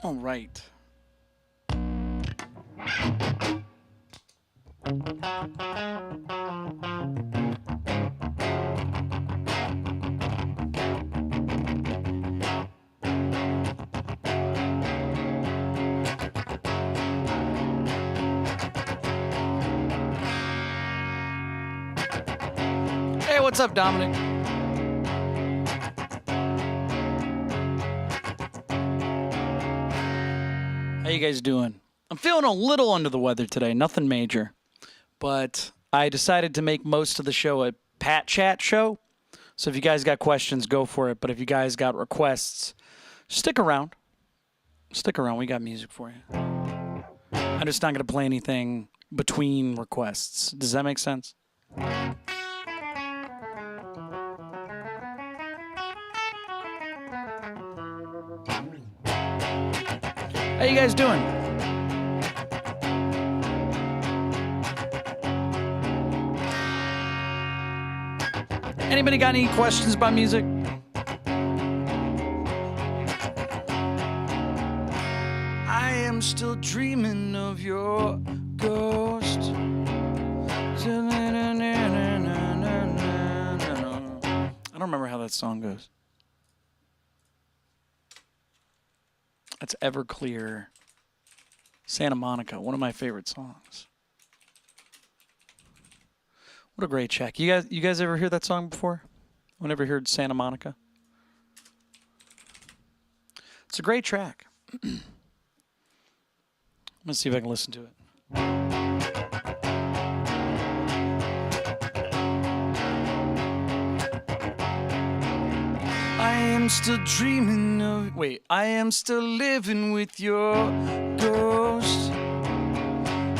All right. Hey, what's up, Dominic? How you guys doing? I'm feeling a little under the weather today, nothing major. But I decided to make most of the show a Pat Chat show. So if you guys got questions, go for it. But if you guys got requests, stick around. Stick around. We got music for you. I'm just not going to play anything between requests. Does that make sense? How you guys doing? Anybody got any questions about music? I am still dreaming of your ghost. I don't remember how that song goes. That's Everclear, Santa Monica, one of my favorite songs. What a great track. You guys ever hear that song before? Anyone ever heard Santa Monica? It's a great track. Let's see if I can listen to it. I am still dreaming of... Wait. I am still living with your ghost.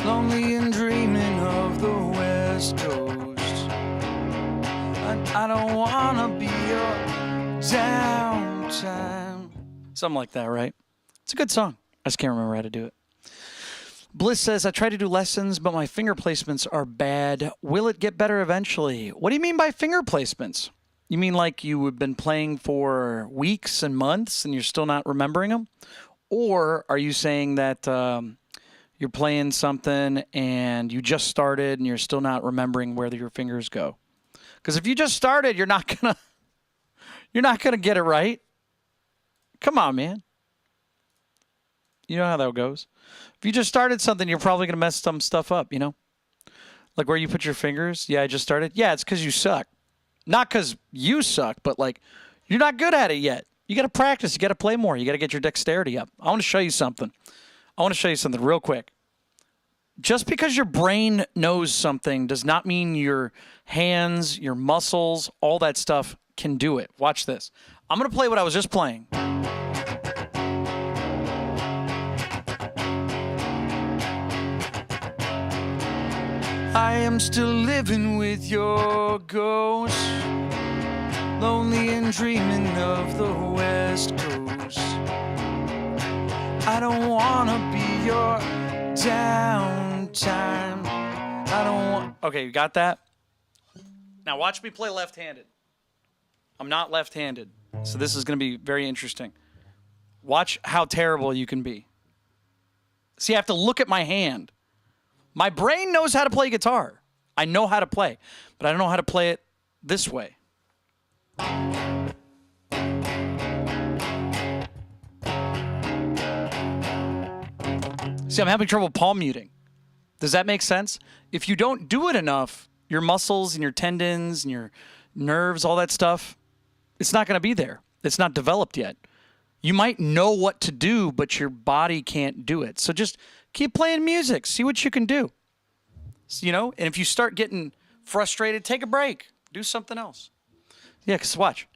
Lonely and dreaming of the West Coast. I don't want to be your downtime. Something like that, right? It's a good song. I just can't remember how to do it. Bliss says, I try to do lessons, but my finger placements are bad. Will it get better eventually? What do you mean by finger placements? You mean like you have been playing for weeks and months and you're still not remembering them? Or are you saying that you're playing something and you just started and you're still not remembering where your fingers go? Because if you just started, you're not gonna get it right. Come on, man. You know how that goes. If you just started something, you're probably gonna mess some stuff up. You know, like where you put your fingers. Yeah, I just started. Yeah, it's because you suck. Not because you suck, but like you're not good at it yet. You got to practice. You got to play more. You got to get your dexterity up. I want to show you something. Real quick. Just because your brain knows something does not mean your hands, your muscles, all that stuff can do it. Watch this. I'm going to play what I was just playing. I am still living with your ghost, lonely and dreaming of the West Coast. I don't want to be your downtime. I don't want... Okay, you got that? Now watch me play left-handed. I'm not left-handed, so this is going to be very interesting. Watch how terrible you can be. See, I have to look at my hand. My brain knows how to play guitar. I know how to play, but I don't know how to play it this way. See, I'm having trouble palm muting. Does that make sense? If you don't do it enough, your muscles and your tendons and your nerves, all that stuff, it's not going to be there. It's not developed yet. You might know what to do, but your body can't do it. So just keep playing music. See what you can do. You know, and if you start getting frustrated, take a break. Do something else. Yeah, because watch.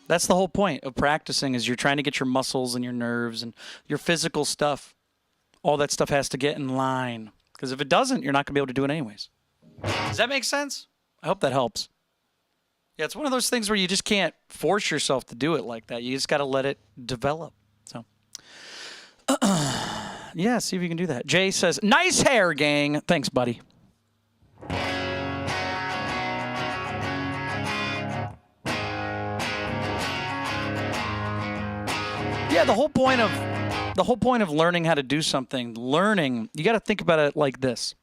That's the whole point of practicing is you're trying to get your muscles and your nerves and your physical stuff. All that stuff has to get in line. Because if it doesn't, you're not going to be able to do it anyways. Does that make sense? I hope that helps. Yeah, it's one of those things where you just can't force yourself to do it like that. You just got to let it develop. So, yeah, see if you can do that. Jay says, nice hair, gang. Thanks, buddy. Yeah, the whole point of learning how to do something, you got to think about it like this.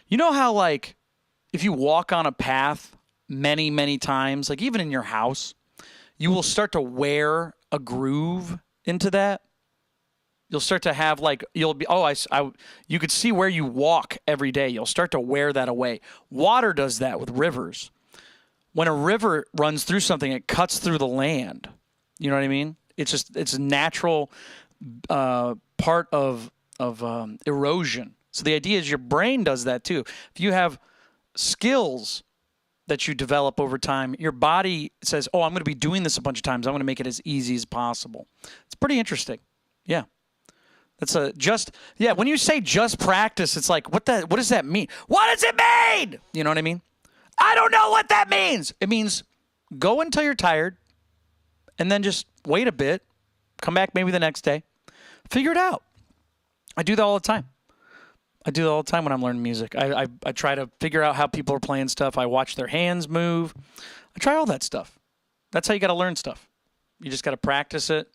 You know how, like, if you walk on a path many, many times, like even in your house, you will start to wear a groove into that. You'll start to have, like, you could see where you walk every day. You'll start to wear that away. Water does that with rivers. When a river runs through something, it cuts through the land. You know what I mean? It's a natural part of erosion. So the idea is your brain does that too. If you have skills that you develop over time, your body says, oh, I'm going to be doing this a bunch of times. I'm going to make it as easy as possible. It's pretty interesting. Yeah. When you say just practice, it's like, what does that mean? What does it mean? You know what I mean? I don't know what that means. It means go until you're tired and then just wait a bit, come back maybe the next day, figure it out. I do that all the time. When I'm learning music. I try to figure out how people are playing stuff. I watch their hands move. I try all that stuff. That's how you got to learn stuff. You just got to practice it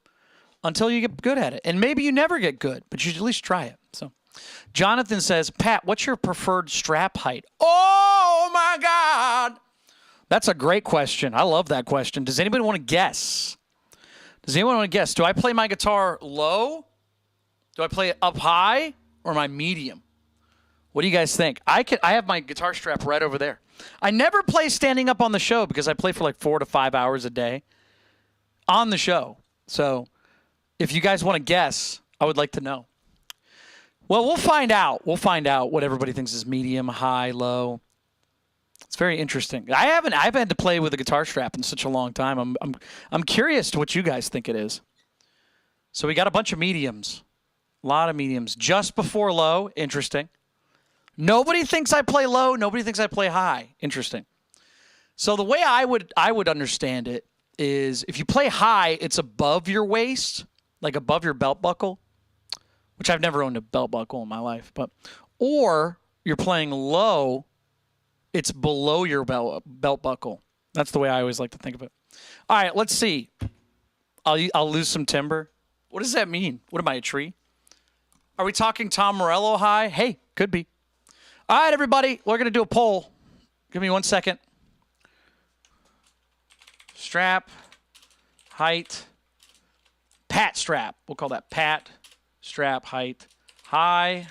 until you get good at it. And maybe you never get good, but you should at least try it. So, Jonathan says, Pat, what's your preferred strap height? Oh, my God. That's a great question. I love that question. Does anybody want to guess? Do I play my guitar low? Do I play it up high? Or my medium? What do you guys think? I have my guitar strap right over there. I never play standing up on the show because I play for like 4 to 5 hours a day on the show. So if you guys want to guess, I would like to know. Well, we'll find out. We'll find out what everybody thinks is medium, high, low. It's very interesting. I've had to play with a guitar strap in such a long time. I'm curious to what you guys think it is. So we got a bunch of mediums. A lot of mediums. Just before low. Interesting. Nobody thinks I play low. Nobody thinks I play high. Interesting. So the way I would understand it is if you play high, it's above your waist, like above your belt buckle, which I've never owned a belt buckle in my life. Or you're playing low, it's below your belt buckle. That's the way I always like to think of it. All right, let's see. I'll lose some timbre. What does that mean? What am I, a tree? Are we talking Tom Morello high? Hey, could be. All right, everybody, we're going to do a poll. Give me 1 second. Strap, height, Pat strap. We'll call that Pat strap height. High,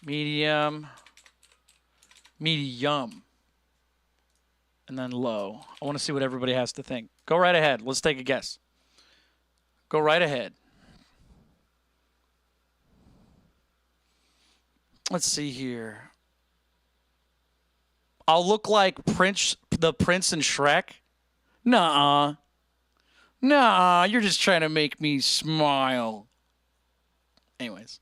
medium, and then low. I want to see what everybody has to think. Go right ahead. Let's take a guess. Go right ahead. Let's see here. I'll look like the Prince and Shrek. Nuh-uh. You're just trying to make me smile. Anyways.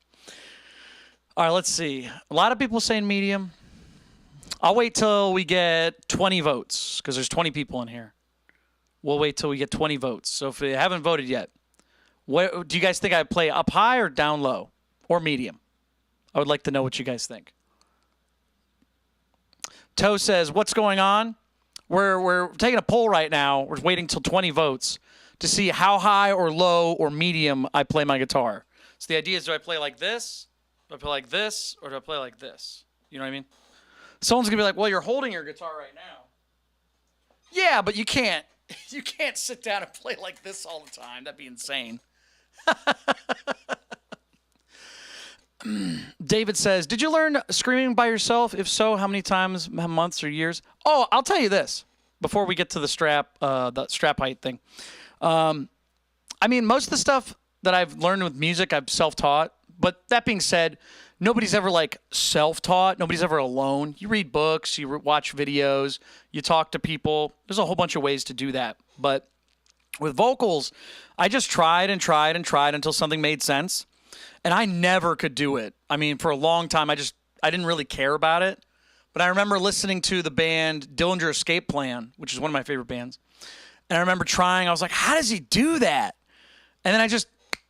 All right, let's see. A lot of people saying medium. I'll wait till we get 20 votes because there's 20 people in here. We'll wait till we get 20 votes. So if you haven't voted yet, do you guys think I play up high or down low or medium? I would like to know what you guys think. Toe says, what's going on? We're taking a poll right now. We're waiting till 20 votes to see how high or low or medium I play my guitar. So the idea is, do I play like this? Do I play like this? Or do I play like this? You know what I mean? Someone's going to be like, well, you're holding your guitar right now. Yeah, but you can't sit down and play like this all the time. That'd be insane. David says, did you learn screaming by yourself? If so, how many times, how months or years? Oh, I'll tell you this before we get to the strap height thing. I mean, most of the stuff that I've learned with music, I've self-taught. But that being said, nobody's ever like self-taught. Nobody's ever alone. You read books, you watch videos, you talk to people. There's a whole bunch of ways to do that. But with vocals, I just tried and tried and tried until something made sense. And I never could do it. I mean, for a long time, I didn't really care about it. But I remember listening to the band Dillinger Escape Plan, which is one of my favorite bands. And I remember trying. I was like, how does he do that? And then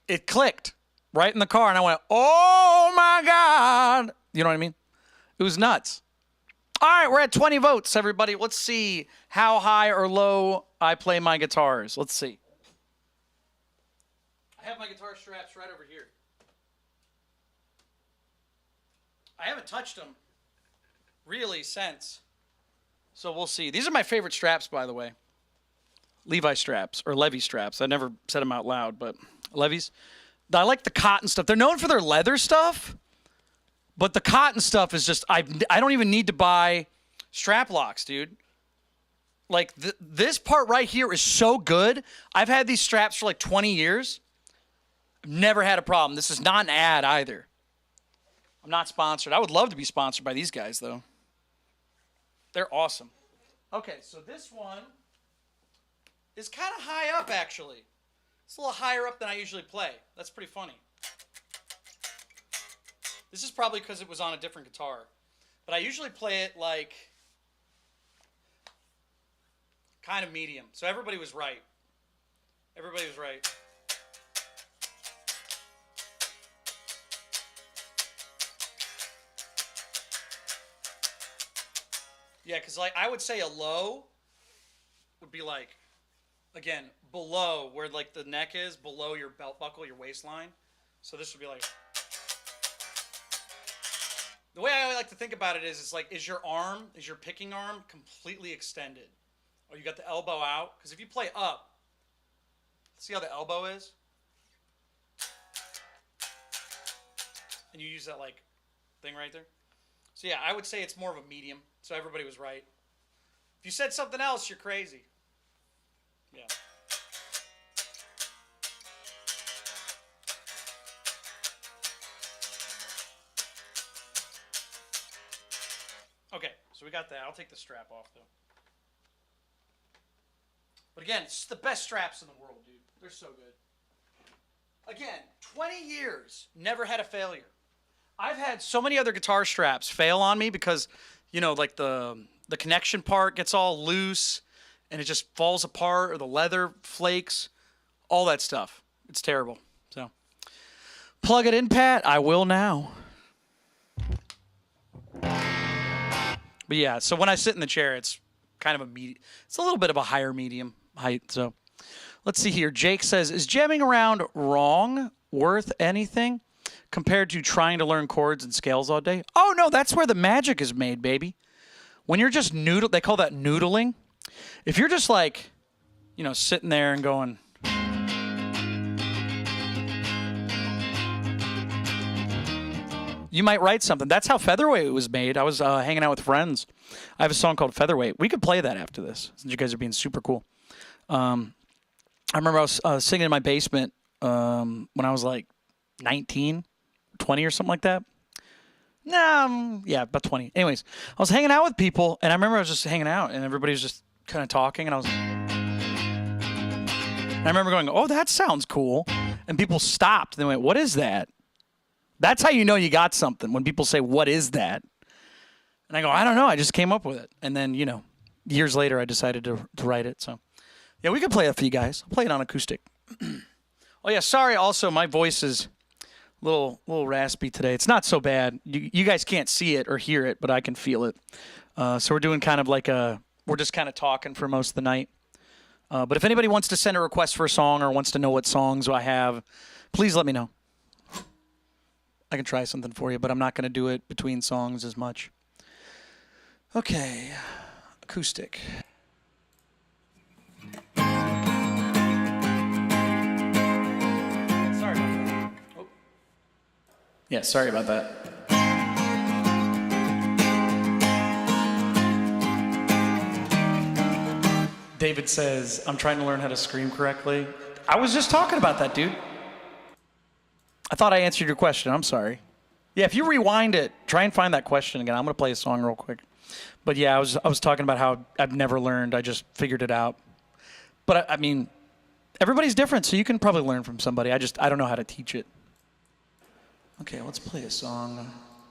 it clicked right in the car. And I went, oh, my God. You know what I mean? It was nuts. All right, we're at 20 votes, everybody. Let's see how high or low I play my guitars. Let's see. I have my guitar straps right over here. I haven't touched them really since. So we'll see. These are my favorite straps, by the way. Levi straps or Levy straps. I never said them out loud, but Levi's. I like the cotton stuff. They're known for their leather stuff, but the cotton stuff is just, I don't even need to buy strap locks, dude. Like this part right here is so good. I've had these straps for like 20 years. Never had a problem. This is not an ad either. I'm not sponsored. I would love to be sponsored by these guys, though. They're awesome. Okay, so this one is kind of high up, actually. It's a little higher up than I usually play. That's pretty funny. This is probably because it was on a different guitar. But I usually play it like kind of medium. So everybody was right. Everybody was right. Yeah, because like I would say a low would be like, again, below where like the neck is, below your belt buckle, your waistline. So this would be like. The way I like to think about it is, it's like, is your picking arm completely extended? Or you got the elbow out? Because if you play up, see how the elbow is? And you use that like thing right there? So yeah, I would say it's more of a medium. So everybody was right. If you said something else, you're crazy. Yeah. Okay, so we got that. I'll take the strap off, though. But again, it's the best straps in the world, dude. They're so good. Again, 20 years, never had a failure. I've had so many other guitar straps fail on me because, you know, like the connection part gets all loose and it just falls apart, or the leather flakes, all that stuff. It's terrible. So, plug it in, Pat. I will now. But yeah, so when I sit in the chair, it's kind of it's a little bit of a higher medium height. So let's see here. Jake says, is jamming around wrong worth anything compared to trying to learn chords and scales all day? Oh, no, that's where the magic is made, baby. When you're just they call that noodling. If you're just like, you know, sitting there and going, you might write something. That's how Featherweight was made. I was hanging out with friends. I have a song called Featherweight. We could play that after this, since you guys are being super cool. I remember I was singing in my basement when I was like 19, 20 or something like that. Yeah, about 20. Anyways, I was hanging out with people, and I remember I was just hanging out, and everybody was just kind of talking, and I remember going, oh, that sounds cool. And people stopped. And they went, what is that? That's how you know you got something, when people say, what is that? And I go, I don't know. I just came up with it. And then, you know, years later, I decided to write it. So, yeah, we could play it for you guys. I'll play it on acoustic. Oh, yeah, sorry. Also, my voice is a little raspy today. It's not so bad. You guys can't see it or hear it, but I can feel it. So we're doing kind of like we're just kind of talking for most of the night. But if anybody wants to send a request for a song or wants to know what songs I have, please let me know. I can try something for you, but I'm not going to do it between songs as much. Okay, acoustic. Sorry about that. Oh. Yeah, sorry about that. David says, I'm trying to learn how to scream correctly. I was just talking about that, dude. I thought I answered your question. I'm sorry. Yeah, if you rewind it, try and find that question again. I'm going to play a song real quick. But yeah, I was talking about how I've never learned. I just figured it out. But I mean, everybody's different, so you can probably learn from somebody. I don't know how to teach it. Okay, let's play a song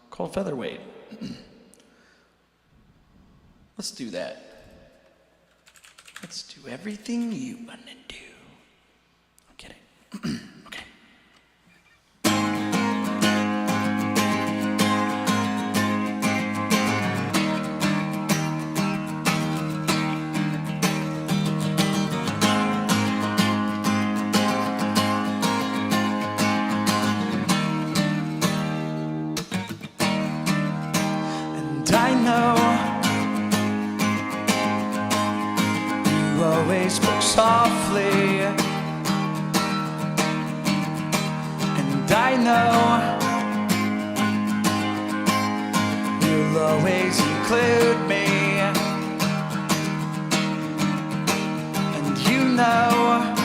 called Featherweight. Let's do that. Let's do everything you want to do. I'm kidding. Okay. I know you always spoke softly, and I know you'll always include me, and you know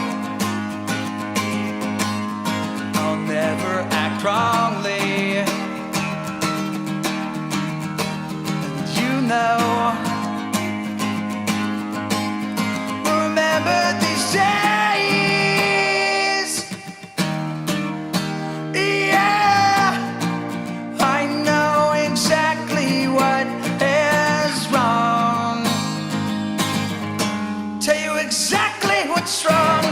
I'll never act wrongly, and you know remember these days. Yeah, I know exactly what is wrong. Tell you exactly what's wrong.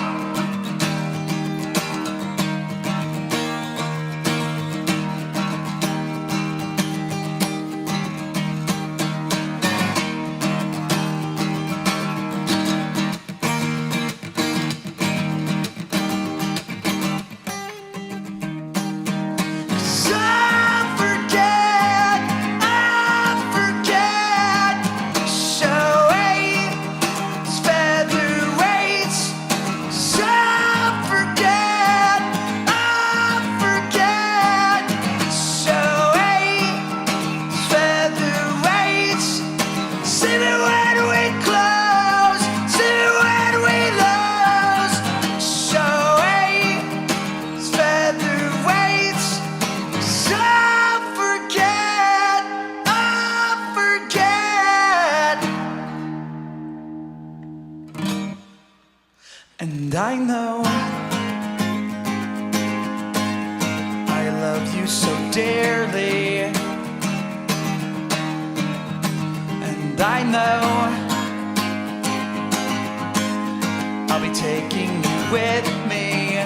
And I know I love you so dearly, and I know I'll be taking you with me.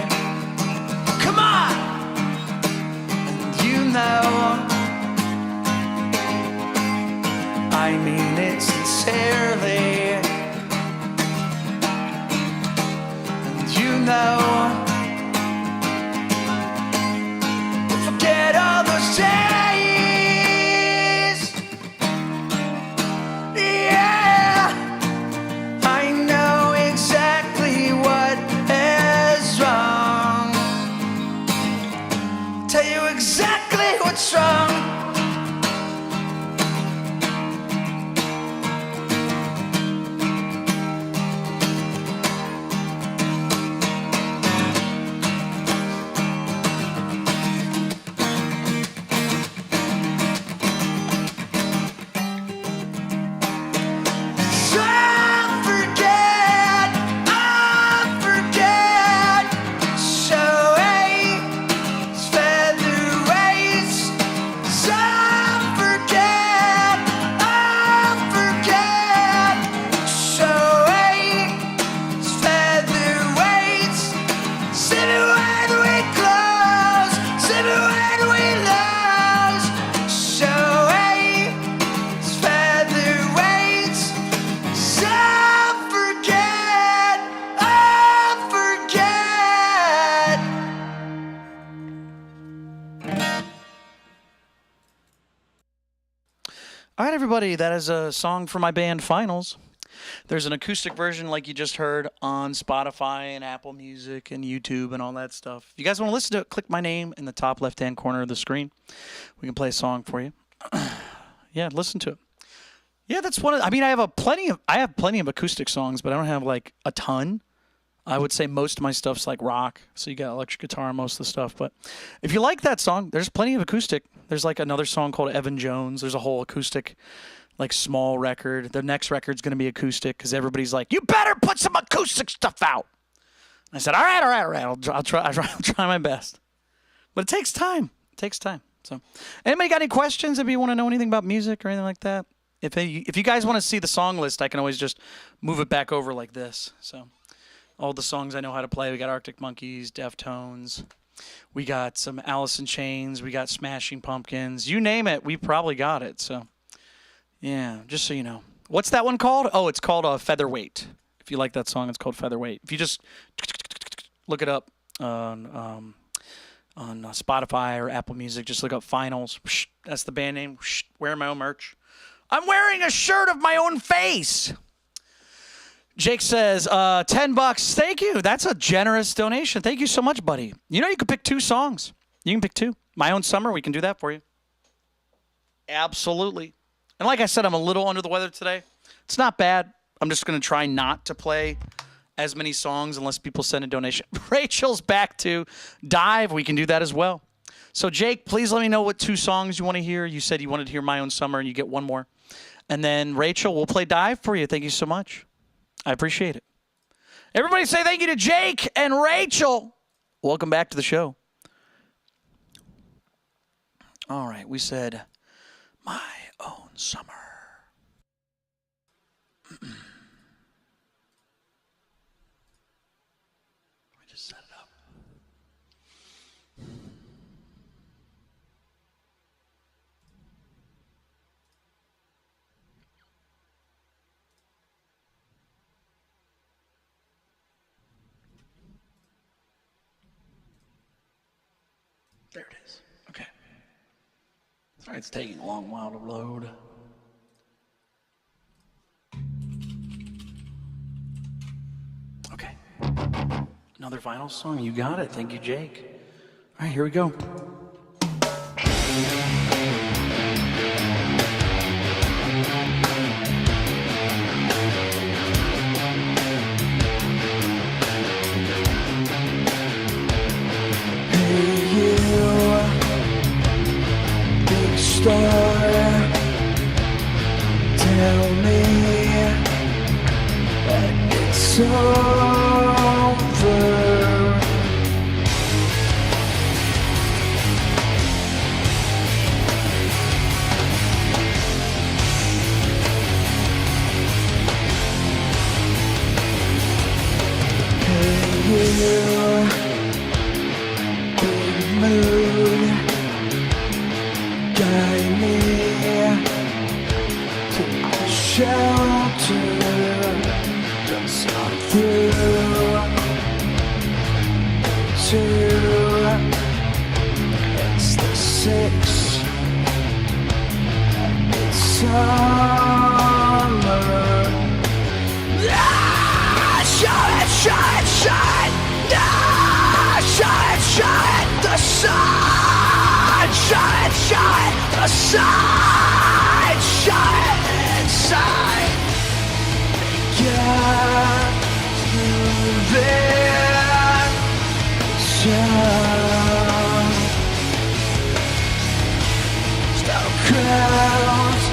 Come on! And you know I mean it sincerely. You know, we'll forget all those days. Yeah, I know exactly what is wrong. Tell you exactly what's wrong. All right, everybody, that is a song from my band Finals. There's an acoustic version like you just heard on Spotify and Apple Music and YouTube and all that stuff. If you guys want to listen to it, click my name in the top left-hand corner of the screen. We can play a song for you. Yeah, listen to it. Yeah, that's one of, I mean, I have plenty of acoustic songs, but I don't have like a ton. I would say most of my stuff's like rock, so you got electric guitar and most of the stuff. But if you like that song, there's plenty of acoustic. There's like another song called Evan Jones. There's a whole acoustic, like small record. The next record's going to be acoustic because everybody's like, you better put some acoustic stuff out. I said, all right. I'll try my best. But it takes time. It takes time. So, anybody got any questions? If you want to know anything about music or anything like that, if you guys want to see the song list, I can always just move it back over like this. So. All the songs I know how to play. We got Arctic Monkeys, Deftones. We got some Alice in Chains. We got Smashing Pumpkins. You name it, we probably got it. So, yeah, just so you know. What's that one called? Oh, it's called Featherweight. If you like that song, it's called Featherweight. If you just look it up on Spotify or Apple Music, just look up Finals. That's the band name. Wearing my own merch. I'm wearing a shirt of my own face. Jake says, $10. Thank you. That's a generous donation. Thank you so much, buddy. You know, you can pick 2 songs. You can pick 2. My Own Summer, we can do that for you. Absolutely. And like I said, I'm a little under the weather today. It's not bad. I'm just going to try not to play as many songs unless people send a donation. Rachel's back to Dive. We can do that as well. So, Jake, please let me know what 2 songs you want to hear. You said you wanted to hear My Own Summer, and you get 1 more. And then, Rachel, we'll play Dive for you. Thank you so much. I appreciate it. Everybody say thank you to Jake and Rachel. Welcome back to the show. All right, we said My Own Summer. Let me just set it up. There it is. Okay. Sorry, it's taking a long while to load. Okay. Another vinyl song. You got it. Thank you, Jake. All right, here we go. Tell me that it's over. Hey you, big moon, guide me to shelter, just not through to it's the 6th and it's summer. Ah, shine, shine, shine. Ah, shine, shine. The sun, shine, shine. The sun, shine inside. Get moving. Sun. Stop crowds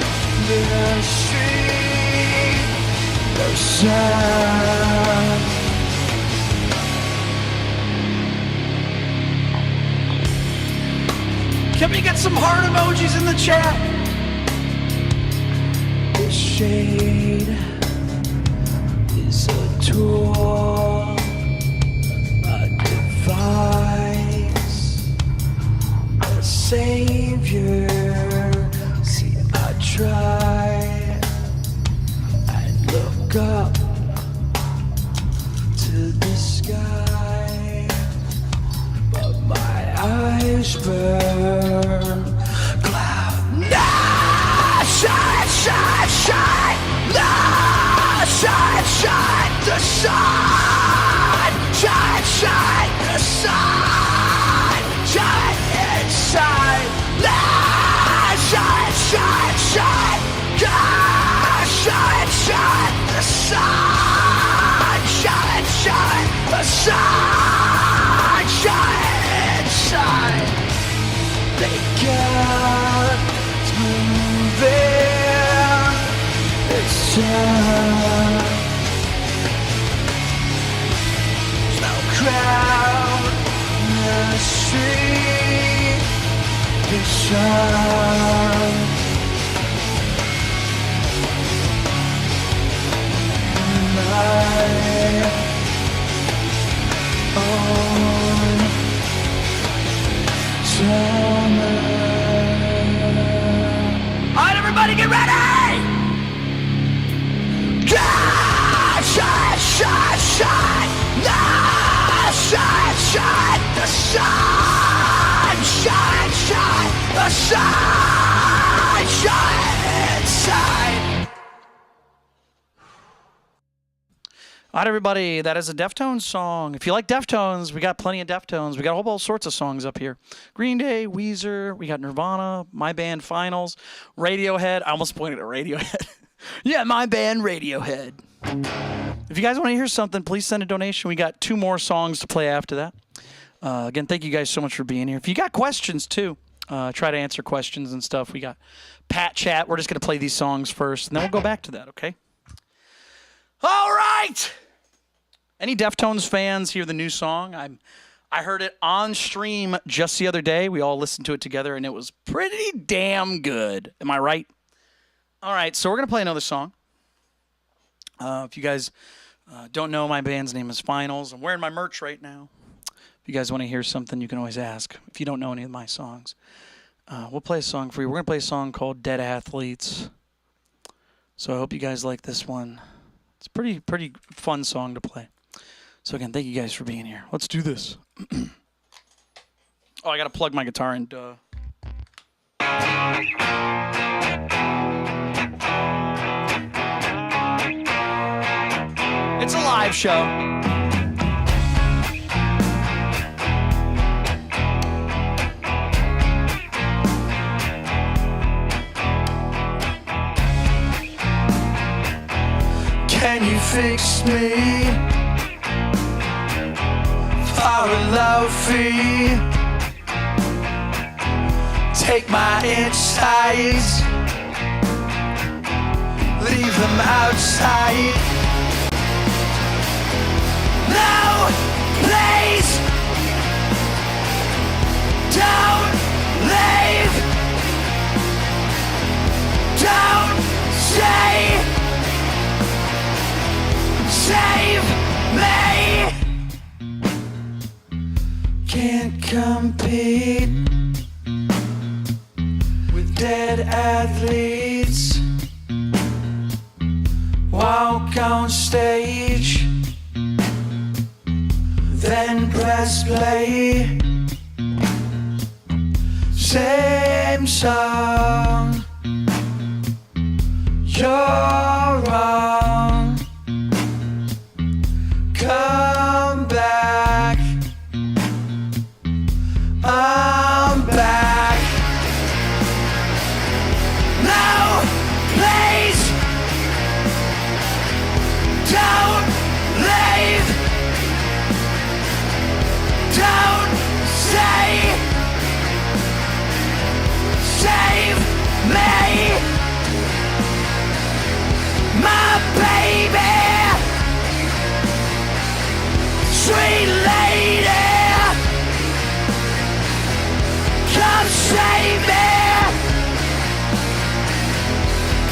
the street. The sun. Can we get some heart emojis in the chat? The shade is a tool, a device, a savior. See, I try and look up to the sky, but my eyes burn. Cloud. Nah, shine, shine, shine. Nah, shine, shine. The sun, shine, shine. The sun, shine inside. Nah, shine, shine, shine. Ah, shine, shine. The sun, shine, shine. The sun, shine inside. They got moving. It's time. There's no crowd in the street. The sun. My own summer. All right, everybody, get ready! Ah, shine, shine, shine. Ah, shine, shine. The sun, shine, shine. The sun, shine inside. All right, everybody, that is a Deftones song. If you like Deftones, we got plenty of Deftones. We got all sorts of songs up here. Green Day, Weezer, we got Nirvana, My Band Finals, Radiohead. I almost pointed at Radiohead. Yeah, My Band Radiohead. If you guys want to hear something, please send a donation. We got 2 more songs to play after that. Again, thank you guys so much for being here. If you got questions, too, try to answer questions and stuff. We got Pat Chat. We're just going to play these songs first, and then we'll go back to that, okay? All right! Any Deftones fans hear the new song? I heard it on stream just the other day. We all listened to it together, and it was pretty damn good. Am I right? All right, so we're going to play another song. If you guys don't know, my band's name is Finals. I'm wearing my merch right now. If you guys want to hear something, you can always ask. If you don't know any of my songs, we'll play a song for you. We're going to play a song called Dead Athletes. So I hope you guys like this one. It's a pretty fun song to play. So again, thank you guys for being here. Let's do this. Oh, I got to plug my guitar in. Duh. It's a live show. Can you fix me for a low fee? Take my insides, leave them outside. No, please, don't leave. Don't say, save me. Can't compete with dead athletes. Walk on stage, then press play. Same song. You're wrong. Come back. I'm back. No, please, don't leave. Don't say, save me. My baby, sweet lady, come save me.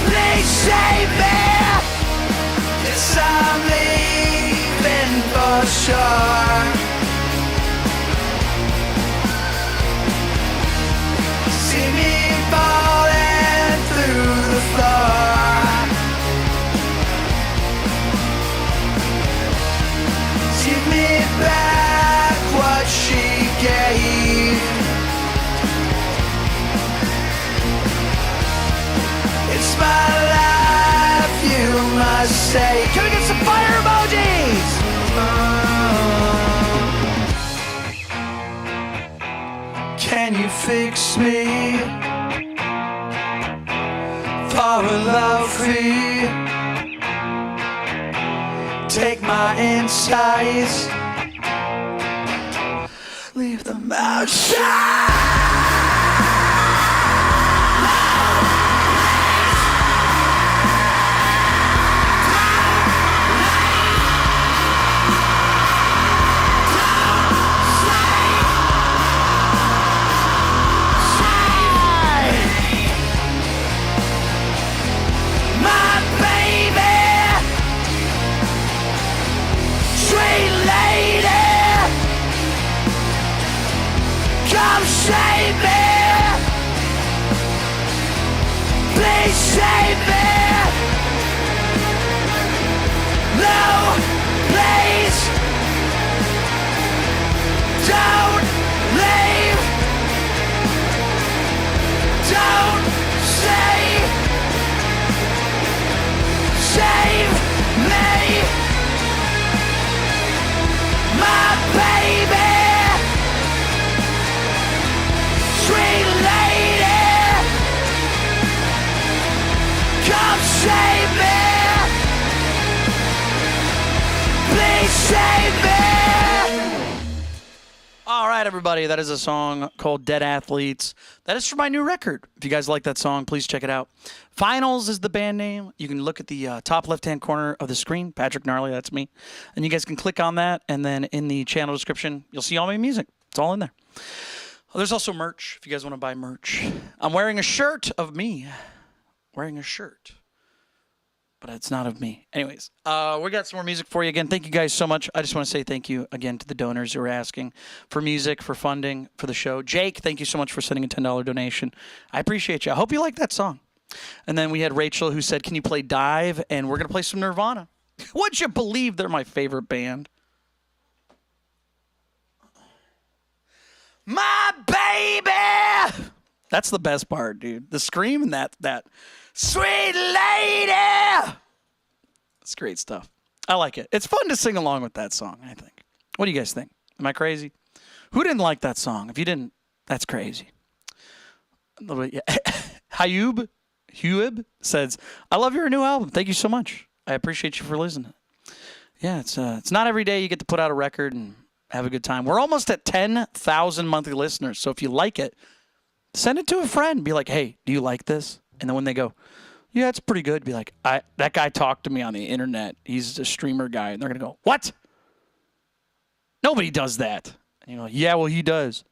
Please save me. Yes, I'm leaving for sure. See me falling through the floor. Give me back what she gave. It's my life, you must say. Can we get some fire emojis? Can you fix me for a love fee? Take my insides, leave them outside. Come save save me. Please save me. All right, everybody, that is a song called Dead Athletes. That is from my new record. If you guys like that song, please check it out. Finals is the band name. You can look at the top left-hand corner of the screen. Patrick Gnarly, that's me. And you guys can click on that, and then in the channel description, you'll see all my music. It's all in there. There's also merch, if you guys want to buy merch. I'm wearing a shirt of me. Wearing a shirt. But it's not of me. Anyways, we got some more music for you. Again, thank you guys so much. I just want to say thank you again to the donors who are asking for music, for funding, for the show. Jake, thank you so much for sending a $10 donation. I appreciate you. I hope you like that song. And then we had Rachel who said, can you play Dive? And we're going to play some Nirvana. Would you believe they're my favorite band? My baby! That's the best part, dude. The scream and that sweet lady! It's great stuff. I like it. It's fun to sing along with that song, I think. What do you guys think? Am I crazy? Who didn't like that song? If you didn't, that's crazy. A little bit, yeah. Huib says, I love your new album. Thank you so much. I appreciate you for listening. Yeah, it's not every day you get to put out a record and have a good time. We're almost at 10,000 monthly listeners. So if you like it, send it to a friend. Be like, hey, do you like this? And then when they go, yeah, it's pretty good, be like, that guy talked to me on the internet. He's a streamer guy. And they're going to go, what? Nobody does that. And you go, yeah, well, he does.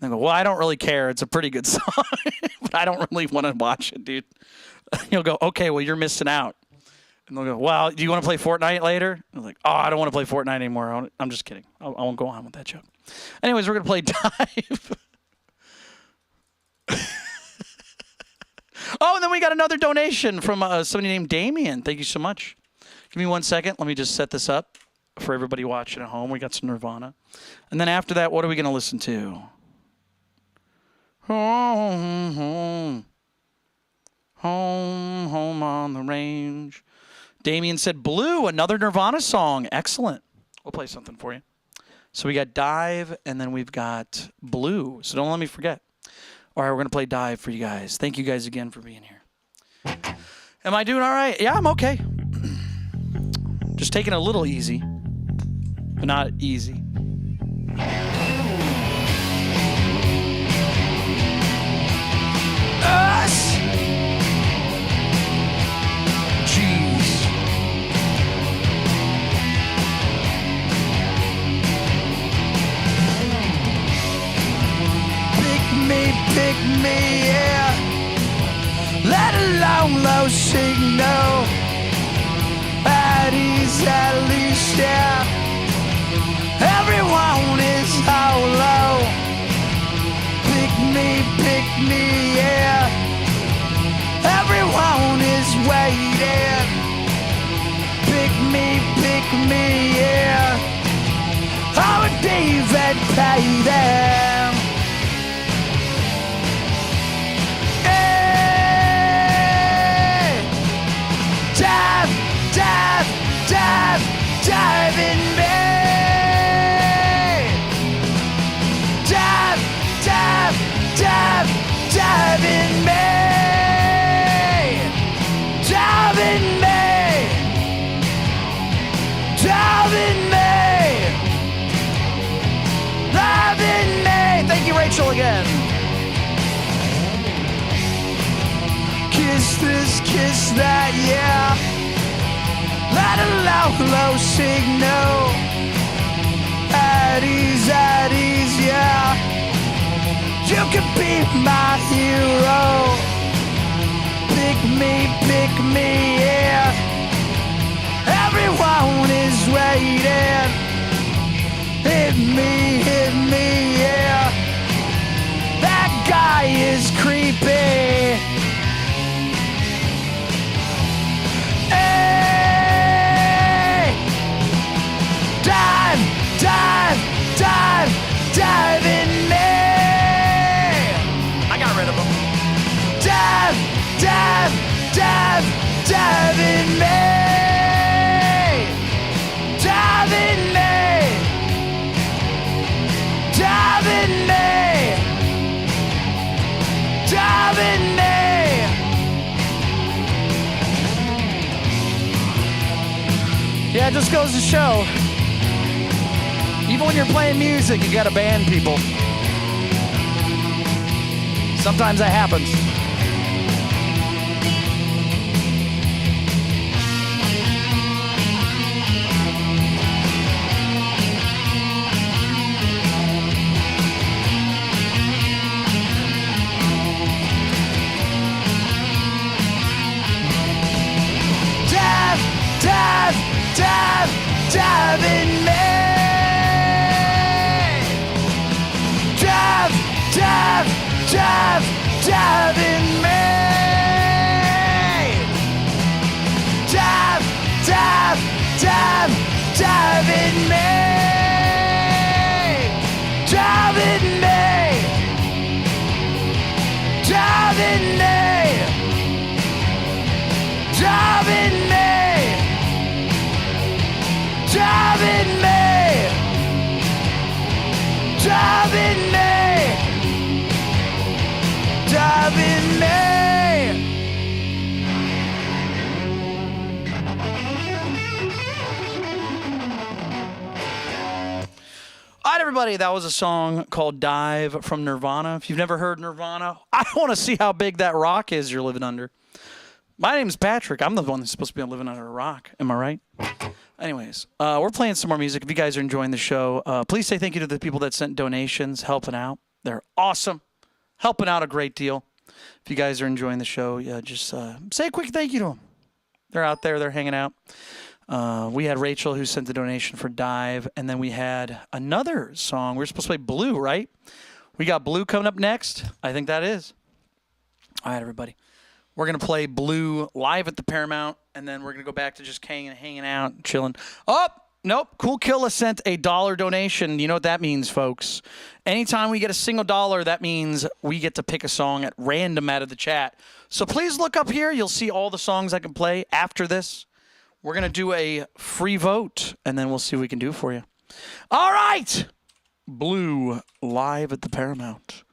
And they go, well, I don't really care. It's a pretty good song. But I don't really want to watch it, dude. You'll go, okay, well, you're missing out. And they'll go, well, do you want to play Fortnite later? I'm like, oh, I don't want to play Fortnite anymore. I'm just kidding. I won't go on with that joke. Anyways, we're going to play Dive. Oh, and then we got another donation from somebody named Damien. Thank you so much. Give me 1 second. Let me just set this up for everybody watching at home. We got some Nirvana. And then after that, what are we going to listen to? Home, home. Home, home on the range. Damien said, Blue, another Nirvana song. Excellent. We'll play something for you. So we got Dive, and then we've got Blue. So don't let me forget. All right, we're going to play Dive for you guys. Thank you guys again for being here. Am I doing all right? Yeah, I'm okay. Just taking it a little easy, but not easy. Us. Jeez. Pick me, yeah. Let alone low signal. At least, yeah. Everyone is hollow. Pick me, yeah. Everyone is waiting. Pick me, yeah. Our David paid them. Dive in me. Dive in me. Dive in me. Dive in me. Dive in me. Thank you, Rachel, again. Kiss this, kiss that, yeah. Let alone low signal. At ease, yeah. You could be my hero. Pick me, yeah. Everyone is waiting. Hit me, yeah. That guy is creepy. Dive in me. I got rid of him. Dive Yeah, it just goes to show. Even when you're playing music, you gotta ban people. Sometimes that happens. Dive in me. Dive in me. Dive in me. Dive in me. Dive in me. Dive in me. Dive in me. Dive in me. Dive in me. All right, everybody, that was a song called Dive from Nirvana. If you've never heard Nirvana, I want to see how big that rock is you're living under. My name's Patrick. I'm the one that's supposed to be living under a rock. Am I right? Anyways, we're playing some more music. If you guys are enjoying the show, please say thank you to the people that sent donations, helping out. They're awesome. Helping out a great deal. If you guys are enjoying the show, yeah, just say a quick thank you to them. They're out there. They're hanging out. We had Rachel who sent the donation for Dive, and then we had another song. We were supposed to play Blue, right? We got Blue coming up next. I think that is. All right, everybody. We're going to play Blue live at the Paramount, and then we're going to go back to just hanging out, chilling. Oh, nope. Cool Killa sent a $1 donation. You know what that means, folks. Anytime we get a single dollar, that means we get to pick a song at random out of the chat. So please look up here. You'll see all the songs I can play after this. We're going to do a free vote, and then we'll see what we can do for you. All right. Blue live at the Paramount.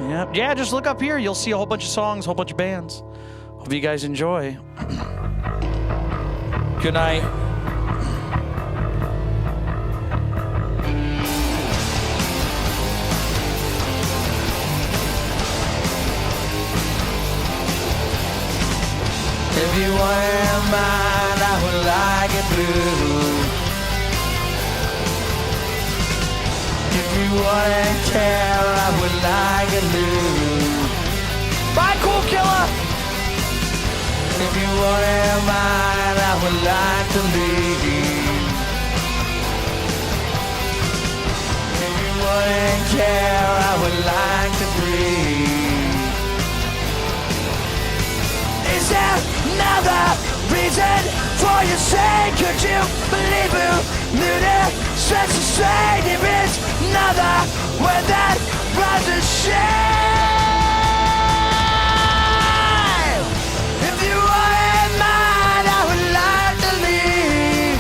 Yep. Yeah, just look up here. You'll see a whole bunch of songs, a whole bunch of bands. Hope you guys enjoy. Good night. If you weren't mine, I would like it blue. If you wouldn't care, I would like it blue. Bye, Cool Killa. If you wouldn't mine, I would like to leave. If you wouldn't care, I would like to breathe. Is there another reason for your sake? Could you believe who knew that such a shame? There is another where that runs a shame. If you weren't mine, I would like to leave.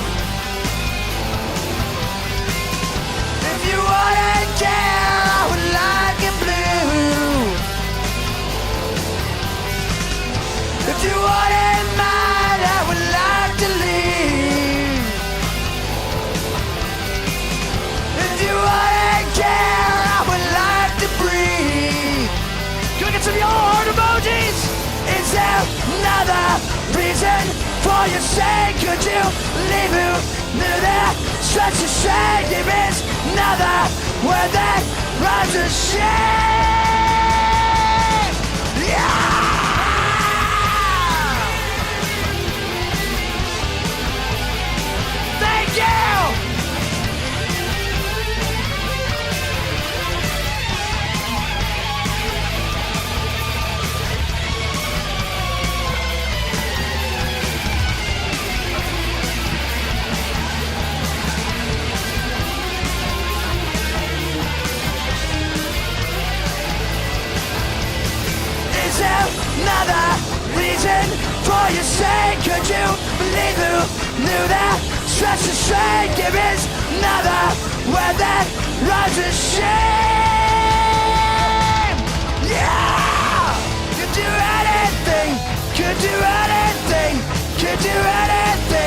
If you wouldn't care, I would like it blue. If you wouldn't mind, I would like to leave. If you wouldn't care, I would like to breathe. Can we get some yellow heart emojis? Is there another reason for your sake? Could you leave who knew that such a shame? There is another where that runs a shame. Yeah! Thank you! Is there another reason for your sake? Could you believe who knew that such a shame? There is another where that runs a shame. Yeah! Could do anything, could do anything, could do anything.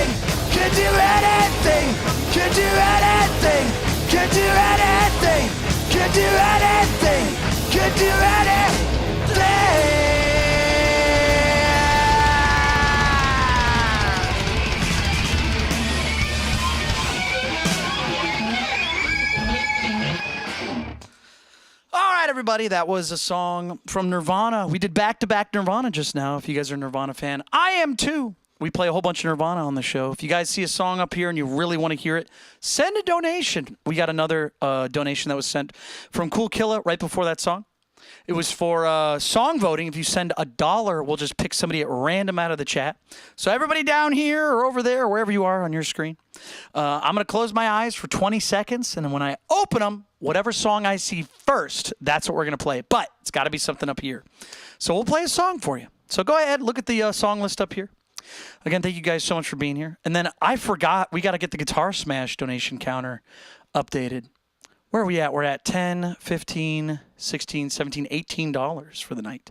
do anything, could do anything, could do anything, could do anything. All right, everybody, that was a song from Nirvana. We did back-to-back Nirvana just now, if you guys are a Nirvana fan. I am, too. We play a whole bunch of Nirvana on the show. If you guys see a song up here and you really want to hear it, send a donation. We got another donation that was sent from Cool Killa right before that song. It was for song voting. If you send $1, we'll just pick somebody at random out of the chat. So everybody down here or over there, wherever you are on your screen, I'm going to close my eyes for 20 seconds, and then when I open them, whatever song I see first, that's what we're going to play. But it's got to be something up here. So we'll play a song for you. So go ahead, look at the song list up here. Again, thank you guys so much for being here. And then I forgot, we got to get the Guitar Smash donation counter updated. Where are we at? We're at $10, $15, $16, $17, $18 for the night.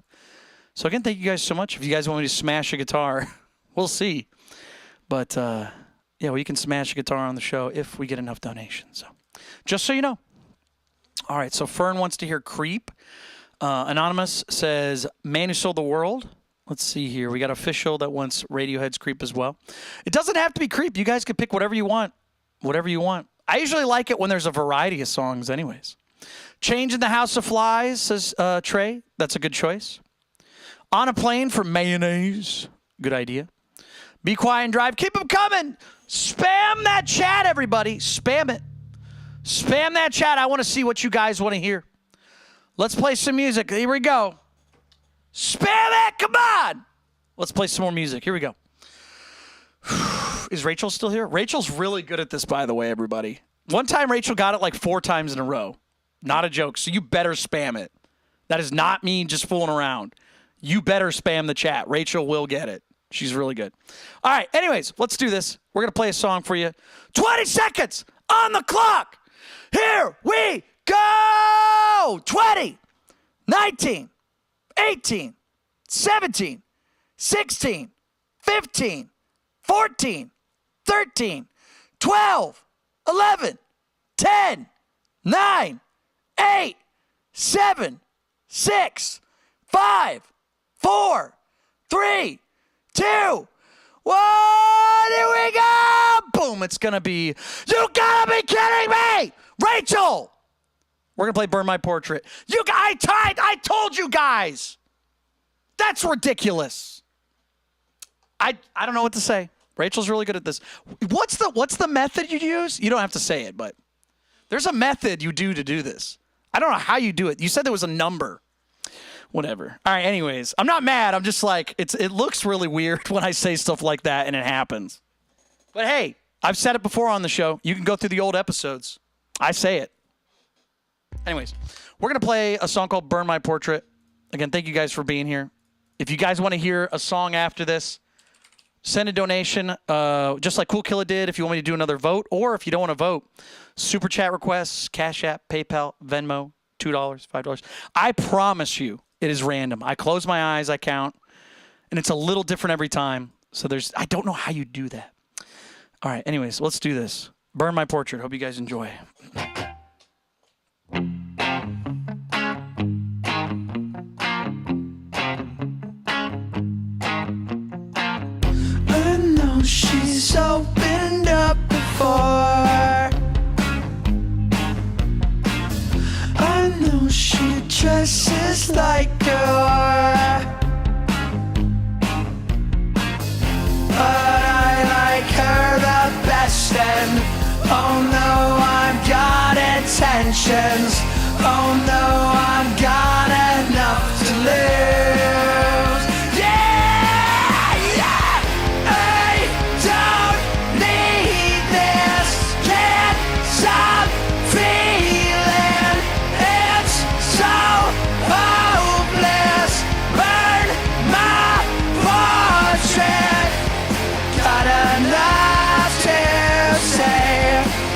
So again, thank you guys so much. If you guys want me to smash a guitar, we'll see. But yeah, we can smash a guitar on the show if we get enough donations. So just so you know. All right, so Fern wants to hear Creep. Anonymous says, Man Who Sold the World. Let's see here. We got Official that wants Radiohead's Creep as well. It doesn't have to be Creep. You guys can pick whatever you want. Whatever you want. I usually like it when there's a variety of songs anyways. Change in the House of Flies, says Trey. That's a good choice. On a Plane for Mayonnaise. Good idea. Be Quiet and Drive. Keep them coming. Spam that chat, everybody. Spam it. Spam that chat. I want to see what you guys want to hear. Let's play some music. Here we go. Spam it. Come on. Let's play some more music. Here we go. Is Rachel still here? Rachel's really good at this, by the way, everybody. One time Rachel got it like 4 times in a row. Not a joke. So you better spam it. That is not me just fooling around. You better spam the chat. Rachel will get it. She's really good. All right. Anyways, let's do this. We're going to play a song for you. 20 seconds on the clock. Here we go. 20, 19, 18, 17, 16, 15, 14, 13, 12, 11, 10, 9, 8, 7, 6, 5, 4, 3, 2, 1. Here we go. Boom. It's going to be, you got to be kidding me. Rachel. We're going to play Burn My Portrait. I told you guys. That's ridiculous. I don't know what to say. Rachel's really good at this. What's the method you use? You don't have to say it, but there's a method you do to do this. I don't know how you do it. You said there was a number. Whatever. All right, anyways. I'm not mad. I'm just like, it looks really weird when I say stuff like that and it happens. But hey, I've said it before on the show. You can go through the old episodes. I say it. Anyways, we're going to play a song called Burn My Portrait. Again, thank you guys for being here. If you guys want to hear a song after this, send a donation, just like Cool Killa did if you want me to do another vote, or if you don't want to vote, super chat requests, Cash App, PayPal, Venmo, $2, $5. I promise you it is random. I close my eyes, I count, and it's a little different every time. So I don't know how you do that. All right, anyways, let's do this. Burn My Portrait. Hope you guys enjoy. She's opened up before. I know she dresses like her, but I like her the best. And oh no, I've got intentions. Oh no, I've got enough to lose.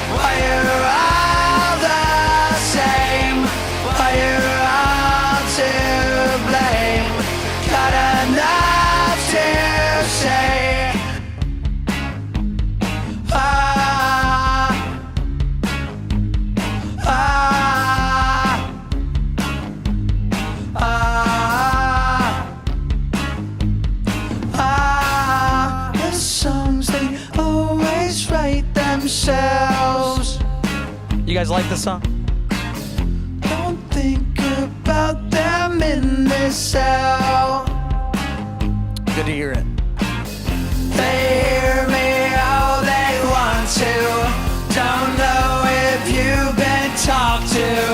Why you're all the same? Why you're all themselves. You guys like this song? Don't think about them in this cell. Good to hear it. They hear me all they want to. Don't know if you've been talked to,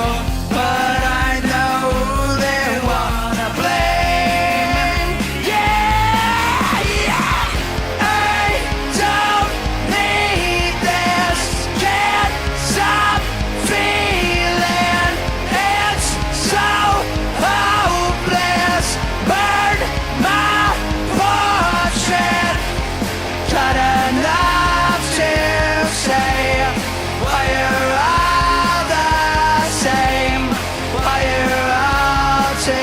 but I know who they wanna blame. Yeah, yeah. I don't need this. Can't stop feeling. It's so hopeless. Burn my portrait. Got enough to say. Why you're all the same. Why you're all to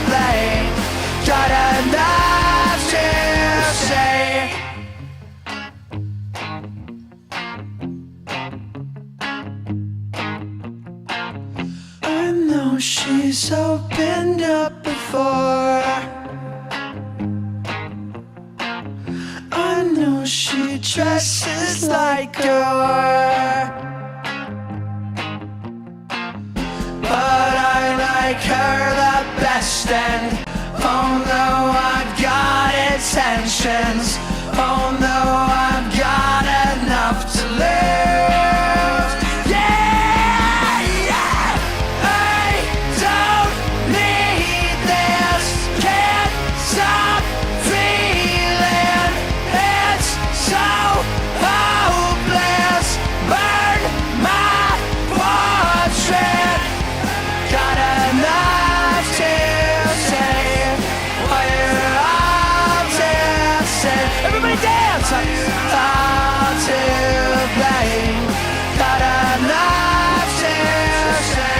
blame. Got enough to say. I know she's opened up before. I know she dresses like her, but I like her the best, and oh no, I've got intentions. Oh no, I've got enough to lose. Yeah, yeah. I don't need this. Can't stop feeling. It's so hopeless. Burn my portrait. Got enough to say. Why you're all to say. Everybody dance! All to blame. Got enough to say.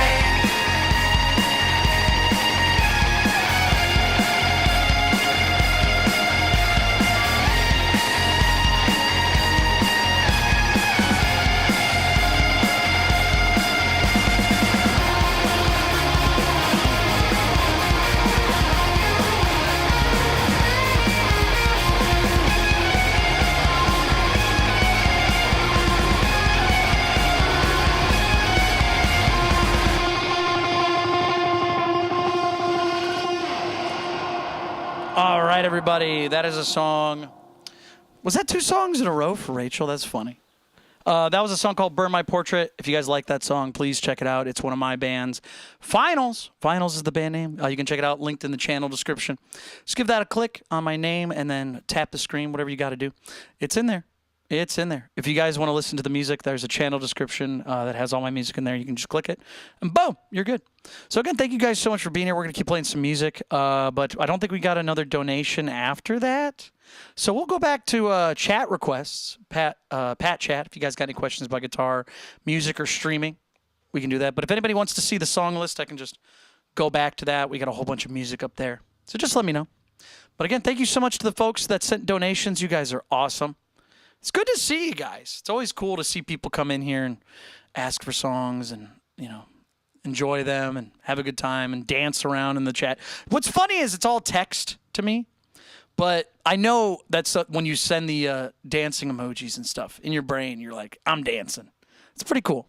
All right, everybody. That is a song. Was that 2 songs in a row for Rachel? That's funny. That was a song called Burn My Portrait. If you guys like that song, please check it out. It's one of my bands. Finals. Finals is the band name. You can check it out, linked in the channel description. Just give that a click on my name and then tap the screen, whatever you got to do. It's in there. It's in there. If you guys want to listen to the music, there's a channel description that has all my music in there. You can just click it, and boom, you're good. So again, thank you guys so much for being here. We're going to keep playing some music, but I don't think we got another donation after that. So we'll go back to chat requests, Pat Chat. If you guys got any questions about guitar, music, or streaming, we can do that. But if anybody wants to see the song list, I can just go back to that. We got a whole bunch of music up there. So just let me know. But again, thank you so much to the folks that sent donations. You guys are awesome. It's good to see you guys. It's always cool to see people come in here and ask for songs and, you know, enjoy them and have a good time and dance around in the chat. What's funny is it's all text to me, but I know that's when you send the dancing emojis and stuff in your brain, you're like, I'm dancing. It's pretty cool.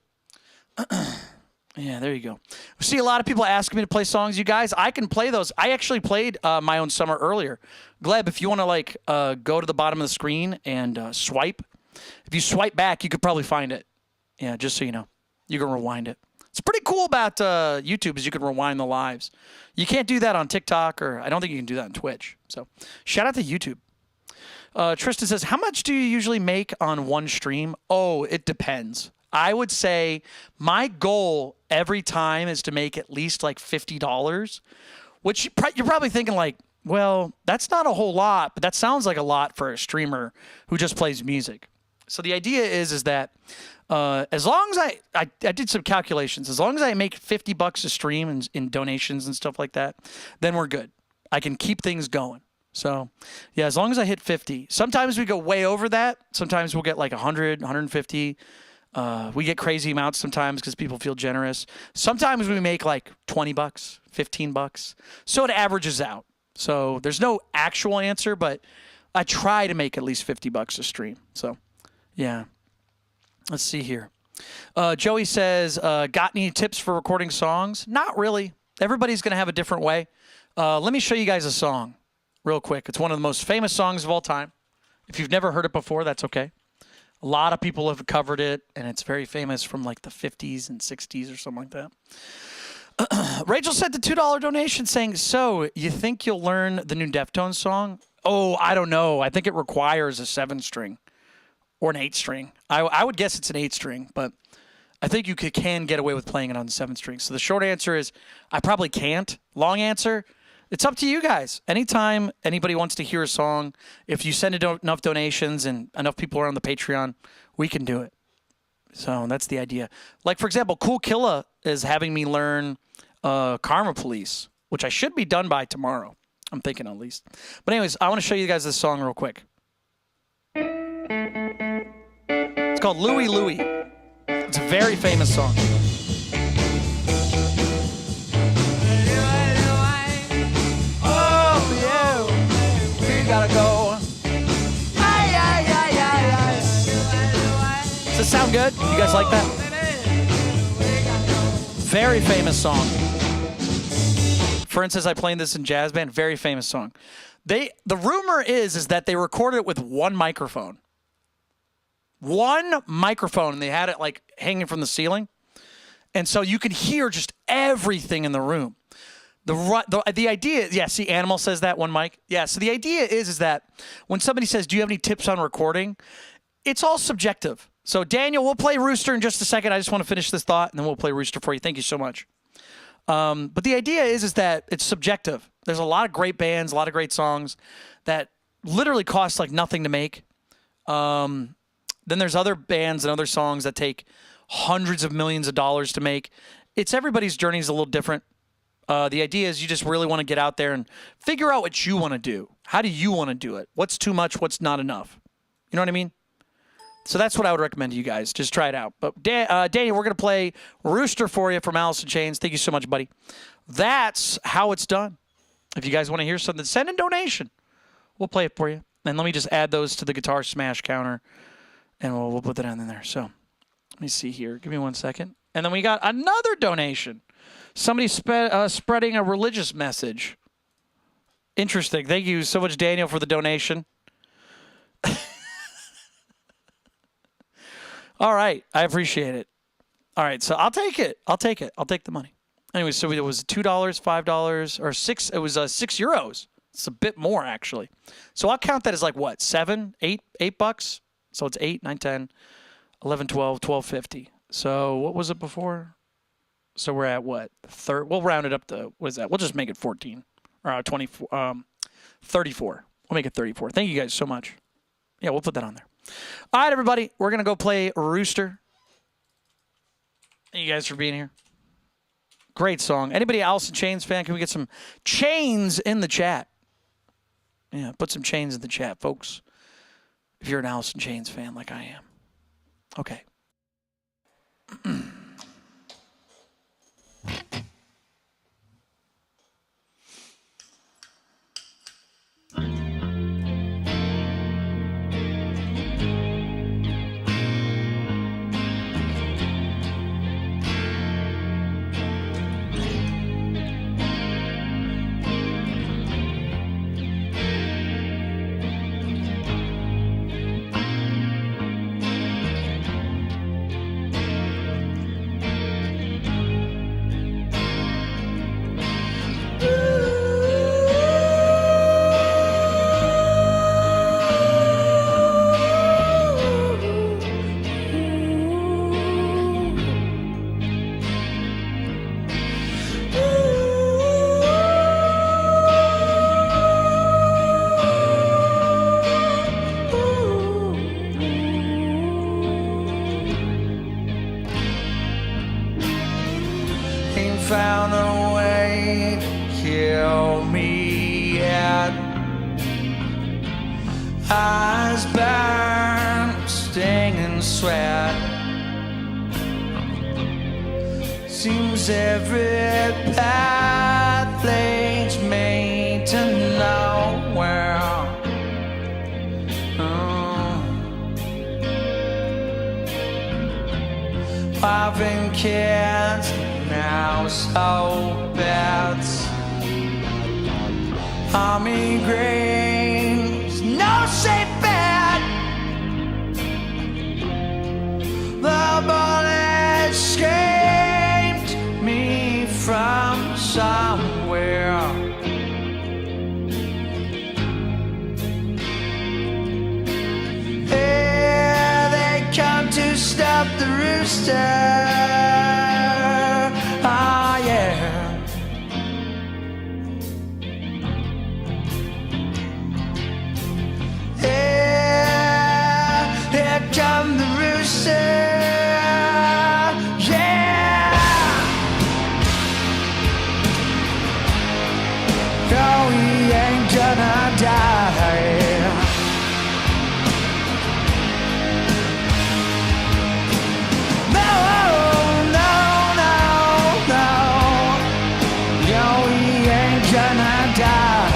Yeah, there you go. We see a lot of people asking me to play songs. You guys, I can play those. I actually played My Own Summer earlier. Gleb, if you want to go to the bottom of the screen and swipe, if you swipe back, you could probably find it. Yeah, just so you know, you can rewind it. It's pretty cool about YouTube is you can rewind the lives. You can't do that on TikTok, or I don't think you can do that on Twitch. So shout out to YouTube. Tristan says, how much do you usually make on one stream? Oh, it depends. I would say my goal every time is to make at least like $50, which you're probably thinking like, well, that's not a whole lot, but that sounds like a lot for a streamer who just plays music. So the idea is that as long as I did some calculations, as long as I make $50 a stream in donations and stuff like that, then we're good. I can keep things going. So yeah, as long as I hit 50, sometimes we go way over that. Sometimes we'll get like 100, 150. We get crazy amounts sometimes because people feel generous. Sometimes we make like $20, $15. So it averages out. So there's no actual answer, but I try to make at least $50 a stream. So yeah. Let's see here. Joey says, got any tips for recording songs? Not really. Everybody's going to have a different way. Let me show you guys a song real quick. It's one of the most famous songs of all time. If you've never heard it before, that's okay. A lot of people have covered it, and it's very famous from like the 50s and 60s or something like that. Rachel sent the $2 donation saying, so you think you'll learn the new Deftones song? Oh, I don't know. I think it requires a 7-string or an 8-string. I would guess it's an 8-string, but I think you can get away with playing it on the 7-string. So the short answer is I probably can't. Long answer, it's up to you guys. Anytime anybody wants to hear a song, if you send enough donations and enough people are on the Patreon, we can do it. So that's the idea. Like, for example, Cool Killa is having me learn Karma Police, which I should be done by tomorrow. I'm thinking at least. But anyways, I want to show you guys this song real quick. It's called Louie Louie. It's a very famous song. Oh, yeah. We gotta go. Does it sound good? You guys like that? Very famous song. For instance, I played this in jazz band. Very famous song. The rumor is that they recorded it with one microphone. One microphone, and they had it like hanging from the ceiling. And so you could hear just everything in the room. The idea, yeah, see, Animal says that, one mic. Yeah, so the idea is that when somebody says, do you have any tips on recording? It's all subjective. So, Daniel, we'll play Rooster in just a second. I just want to finish this thought, and then we'll play Rooster for you. Thank you so much. But the idea is that it's subjective. There's a lot of great bands, a lot of great songs that literally cost like nothing to make. Then there's other bands and other songs that take hundreds of millions of dollars to make. Everybody's journey is a little different. The idea is you just really want to get out there and figure out what you want to do. How do you want to do it? What's too much? What's not enough? You know what I mean? So that's what I would recommend to you guys. Just try it out. But Danny, we're going to play Rooster for you from Alice in Chains. Thank you so much, buddy. That's how it's done. If you guys want to hear something, send a donation. We'll play it for you. And let me just add those to the Guitar Smash counter, and we'll put that in there. So let me see here. Give me 1 second. And then we got another donation. Somebody spreading a religious message. Interesting. Thank you so much, Daniel, for the donation. All right. I appreciate it. All right. So I'll take it. I'll take the money. Anyway, so it was $2, $5, or $6. It was €6. It's a bit more, actually. So I'll count that as like what? $8 So it's 8, 9, 10, 11, 12, 12.50. So what was it before? So we're at what? We'll round it up to, what is that? We'll just make it 14 or 24, 34. We'll make it 34. Thank you guys so much. Yeah, we'll put that on there. All right, everybody. We're going to go play Rooster. Thank you guys for being here. Great song. Anybody Alice in Chains fan? Can we get some chains in the chat? Yeah, put some chains in the chat, folks. If you're an Alice in Chains fan like I am. Okay. Found a way to kill me yet. Eyes burn, stinging sweat. Seems every path leads me to nowhere. having kids, now so bad. Army graves, no safe bet. The bullet escaped me from somewhere. Here they come to stop the rooster. Ah, yeah. Here come the rooster. Yeah. No, he ain't gonna die. No, no, no, no. No, he ain't gonna die.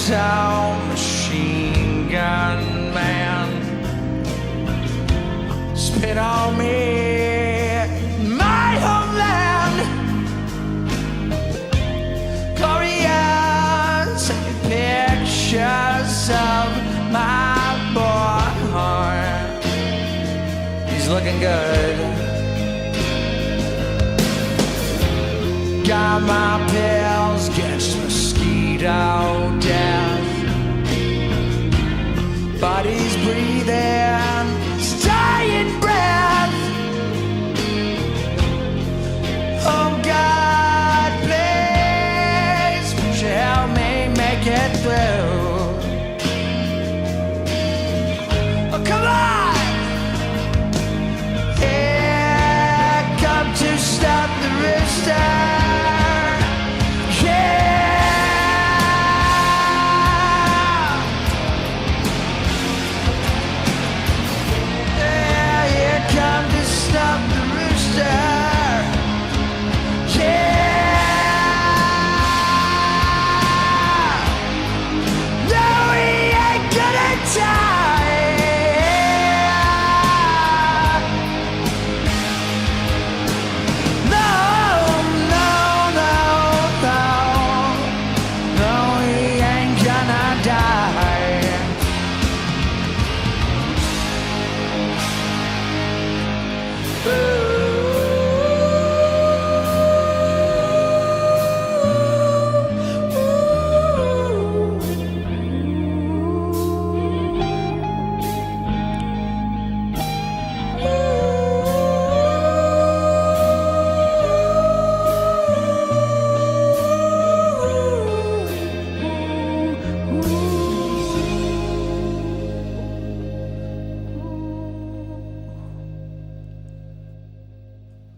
Town machine gun man spit on me, my homeland. Glorious pictures of my boy. He's looking good. Got my pills against mosquito death. Body's breathing, it's dying breath. Oh God, please, would you help me make it through? Oh, come on! Here come to stop the rooster.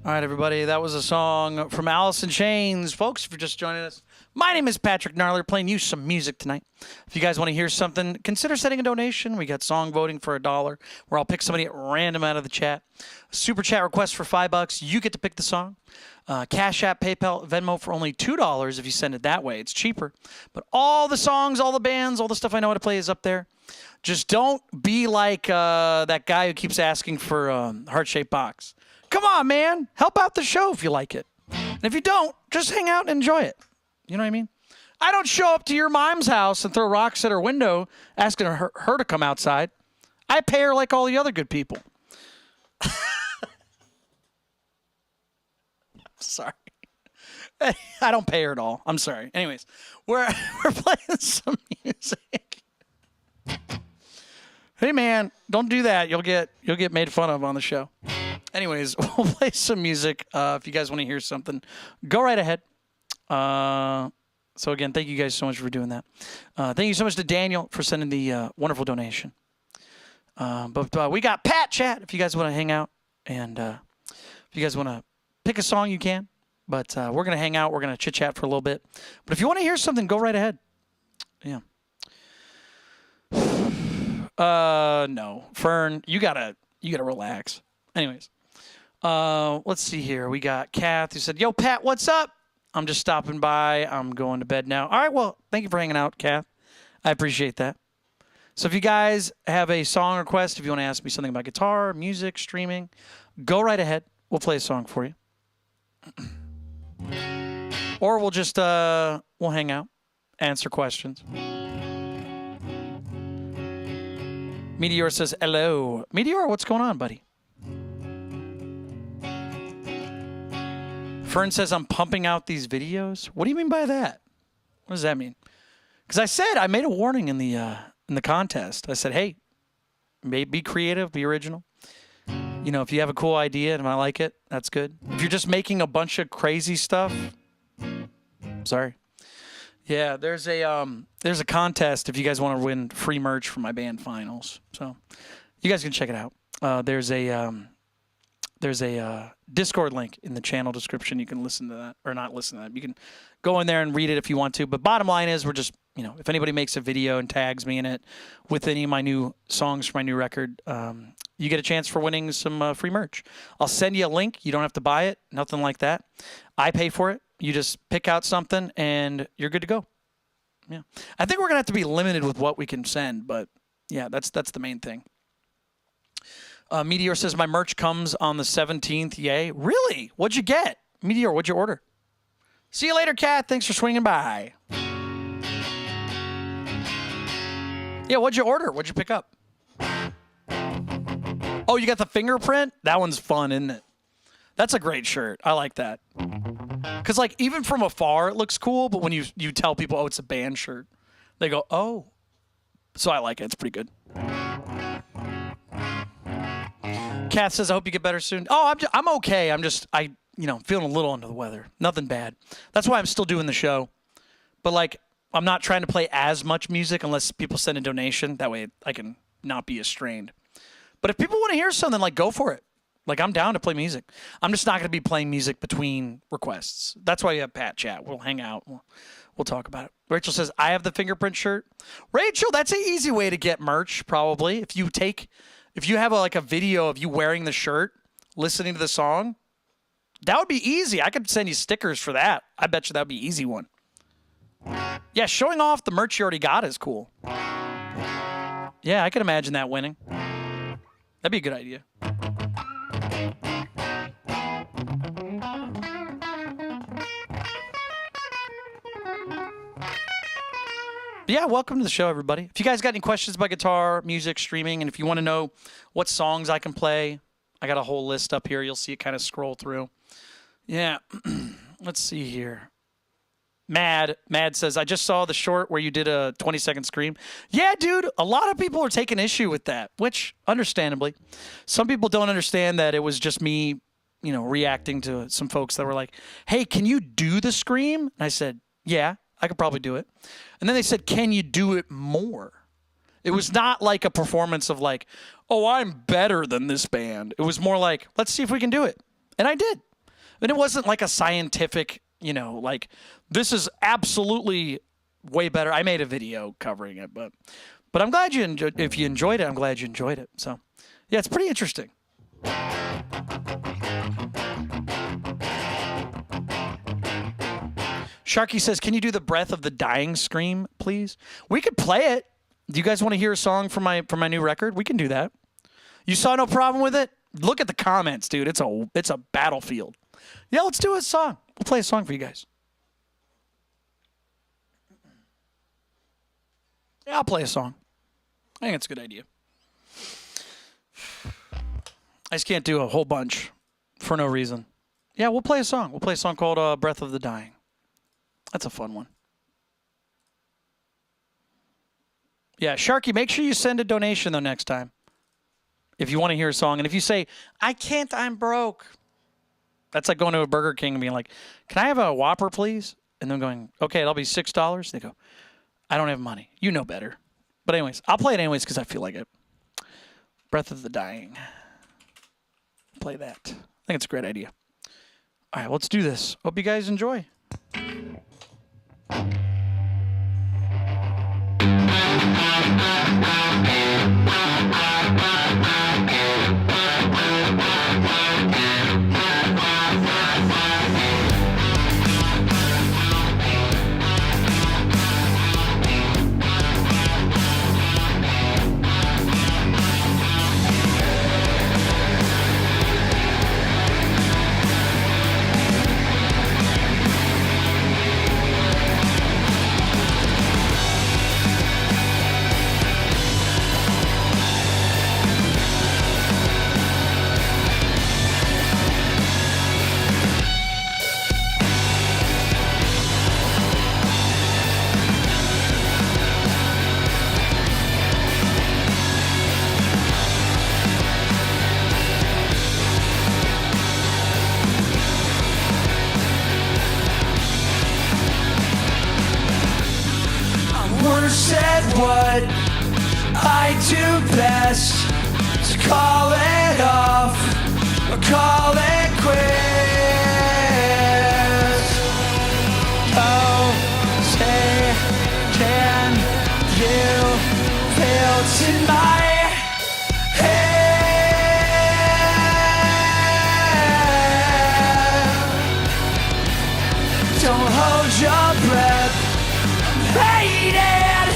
All right, everybody, that was a song from Alice in Chains. Folks, if you're just joining us, my name is Patrick Gnarler, playing you some music tonight. If you guys want to hear something, consider setting a donation. We got song voting for $1, where I'll pick somebody at random out of the chat. A super chat request for $5. You get to pick the song. Cash App, PayPal, Venmo for only $2 if you send it that way. It's cheaper. But all the songs, all the bands, all the stuff I know how to play is up there. Just don't be like that guy who keeps asking for a heart-shaped box. Come on, man. Help out the show if you like it. And if you don't, just hang out and enjoy it. You know what I mean? I don't show up to your mom's house and throw rocks at her window asking her to come outside. I pay her like all the other good people. Sorry. I don't pay her at all. I'm sorry. Anyways, we're playing some music. Hey, man, don't do that. You'll get made fun of on the show. Anyways, we'll play some music. If you guys want to hear something, go right ahead. So, again, thank you guys so much for doing that. Thank you so much to Daniel for sending the wonderful donation. But we got Pat Chat if you guys want to hang out. And if you guys want to pick a song, you can. But we're going to hang out. We're going to chit-chat for a little bit. But if you want to hear something, go right ahead. Yeah. No. Fern, you gotta relax. Anyways. Let's see here. We got Kath who said, "Yo, Pat, what's up? I'm just stopping by. I'm going to bed now." All right, well, thank you for hanging out, Kath. I appreciate that. So if you guys have a song request, if you want to ask me something about guitar, music, streaming, go right ahead. We'll play a song for you. Or we'll just, we'll hang out, answer questions. Meteor says, hello. Meteor, what's going on, buddy? Fern says, I'm pumping out these videos. What do you mean by that? What does that mean? Because I said, I made a warning in the contest. I said, hey, be creative, be original. You know, if you have a cool idea and I like it, that's good. If you're just making a bunch of crazy stuff, sorry. Yeah, there's a contest if you guys want to win free merch from my band finals. So you guys can check it out. There's a Discord link in the channel description. You can listen to that, or not listen to that. You can go in there and read it if you want to. But bottom line is, we're just, you know, if anybody makes a video and tags me in it with any of my new songs for my new record, you get a chance for winning some free merch. I'll send you a link. You don't have to buy it, nothing like that. I pay for it. You just pick out something and you're good to go. Yeah, I think we're gonna have to be limited with what we can send, but yeah, that's the main thing. Meteor says my merch comes on the 17th. Yay! Really? What'd you get, Meteor? What'd you order? See you later, Kat. Thanks for swinging by. Yeah, what'd you order? What'd you pick up? Oh, you got the fingerprint? That one's fun, isn't it? That's a great shirt. I like that. Because, like, even from afar, it looks cool, but when you tell people, oh, it's a band shirt, they go, oh. So I like it. It's pretty good. Kat says, I hope you get better soon. Oh, I'm okay. I'm feeling a little under the weather. Nothing bad. That's why I'm still doing the show. But, like, I'm not trying to play as much music unless people send a donation. That way I can not be as strained. But if people want to hear something, like, go for it. Like, I'm down to play music. I'm just not going to be playing music between requests. That's why you have Pat Chat. We'll hang out. We'll talk about it. Rachel says, I have the fingerprint shirt. Rachel, that's an easy way to get merch, probably. If you have a video of you wearing the shirt, listening to the song, that would be easy. I could send you stickers for that. I bet you that would be an easy one. Yeah, showing off the merch you already got is cool. Yeah, I could imagine that winning. That'd be a good idea. Yeah, welcome to the show, everybody. If you guys got any questions about guitar, music, streaming, and if you want to know what songs I can play, I got a whole list up here. You'll see it kind of scroll through. Yeah, let's see here. Mad says, I just saw the short where you did a 20-second scream. Yeah, dude, a lot of people are taking issue with that, which, understandably. Some people don't understand that it was just me, reacting to some folks that were like, hey, can you do the scream? And I said, yeah, I could probably do it. And then they said, can you do it more? It was not like a performance of like, oh, I'm better than this band. It was more like, let's see if we can do it. And I did. And it wasn't like a scientific, like this is absolutely way better. I made a video covering it, but I'm glad you enjoyed. If you enjoyed it, I'm glad you enjoyed it. So, yeah, it's pretty interesting. Sharky says, "Can you do the Breath of the Dying scream, please?" We could play it. Do you guys want to hear a song from my new record? We can do that. You saw no problem with it? Look at the comments, dude. It's a battlefield. Yeah, let's do a song. We'll play a song for you guys. Yeah, I'll play a song. I think it's a good idea. I just can't do a whole bunch for no reason. Yeah, we'll play a song. We'll play a song called Breath of the Dying. That's a fun one. Yeah, Sharky, make sure you send a donation, though, next time. If you want to hear a song. And if you say, I can't, I'm broke. That's like going to a Burger King and being like, can I have a Whopper, please? And then going, okay, it'll be $6. They go, I don't have money. You know better. But anyways, I'll play it anyways because I feel like it. Breath of the Dying. Play that. I think it's a great idea. All right, let's do this. Hope you guys enjoy. Said what I do best to call it off or call it quits. Oh, say, can you feel tonight? Hey, don't hold your breath. Hated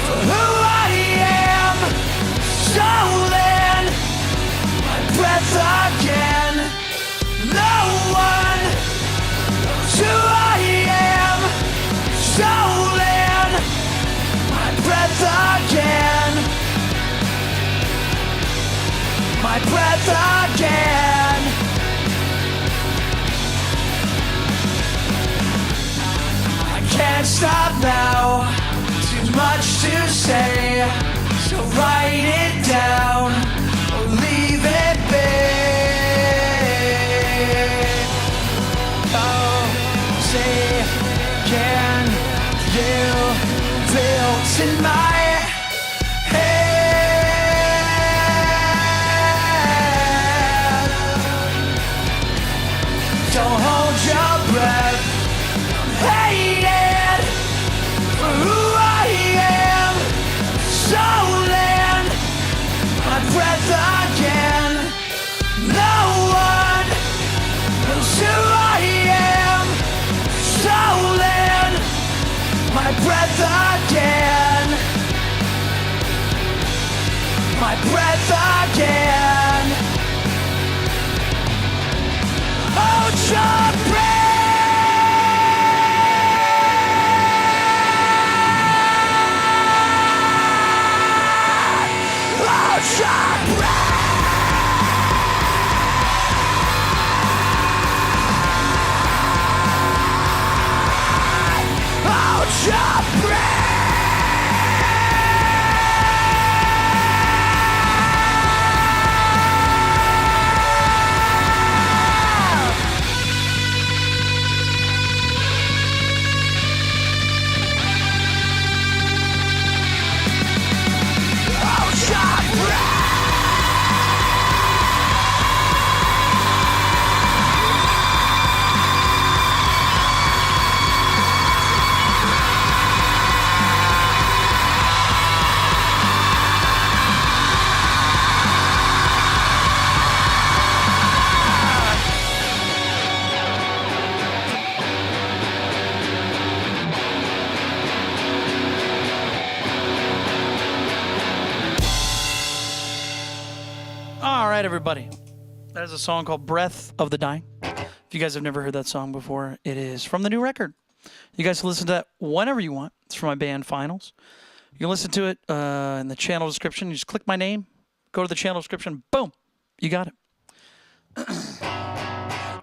for who I am, stolen my breath again. No one knows who I am, stolen my breath again. My breath again. Can't stop now, too much to say, so write it down or leave it be. Oh, say, can you feel in my head? Don't hold your breath. Hated for who I am, stolen my breath again. No one knows who I am, stolen my breath again. My breath again. Hold your breath. right, everybody. That is a song called Breath of the Dying. If you guys have never heard that song before, it is from the new record. You guys can listen to that whenever you want. It's from my band Finals. You can listen to it in the channel description. You just click my name, go to the channel description, boom, you got it.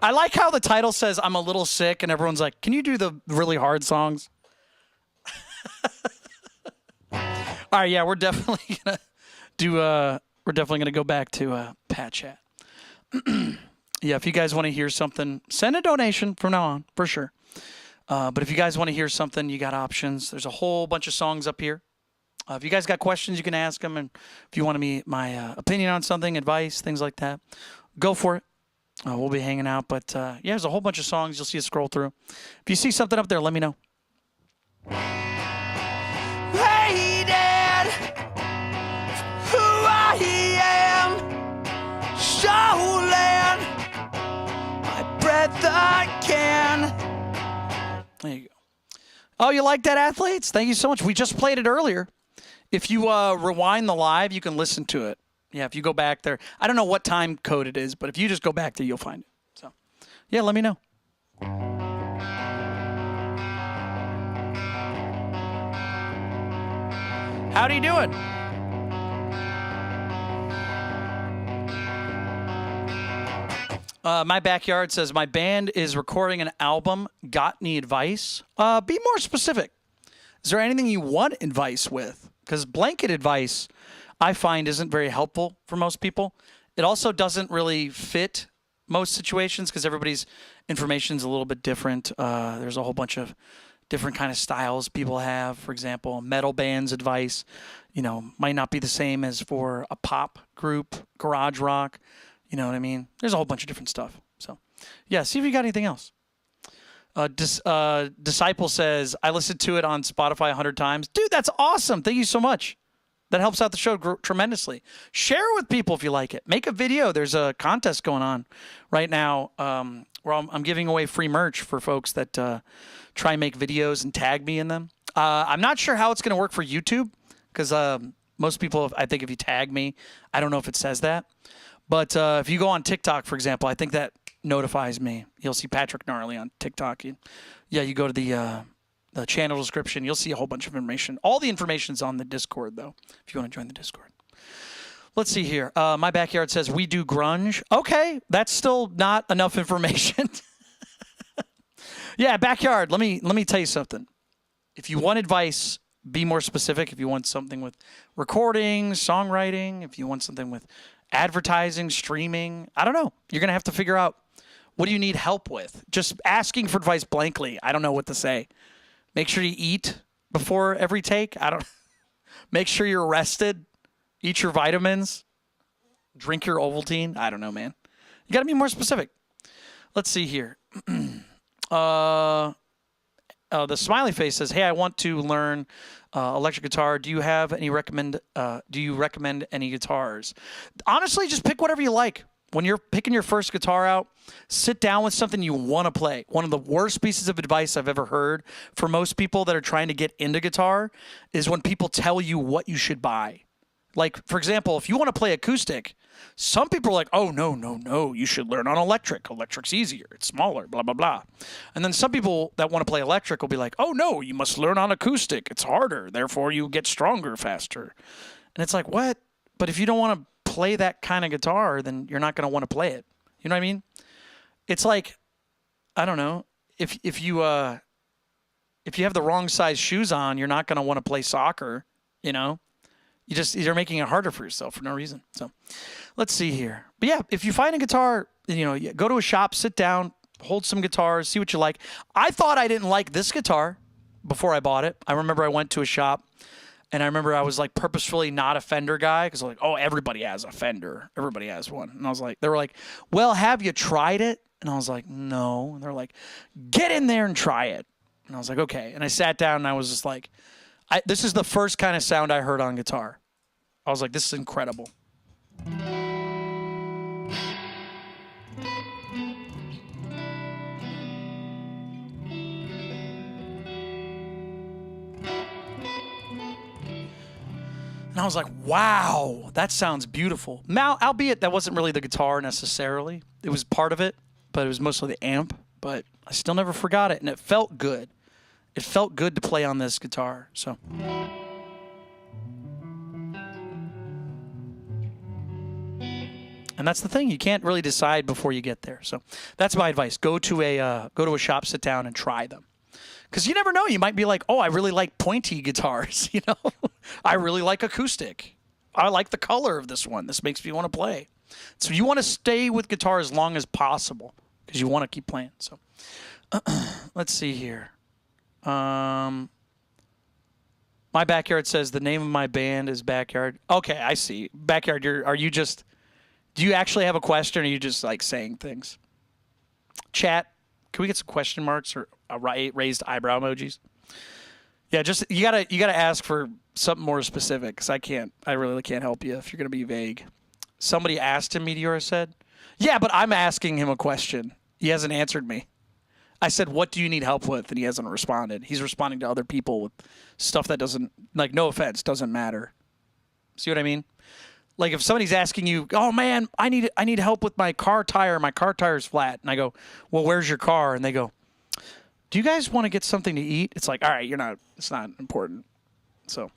I like how the title says I'm a little sick, and everyone's like, can you do the really hard songs? All right, yeah, we're definitely gonna go back to Pat Chat. Yeah, if you guys want to hear something, send a donation from now on, for sure. But if you guys want to hear something, you got options. There's a whole bunch of songs up here. If you guys got questions, you can ask them. And if you want my opinion on something, advice, things like that, go for it. We'll be hanging out. But, yeah, there's a whole bunch of songs. You'll see it scroll through. If you see something up there, let me know. Hey, Dad, who I am, stolen my breath again. There you go. Oh, you like that, athletes? Thank you so much. We just played it earlier. If you rewind the live, you can listen to it. Yeah, if you go back there. I don't know what time code it is, but if you just go back there, you'll find it. So, yeah, let me know. How do you do it? My backyard says, my band is recording an album. Got any advice? Be more specific. Is there anything you want advice with? Because blanket advice, I find, isn't very helpful for most people. It also doesn't really fit most situations because everybody's information is a little bit different. There's a whole bunch of different kind of styles people have. For example, metal band's advice, might not be the same as for a pop group, garage rock. You know what I mean? There's a whole bunch of different stuff. So, yeah, see if you got anything else. Disciple says, I listened to it on Spotify 100 times. Dude, that's awesome. Thank you so much. That helps out the show tremendously. Share it with people if you like it. Make a video. There's a contest going on right now where I'm giving away free merch for folks that try and make videos and tag me in them. I'm not sure how it's going to work for YouTube because most people, I think if you tag me, I don't know if it says that. But if you go on TikTok, for example, I think that notifies me. You'll see Patrick Gnarly on TikTok. You go to the channel description. You'll see a whole bunch of information. All the information's on the Discord, though, if you want to join the Discord. Let's see here. My backyard says, we do grunge. Okay, that's still not enough information. Yeah, backyard, let me tell you something. If you want advice, be more specific. If you want something with recording, songwriting, if you want something with advertising, streaming, I don't know. You're going to have to figure out what do you need help with. Just asking for advice blankly, I don't know what to say. Make sure you eat before every take. Make sure you're rested. Eat your vitamins. Drink your Ovaltine. I don't know, man. You got to be more specific. Let's see here. The smiley face says, hey, I want to learn electric guitar. Do you recommend any guitars? Honestly, just pick whatever you like. When you're picking your first guitar out, sit down with something you want to play. One of the worst pieces of advice I've ever heard for most people that are trying to get into guitar is when people tell you what you should buy. Like, for example, if you want to play acoustic, some people are like, oh, no, you should learn on electric. Electric's easier. It's smaller, blah, blah, blah. And then some people that want to play electric will be like, oh, no, you must learn on acoustic. It's harder. Therefore, you get stronger faster. And it's like, what? But if you don't want to play that kind of guitar, then you're not going to want to play it. You know what I mean? It's like, I don't know. If you have the wrong size shoes on, you're not going to want to play soccer, You're making it harder for yourself for no reason. So let's see here. But yeah, if you find a guitar, go to a shop, sit down, hold some guitars, see what you like. I thought I didn't like this guitar before I bought it. I remember I went to a shop and I remember I was like purposefully not a Fender guy because like, oh, everybody has a Fender. Everybody has one. And I was like, they were like, well, have you tried it? And I was like, no. And they're like, get in there and try it. And I was like, okay. And I sat down and I was just like, this is the first kind of sound I heard on guitar. I was like, this is incredible. And I was like, wow, that sounds beautiful. Now, albeit that wasn't really the guitar necessarily. It was part of it, but it was mostly the amp. But I still never forgot it, and it felt good. It felt good to play on this guitar, so. And that's the thing. You can't really decide before you get there. So that's my advice. Go to a shop, sit down, and try them. Because you never know. You might be like, oh, I really like pointy guitars. You know, I really like acoustic. I like the color of this one. This makes me want to play. So you want to stay with guitar as long as possible because you want to keep playing. So let's see here. My Backyard says the name of my band is Backyard. Okay, I see. Backyard, do you actually have a question, or are you just like saying things? Chat, can we get some question marks or raised eyebrow emojis? Yeah, just you gotta ask for something more specific, because I really can't help you if you're gonna be vague. Somebody asked him, Meteor said. Yeah, but I'm asking him a question. He hasn't answered me. I said, what do you need help with? And he hasn't responded. He's responding to other people with stuff that doesn't, like, no offense, doesn't matter. See what I mean? Like if somebody's asking you, oh man, I need help with my car tire. My car tire's flat. And I go, well, where's your car? And they go, do you guys want to get something to eat? It's like, all right, it's not important. So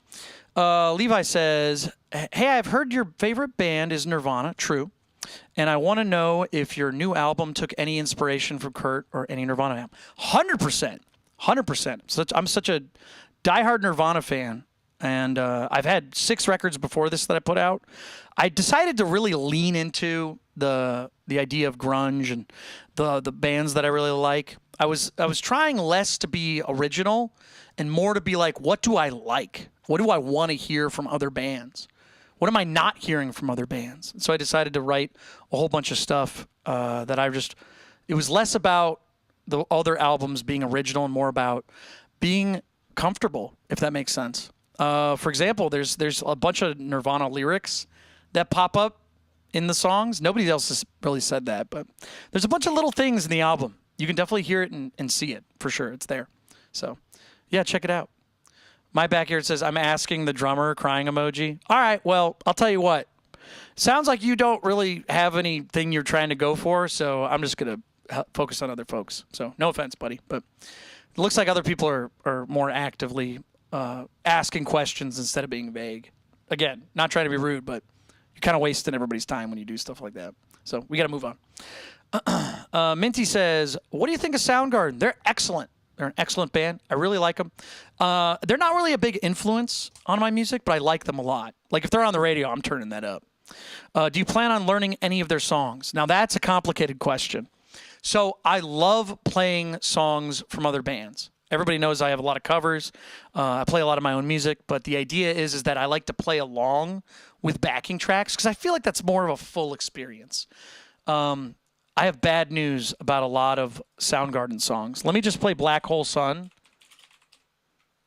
Levi says, hey, I've heard your favorite band is Nirvana. True. And I want to know if your new album took any inspiration from Kurt or any Nirvana album. 100%. 100%. I'm such a diehard Nirvana fan. And I've had 6 records before this that I put out. I decided to really lean into the idea of grunge and the bands that I really like. I was trying less to be original and more to be like, what do I like? What do I want to hear from other bands? What am I not hearing from other bands? And so I decided to write a whole bunch of stuff it was less about the other albums being original and more about being comfortable, if that makes sense. For example, there's a bunch of Nirvana lyrics that pop up in the songs. Nobody else has really said that, but there's a bunch of little things in the album. You can definitely hear it and see it for sure. It's there. So, yeah, check it out. My Backyard says, I'm asking the drummer, crying emoji. All right, well, I'll tell you what. Sounds like you don't really have anything you're trying to go for, so I'm just going to focus on other folks. So, no offense, buddy, but it looks like other people are more actively asking questions instead of being vague. Again, not trying to be rude, but you're kind of wasting everybody's time when you do stuff like that. So we got to move on. Minty says, what do you think of Soundgarden? They're excellent. They're an excellent band. I really like them. They're not really a big influence on my music, but I like them a lot. Like if they're on the radio, I'm turning that up. Do you plan on learning any of their songs? Now that's a complicated question. So I love playing songs from other bands. Everybody knows I have a lot of covers. I play a lot of my own music, but the idea is that I like to play along with backing tracks because I feel like that's more of a full experience. I have bad news about a lot of Soundgarden songs. Let me just play Black Hole Sun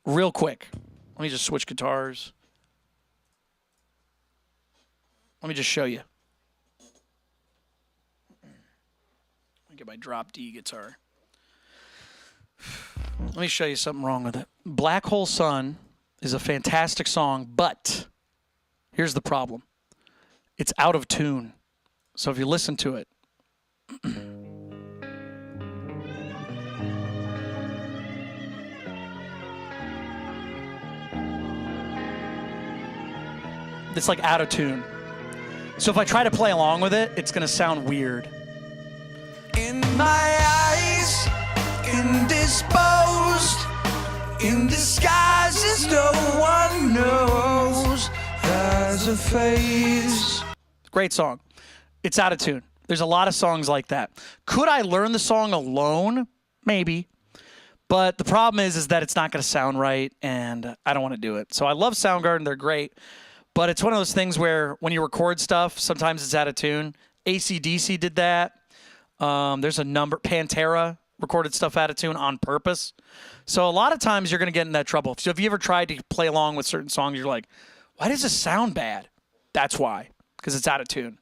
real quick. Let me just switch guitars. Let me just show you. Let me get my drop D guitar. Let me show you something wrong with it. Black Hole Sun is a fantastic song, but here's the problem. It's out of tune. So if you listen to it, it's like out of tune. So if I try to play along with it, it's going to sound weird. In my eyes, indisposed, in disguises no one knows, has a face. Great song. It's out of tune. There's a lot of songs like that. Could I learn the song alone? Maybe. But the problem is that it's not going to sound right, and I don't want to do it. So I love Soundgarden. They're great. But it's one of those things where when you record stuff, sometimes it's out of tune. AC/DC did that. There's a number. Pantera recorded stuff out of tune on purpose. So a lot of times you're going to get in that trouble. So if you ever tried to play along with certain songs, you're like, why does this sound bad? That's why, because it's out of tune.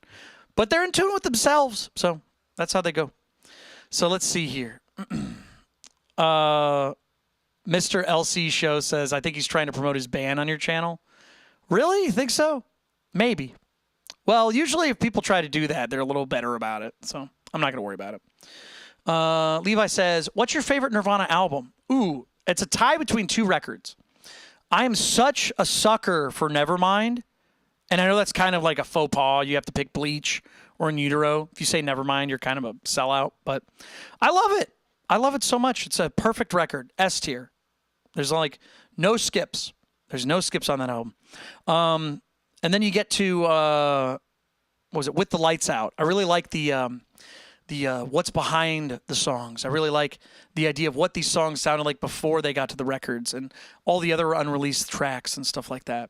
But they're in tune with themselves, so that's how they go. So let's see here. Mr. LC Show says, I think he's trying to promote his band on your channel. Really? You think so? Maybe. Well, usually if people try to do that, they're a little better about it. So I'm not going to worry about it. Levi says, what's your favorite Nirvana album? Ooh, it's a tie between two records. I am such a sucker for Nevermind. And I know that's kind of like a faux pas. You have to pick Bleach or In Utero. If you say Nevermind, you're kind of a sellout. But I love it. I love it so much. It's a perfect record. S tier. There's like no skips. There's no skips on that album. And then you get to, what was it, With the Lights Out. I really like the what's behind the songs. I really like the idea of what these songs sounded like before they got to the records and all the other unreleased tracks and stuff like that.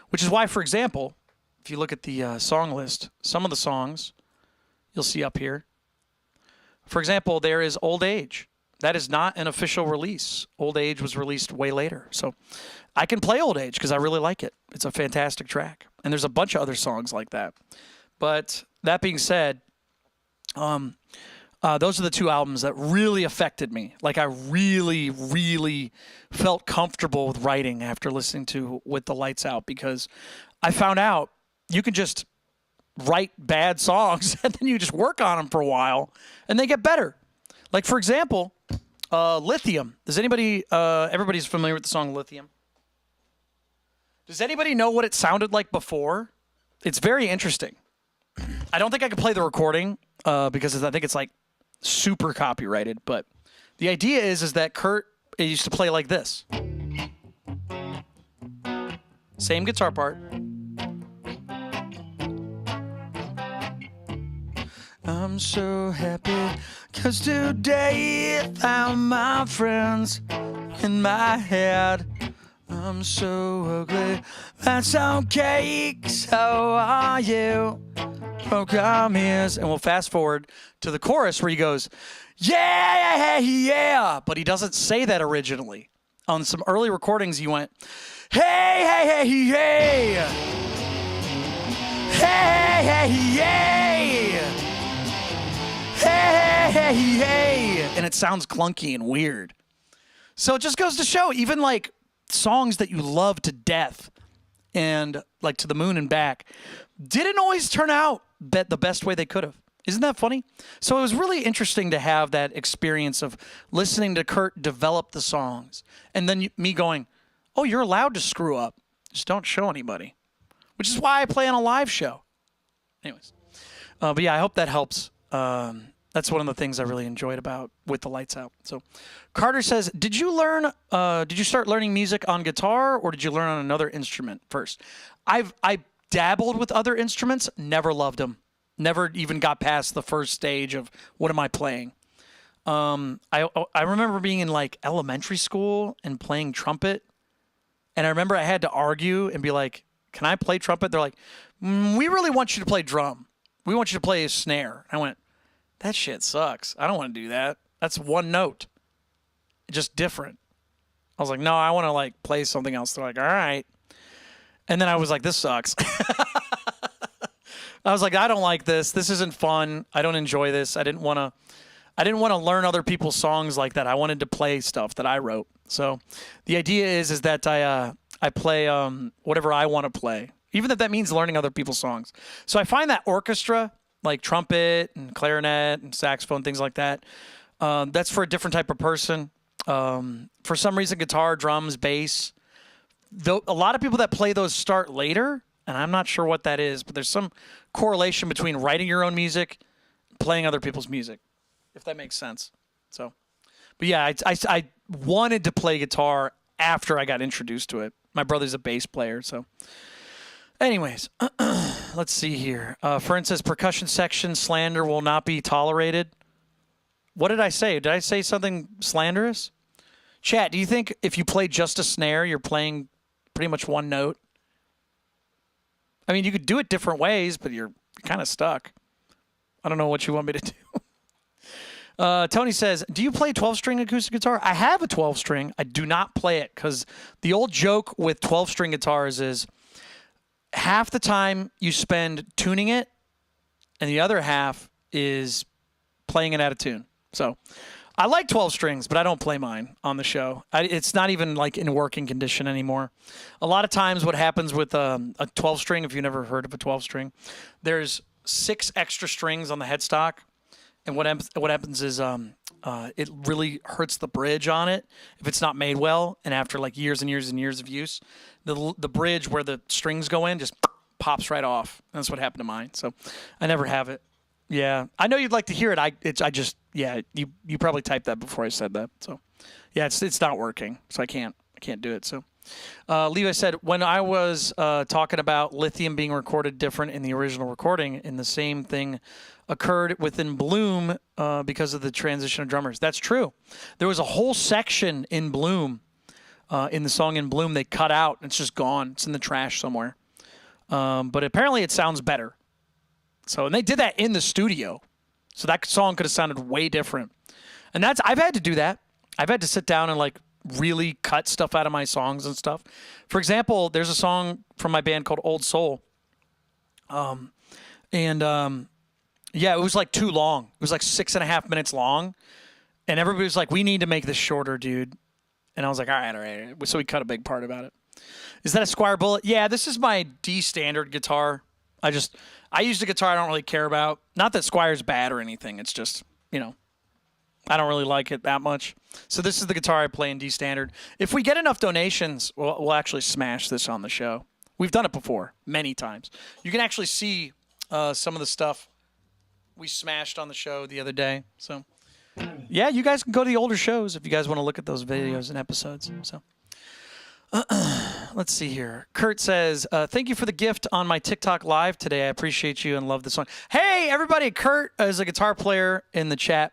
Which is why, for example, if you look at the song list, some of the songs you'll see up here. For example, there is Old Age. That is not an official release. Old Age was released way later. So I can play Old Age because I really like it. It's a fantastic track. And there's a bunch of other songs like that. But that being said, those are the two albums that really affected me. Like I really, really felt comfortable with writing after listening to With the Lights Out because I found out you can just write bad songs and then you just work on them for a while and they get better. Like, for example, Lithium. Does anybody, everybody's familiar with the song Lithium? Does anybody know what it sounded like before? It's very interesting. I don't think I could play the recording because I think it's like super copyrighted. But the idea is that Kurt used to play like this. Same guitar part. I'm so happy because today I found my friends in my head. I'm so ugly, that's okay, so are you. Oh, come here. And we'll fast forward to the chorus where he goes, yeah, yeah. But he doesn't say that originally. On some early recordings, he went, hey, hey, hey, hey. Hey, hey, hey. Hey, hey, hey. And it sounds clunky and weird. So it just goes to show, even like songs that you love to death and like To the Moon and Back didn't always turn out the best way they could have. Isn't that funny? So it was really interesting to have that experience of listening to Kurt develop the songs and then me going, oh, you're allowed to screw up. Just don't show anybody, which is why I play on a live show. Anyways, but yeah, I hope that helps. That's one of the things I really enjoyed about With the Lights Out. So Carter says, did you start learning music on guitar or did you learn on another instrument first? I dabbled with other instruments, never loved them. Never even got past the first stage of what am I playing. I remember being in like elementary school and playing trumpet. And I remember I had to argue and be like, can I play trumpet? They're like, we really want you to play drum. We want you to play a snare. I went, that shit sucks. I don't want to do that. That's one note. Just different. I was like, no, I want to like play something else. They're like, all right. And then I was like, this sucks. I was like, I don't like this. This isn't fun. I don't enjoy this. I didn't want to learn other people's songs like that. I wanted to play stuff that I wrote. So the idea is that I play whatever I want to play, even if that means learning other people's songs. So I find that orchestra, like trumpet and clarinet and saxophone, things like that, that's for a different type of person. For some reason, guitar, drums, bass, though a lot of people that play those start later, and I'm not sure what that is, but there's some correlation between writing your own music and playing other people's music, if that makes sense. So, but yeah, I wanted to play guitar after I got introduced to it. My brother's a bass player, so. Anyways, let's see here. Fern says percussion section slander will not be tolerated. What did I say? Did I say something slanderous? Chat, do you think if you play just a snare, you're playing pretty much one note? I mean, you could do it different ways, but you're kind of stuck. I don't know what you want me to do. Tony says, do you play 12-string acoustic guitar? I have a 12-string. I do not play it because the old joke with 12-string guitars is half the time you spend tuning it, and the other half is playing it out of tune. So I like 12 strings, but I don't play mine on the show. It's not even like in working condition anymore. A lot of times what happens with a 12 string, if you've never heard of a 12 string, there's 6 extra strings on the headstock. And what happens is it really hurts the bridge on it if it's not made well. And after like years and years and years of use, the bridge where the strings go in just pops right off. That's what happened to mine. So I never have it. Yeah, I know you'd like to hear it. You probably typed that before I said that. So, yeah, it's not working. So I can't do it. So, Levi said when I was talking about Lithium being recorded different in the original recording, and the same thing occurred within Bloom because of the transition of drummers. That's true. There was a whole section in Bloom, in the song in Bloom, they cut out. It's just gone. It's in the trash somewhere. But apparently it sounds better. So, and they did that in the studio. So that song could have sounded way different. And I've had to do that. I've had to sit down and like really cut stuff out of my songs and stuff. For example, there's a song from my band called Old Soul. Yeah, it was like too long. It was like 6.5 minutes long. And everybody was like, we need to make this shorter, dude. And I was like, all right. So we cut a big part about it. Is that a Squire Bullet? Yeah, this is my D standard guitar. I use the guitar I don't really care about. Not that Squire's bad or anything. It's just, I don't really like it that much. So this is the guitar I play in D standard. If we get enough donations, we'll actually smash this on the show. We've done it before, many times. You can actually see some of the stuff we smashed on the show the other day. So, yeah, you guys can go to the older shows if you guys want to look at those videos and episodes. So. Let's see here. Kurt says, thank you for the gift on my TikTok live today. I appreciate you and love the song. Hey, everybody. Kurt is a guitar player in the chat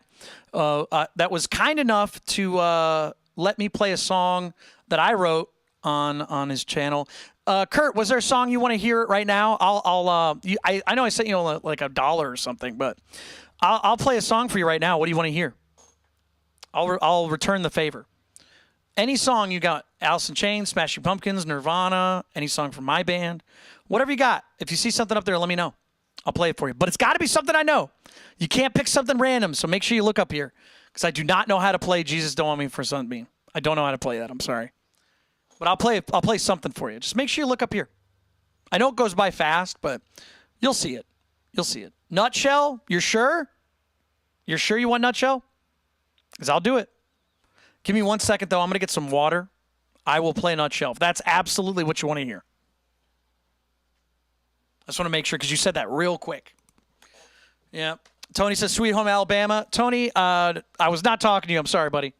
that was kind enough to let me play a song that I wrote on his channel. Kurt, was there a song you want to hear right now? I know I sent you like $1 or something, but I'll play a song for you right now. What do you want to hear? I'll return the favor. Any song you got, Alice in Chains, Smashing Pumpkins, Nirvana, any song from my band, whatever you got. If you see something up there, let me know. I'll play it for you. But it's got to be something I know. You can't pick something random, so make sure you look up here because I do not know how to play Jesus Don't Want Me for Sunbeam. I don't know how to play that. I'm sorry. But I'll play something for you. Just make sure you look up here. I know it goes by fast, but you'll see it. You'll see it. Nutshell, you're sure? You're sure you want Nutshell? Because I'll do it. Give me 1 second, though. I'm going to get some water. I will play Nutshell. That's absolutely what you want to hear. I just want to make sure because you said that real quick. Yeah. Tony says, Sweet Home Alabama. Tony, I was not talking to you. I'm sorry, buddy.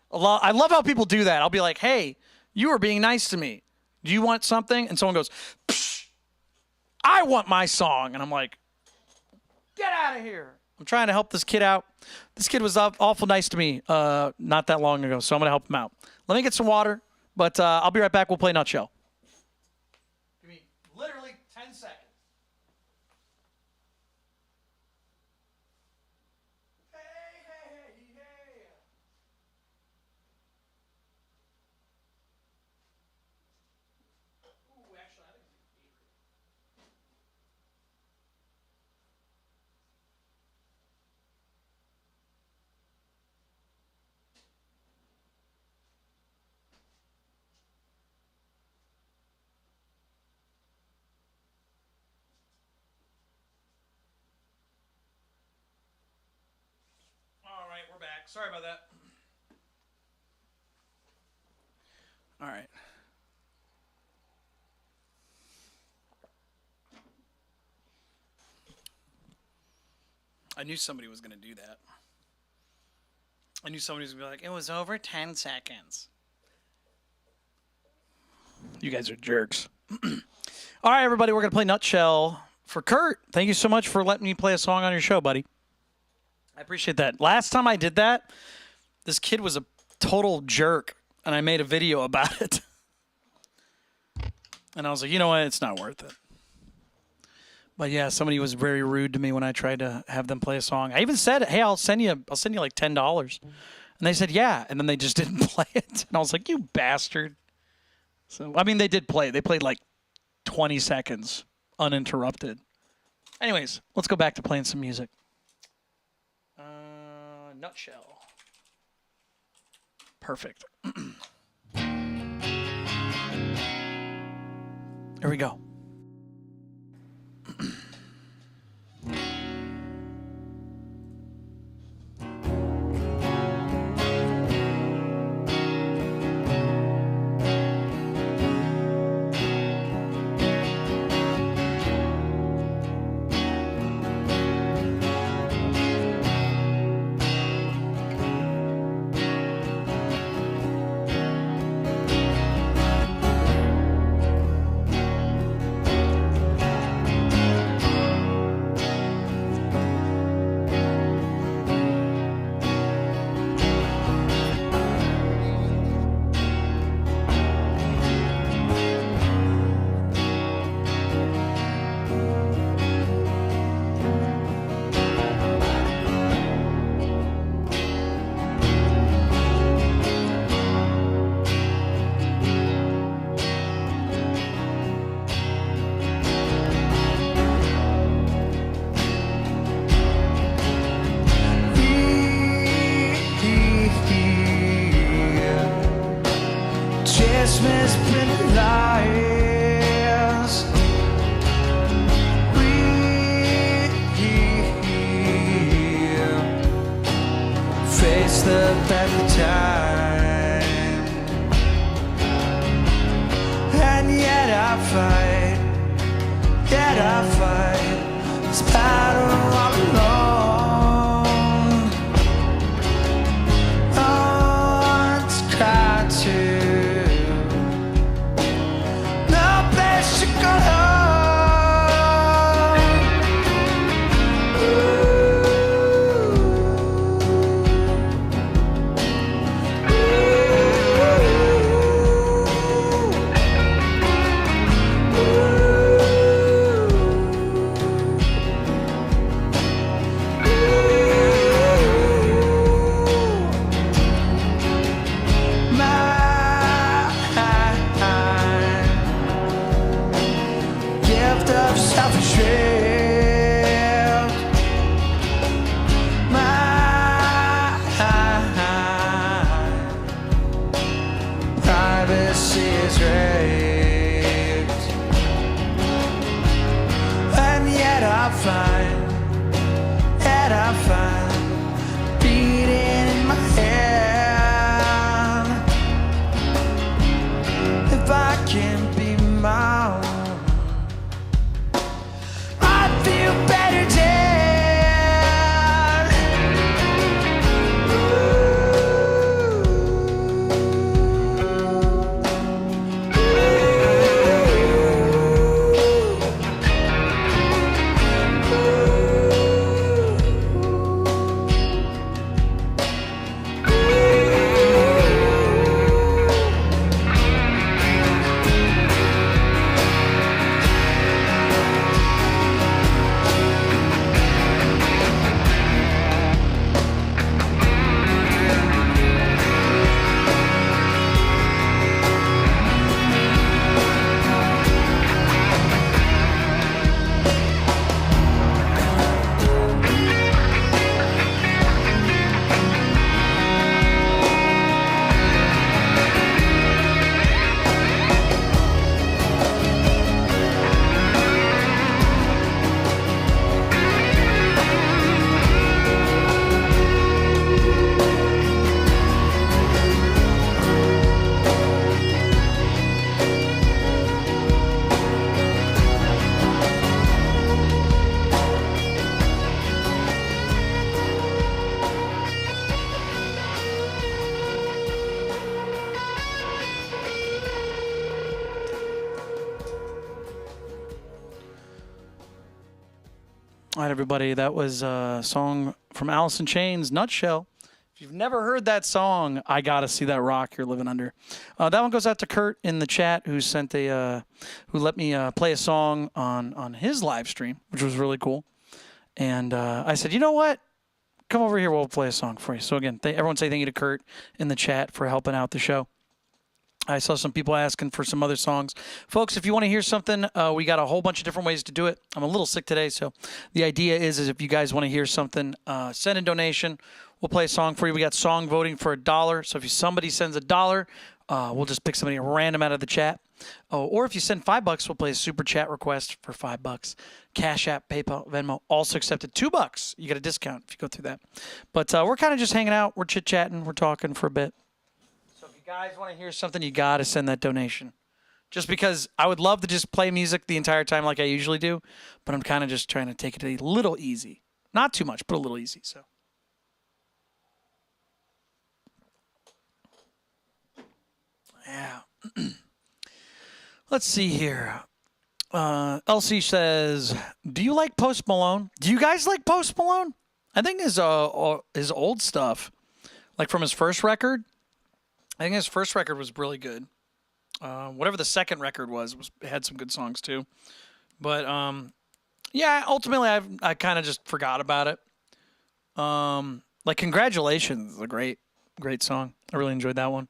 I love how people do that. I'll be like, hey, you were being nice to me. Do you want something? And someone goes, Psh, I want my song. And I'm like, get out of here. I'm trying to help this kid out. This kid was awful nice to me not that long ago, so I'm going to help him out. Let me get some water, but I'll be right back. We'll play Nutshell. Give me literally 10 seconds. Hey. Ooh, actually, I think it's a favorite. All right, we're back. Sorry about that. All right. I knew somebody was going to do that. I knew somebody was going to be like, it was over 10 seconds. You guys are jerks. All right, everybody, we're going to play Nutshell for Kurt. Thank you so much for letting me play a song on your show, buddy. I appreciate that. Last time I did that, this kid was a total jerk, and I made a video about it. And I was like, you know what? It's not worth it. But yeah, somebody was very rude to me when I tried to have them play a song. I even said, hey, I'll send you like $10. And they said, yeah. And then they just didn't play it. And I was like, you bastard. So, I mean, they did play. They played like 20 seconds uninterrupted. Anyways, let's go back to playing some music. Nutshell. Perfect. Here we go. Christmas pretty lies. We face the bad time, and yet I fight this battle all alone. Oh, it's cry too. I find beating in my hand. If I can be my own, I feel better dead. All right, everybody, that was a song from Alice in Chains, Nutshell. If you've never heard that song, I gotta see that rock you're living under. That one goes out to Kurt in the chat, who sent who let me play a song on his live stream, which was really cool. And I said, you know what? Come over here, we'll play a song for you. So again, everyone say thank you to Kurt in the chat for helping out the show. I saw some people asking for some other songs. Folks, if you want to hear something, we got a whole bunch of different ways to do it. I'm a little sick today, so the idea is if you guys want to hear something, send a donation we'll play a song for you. We got song voting for $1. So if somebody sends $1, we'll just pick somebody random out of the chat. Oh, or if you send $5, we'll play a super chat request for $5. Cash App, PayPal, Venmo, also accepted. $2, you get a discount if you go through that. But we're kind of just hanging out. We're chit-chatting. We're talking for a bit. So if you guys want to hear something, you got to send that donation. Just because I would love to just play music the entire time like I usually do, but I'm kind of just trying to take it a little easy. Not too much, but a little easy. So. Yeah. Let's see here. LC says, do you like Post Malone? Do you guys like Post Malone? I think his old stuff, like from his first record, I think his first record was really good. Whatever the second record was had some good songs too. But yeah, ultimately I kind of just forgot about it. Like Congratulations is a great song. I really enjoyed that one.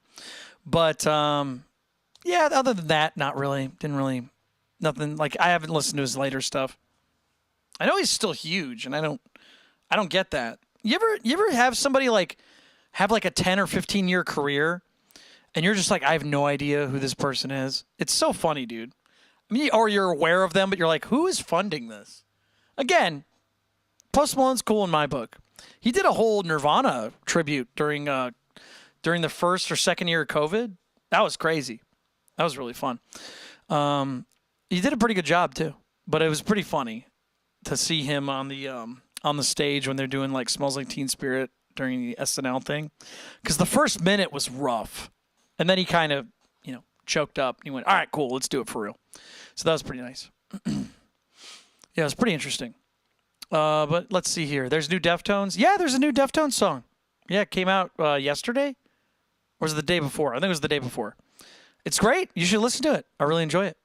But yeah, other than that, not really. Nothing. Like I haven't listened to his later stuff. I know he's still huge, and I don't get that. You ever have somebody like have like a 10 or 15 year career, and you're just like, I have no idea who this person is. It's so funny, dude. I mean, or you're aware of them, but you're like, who is funding this? Again, Post Malone's cool in my book. He did a whole Nirvana tribute during the first or second year of COVID. That was crazy. That was really fun. He did a pretty good job too, but it was pretty funny to see him on the stage when they're doing like Smells Like Teen Spirit during the SNL thing, because the first minute was rough, and then he kind of choked up. And he went, "All right, cool, let's do it for real." So that was pretty nice. Yeah, it was pretty interesting. But let's see here. There's new Deftones. Yeah, there's a new Deftones song. Yeah, it came out yesterday. Or was it the day before? I think it was the day before. It's great. You should listen to it. I really enjoy it.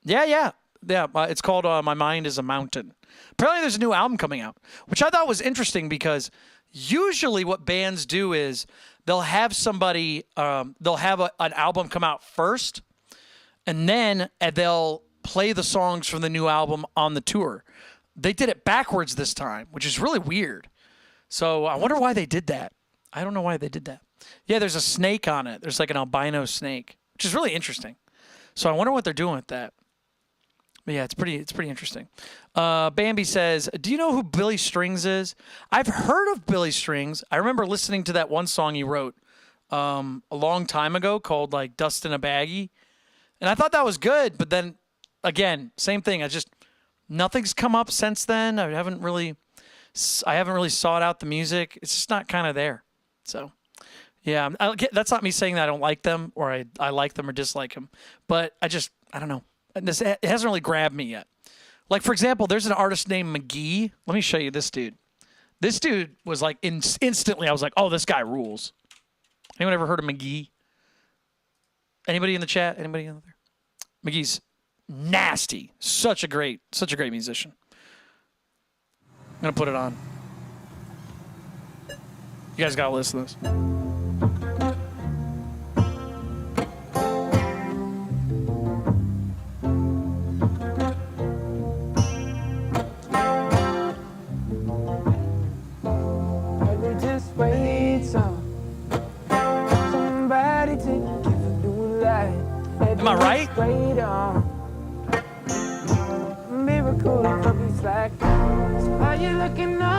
Yeah. It's called My Mind is a Mountain. Apparently there's a new album coming out, which I thought was interesting because usually what bands do is they'll have somebody, they'll have an album come out first, and then they'll play the songs from the new album on the tour. They did it backwards this time, which is really weird. So I wonder why they did that. I don't know why they did that. Yeah, there's a snake on it. There's like an albino snake, which is really interesting. So I wonder what they're doing with that. But yeah, it's pretty interesting. Bambi says, do you know who Billy Strings is? I've heard of Billy Strings. I remember listening to that one song he wrote a long time ago called like Dust in a Baggie. And I thought that was good, but then again, same thing. Nothing's come up since then. I haven't really sought out the music. It's just not kind of there. So yeah, that's not me saying that I don't like them or I like them or dislike them, but I don't know. It hasn't really grabbed me yet. Like, for example, there's an artist named McGee. Let me show you this dude. This dude was like, instantly, I was like, oh, this guy rules. Anyone ever heard of McGee? Anybody in the chat? Anybody in there? McGee's nasty. Such a great musician. I'm going to put it on. You guys got to listen to this. Am I right?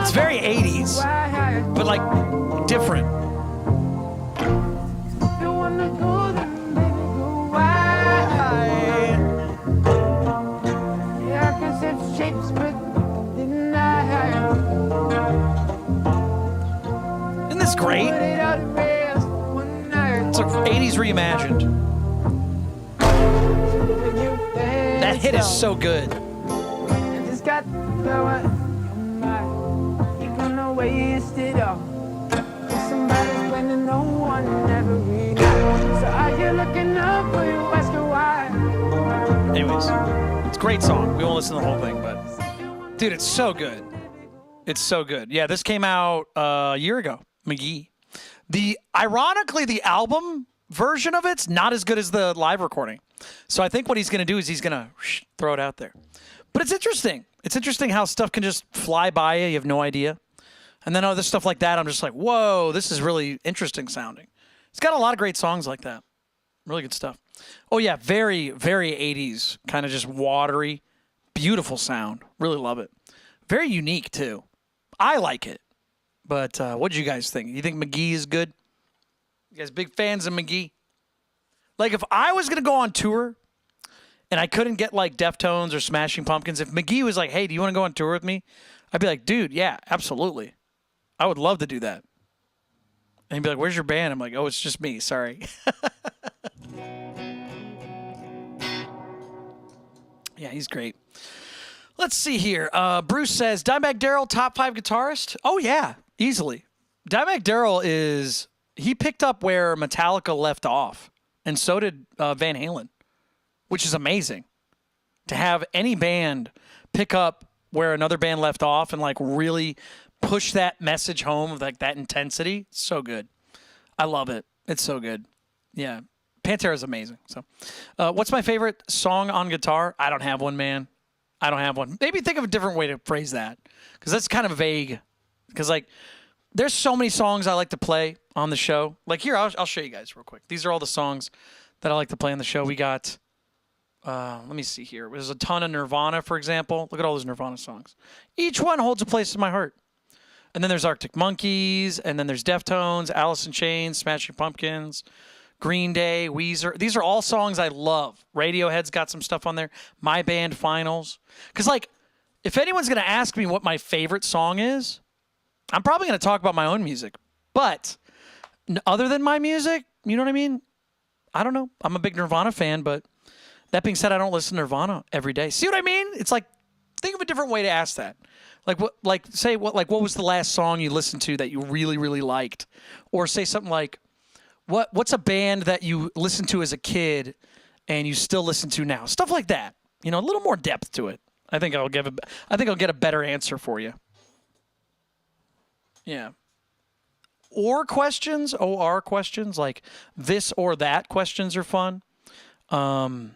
It's very 80s, but like different. Isn't this great? It's like 80s reimagined. That hit is so good. Anyways, it's a great song. We won't listen to the whole thing, but dude, it's so good. It's so good. Yeah, this came out a year ago. McGee. Ironically, the album version of it's not as good as the live recording. So I think what he's going to do is he's going to throw it out there. But it's interesting. It's interesting how stuff can just fly by you. You have no idea. And then other stuff like that, I'm just like, whoa, this is really interesting sounding. It's got a lot of great songs like that. Really good stuff. Oh, yeah, very, very 80s, kind of just watery, beautiful sound. Really love it. Very unique, too. I like it. But what do you guys think? You think McGee is good? You guys big fans of McGee? Like, if I was going to go on tour and I couldn't get, like, Deftones or Smashing Pumpkins, if McGee was like, hey, do you want to go on tour with me? I'd be like, dude, yeah, absolutely. I would love to do that. And he'd be like, where's your band? I'm like, oh, it's just me. Sorry. Yeah, he's great. Let's see here. Bruce says, Dimebag Darrell, top 5 guitarist? Oh, yeah, easily. Dimebag Darrell he picked up where Metallica left off, and so did Van Halen, which is amazing. To have any band pick up where another band left off and, like, really push that message home of, like, that intensity, so good. I love it. It's so good. Yeah. Pantera is amazing. So, what's my favorite song on guitar? I don't have one, man. I don't have one. Maybe think of a different way to phrase that, because that's kind of vague. Because, like, there's so many songs I like to play on the show. Like, here, I'll show you guys real quick. These are all the songs that I like to play on the show. We got, let me see here. There's a ton of Nirvana, for example. Look at all those Nirvana songs. Each one holds a place in my heart. And then there's Arctic Monkeys, and then there's Deftones, Alice in Chains, Smashing Pumpkins, Green Day, Weezer. These are all songs I love. Radiohead's got some stuff on there. My Band Finals. Because, like, if anyone's going to ask me what my favorite song is, I'm probably going to talk about my own music. But other than my music, you know what I mean? I don't know. I'm a big Nirvana fan, but that being said, I don't listen to Nirvana every day. See what I mean? It's like, think of a different way to ask that. Like, what was the last song you listened to that you really, really liked? Or say something like, what's a band that you listened to as a kid and you still listen to now? Stuff like that. You know, a little more depth to it. I think I'll get a better answer for you. Yeah. Or questions, OR questions, like this or that questions are fun. I'll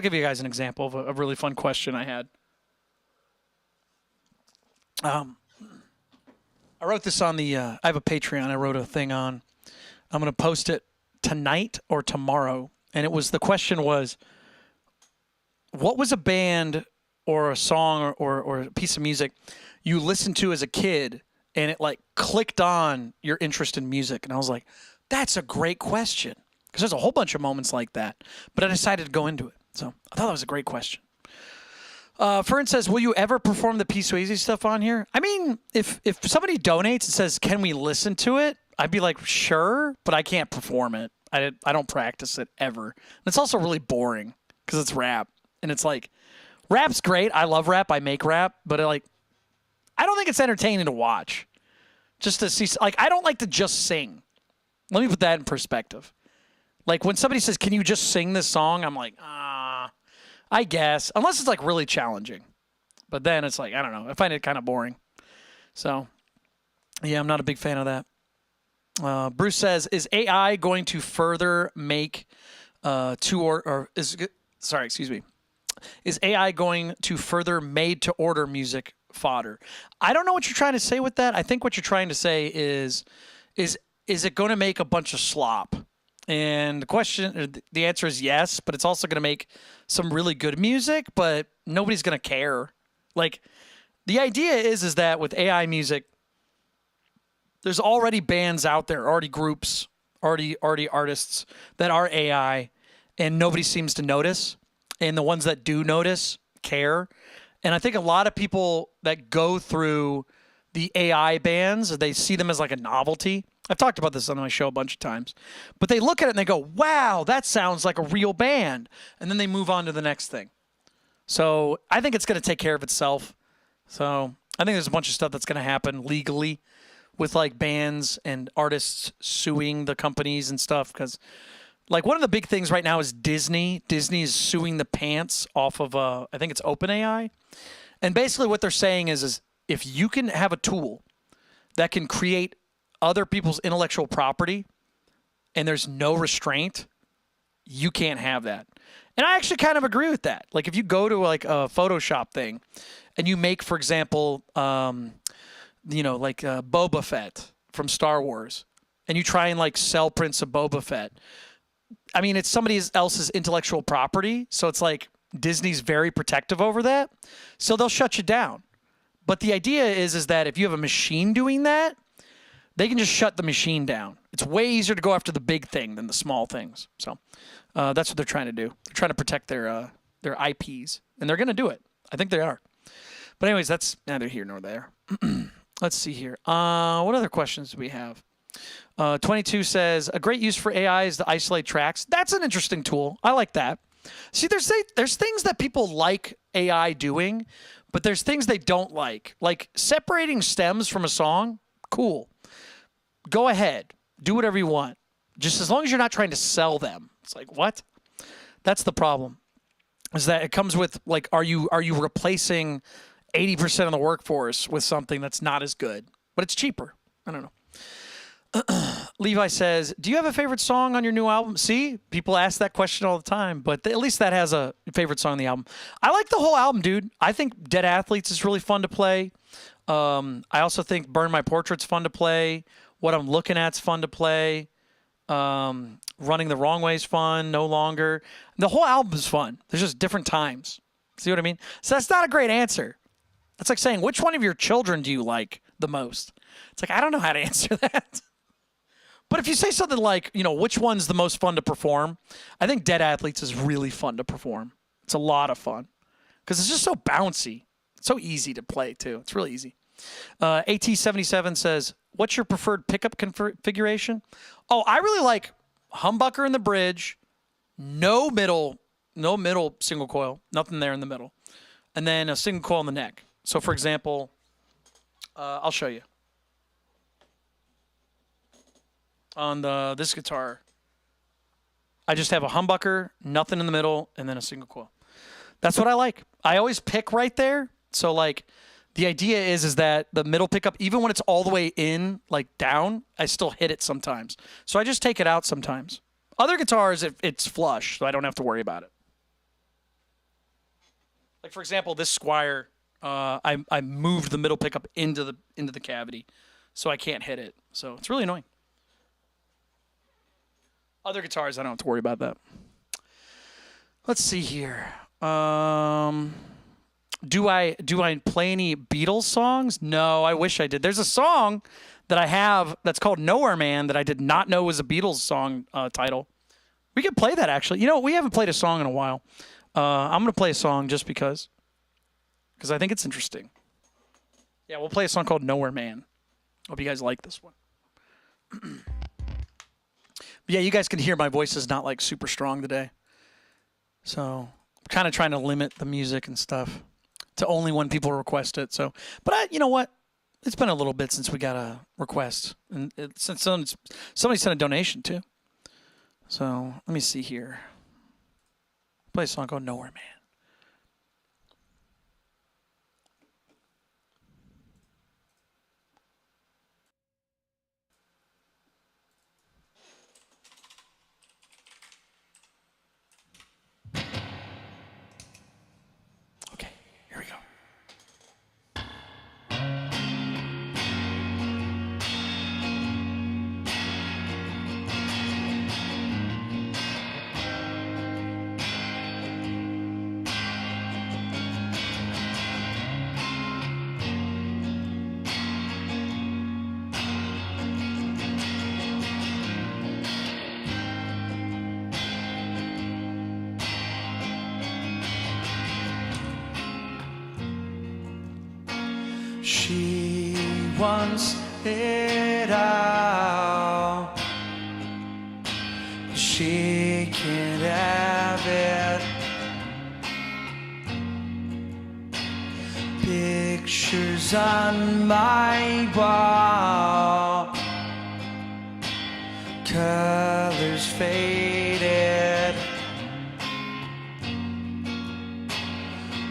give you guys an example of a really fun question I had. I wrote this on I have a Patreon. I wrote a thing on. I'm going to post it tonight or tomorrow. And the question was, what was a band or a song or a piece of music you listened to as a kid and it, like, clicked on your interest in music? And I was like, that's a great question. Because there's a whole bunch of moments like that. But I decided to go into it. So I thought that was a great question. Fern says, will you ever perform the P. Swayze stuff on here? I mean, if somebody donates and says, can we listen to it? I'd be like, sure, but I can't perform it. I don't practice it ever. And it's also really boring because it's rap. And it's like, rap's great. I love rap. I make rap. But I don't think it's entertaining to watch. Just to see, like, I don't like to just sing. Let me put that in perspective. Like, when somebody says, can you just sing this song? I'm like, I guess. Unless it's, like, really challenging. But then it's like, I don't know. I find it kind of boring. So, yeah, I'm not a big fan of that. Bruce says, is AI going to further make is AI going to further made-to-order music fodder? I don't know what you're trying to say with that. I think what you're trying to say is it going to make a bunch of slop? And the answer is yes, but it's also going to make some really good music, but nobody's going to care. Like, the idea is that with AI music, there's already bands out there, already groups, already artists that are AI, and nobody seems to notice. And the ones that do notice care. And I think a lot of people that go through the AI bands, they see them as like a novelty. I've talked about this on my show a bunch of times. But they look at it and they go, wow, that sounds like a real band. And then they move on to the next thing. So I think it's going to take care of itself. So I think there's a bunch of stuff that's going to happen legally with, like, bands and artists suing the companies and stuff. Because, like, one of the big things right now is Disney. Disney is suing the pants off of, I think it's OpenAI. And basically what they're saying is if you can have a tool that can create other people's intellectual property and there's no restraint, you can't have that. And I actually kind of agree with that. Like, if you go to, like, a Photoshop thing and you make, for example, Boba Fett from Star Wars, and you try and like sell prints of Boba Fett. I mean, it's somebody else's intellectual property, so it's like Disney's very protective over that, so they'll shut you down. But the idea is that if you have a machine doing that, they can just shut the machine down. It's way easier to go after the big thing than the small things. So that's what they're trying to do. They're trying to protect their IPs, and they're going to do it. I think they are. But anyways, that's neither here nor there. Let's see here. What other questions do we have? 22 says, a great use for AI is to isolate tracks. That's an interesting tool. I like that. See, there's things that people like AI doing, but there's things they don't like. Like separating stems from a song, cool. Go ahead. Do whatever you want. Just as long as you're not trying to sell them. It's like, what? That's the problem. Is that it comes with, like, are you replacing 80% of the workforce with something that's not as good, but it's cheaper? I don't know. Levi says, do you have a favorite song on your new album? See, people ask that question all the time, but at least that has a favorite song on the album. I like the whole album, dude. I think Dead Athletes is really fun to play. I also think Burn My Portrait's fun to play. What I'm Looking At's fun to play. Running the Wrong Way's fun. No Longer. The whole album's fun. There's just different times. See what I mean? So that's not a great answer. That's like saying, which one of your children do you like the most? It's like, I don't know how to answer that. But if you say something like, which one's the most fun to perform? I think Dead Athletes is really fun to perform. It's a lot of fun because it's just so bouncy. It's so easy to play, too. It's really easy. AT77 says, what's your preferred pickup configuration? Oh, I really like humbucker in the bridge, no middle single coil, nothing there in the middle, and then a single coil in the neck. So, for example, I'll show you. On this guitar, I just have a humbucker, nothing in the middle, and then a single coil. That's what I like. I always pick right there. So, like, the idea is that the middle pickup, even when it's all the way in, like down, I still hit it sometimes. So I just take it out sometimes. Other guitars, it's flush, so I don't have to worry about it. Like, for example, this Squire, I moved the middle pickup into the cavity, so I can't hit it. So it's really annoying. Other guitars, I don't have to worry about that. Let's see here. Do I play any Beatles songs? No, I wish I did. There's a song that I have that's called Nowhere Man that I did not know was a Beatles song title. We could play that, actually. We haven't played a song in a while. I'm going to play a song just because I think it's interesting. Yeah, we'll play a song called Nowhere Man. Hope you guys like this one. Yeah, you guys can hear my voice is not like super strong today. So I'm kind of trying to limit the music and stuff to only when people request it. So, but you know what? It's been a little bit since we got a request, and since somebody sent a donation too. So let me see here. Play a song called Nowhere Man. Okay, here we go. She wants it all. She can't have it. Pictures on my wall, colors faded.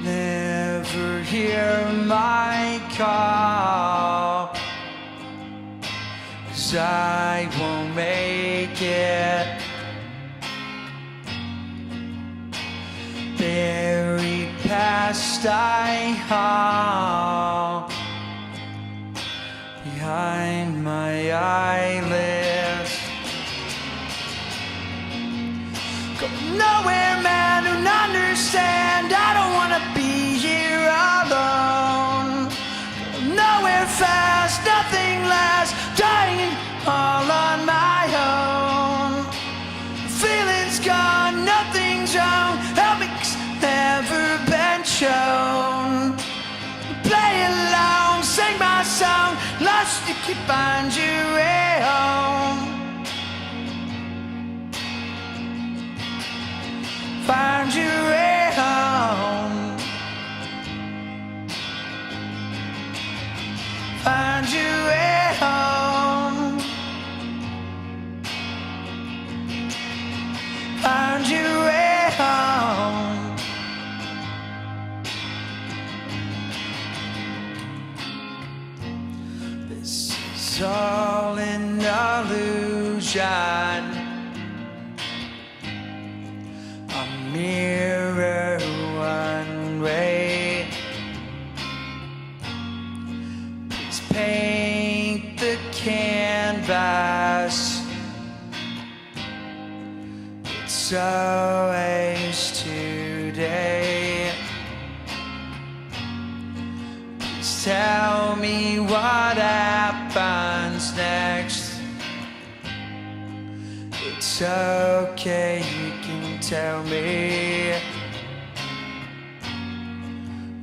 Never hear my call, 'cause I won't make it. Buried past I haul, behind my eyelids. Go nowhere, man, don't understand. I don't wanna be here alone. Go nowhere fast, nothing lasts, dying all on my own. Feeling's gone, nothing's wrong, helping's never been shown. Play along, sing my song, lost you can find your way home. Find your way home. Find your way home. Find your way home. This is all an illusion. Mirror one way. Please paint the canvas. It's always today. Please tell me what happens next. It's okay, you can tell me.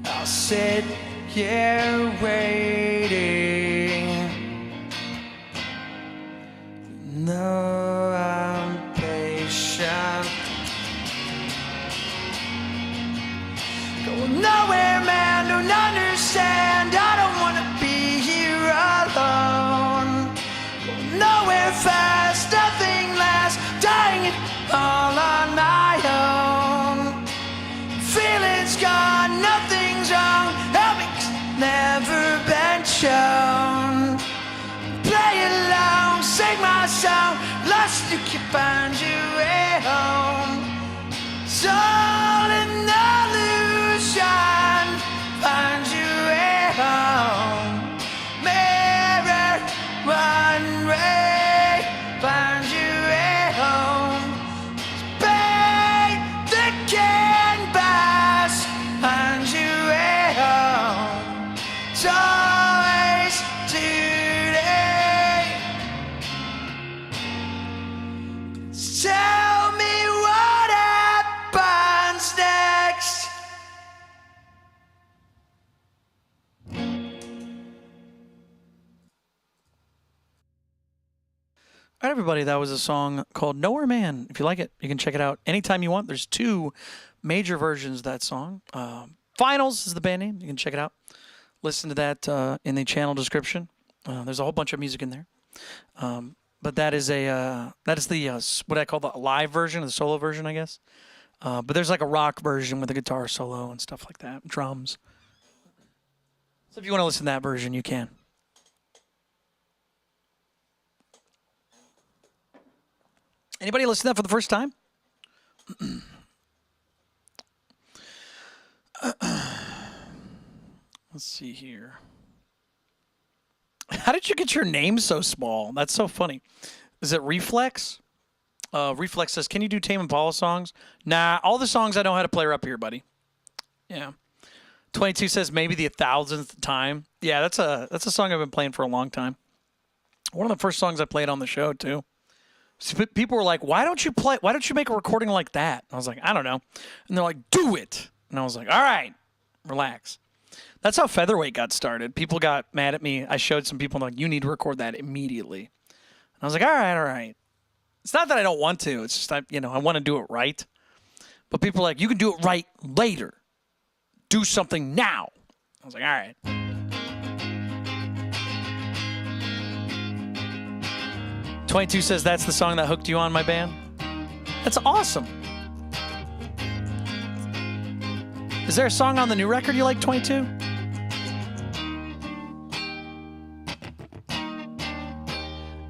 I'll sit here waiting. No, I'm patient. Go nowhere, man, don't understand. I don't wanna be here alone. Go nowhere fast, nothing lasts, dying it all on my own. Feeling's gone, nothing's wrong, helping's never been shown. Play along, sing my song, lost you can find your way home. It's all an illusion, find your way home. Mirror one way, find your way home. Paint the canvas, find your way home. It's always today. Tell me what happens next. All right, everybody, that was a song called Nowhere Man. If you like it, you can check it out anytime you want. There's 2 major versions of that song. Finals is the band name. You can check it out. Listen to that in the channel description. There's a whole bunch of music in there. But that is the what I call the live version, the solo version, I guess. But there's like a rock version with a guitar solo and stuff like that, drums. So if you want to listen to that version, you can. Anybody listen to that for the first time? Let's see here. How did you get your name so small? That's so funny. Is it Reflex? Reflex says, can you do Tame Impala songs? Nah, all the songs I know how to play are up here, buddy. Yeah. 22 says, maybe the 1,000th time. Yeah, that's a song I've been playing for a long time. One of the first songs I played on the show, too. So people were like, why don't you make a recording like that? And I was like, I don't know. And they're like, do it. And I was like, all right, relax. That's how Featherweight got started. People got mad at me. I showed some people like, you need to record that immediately. And I was like, all right. It's not that I don't want to. It's just I want to do it right. But people are like, you can do it right later. Do something now. I was like, all right. .22 says that's the song that hooked you on my band. That's awesome. Is there a song on the new record you like, 22?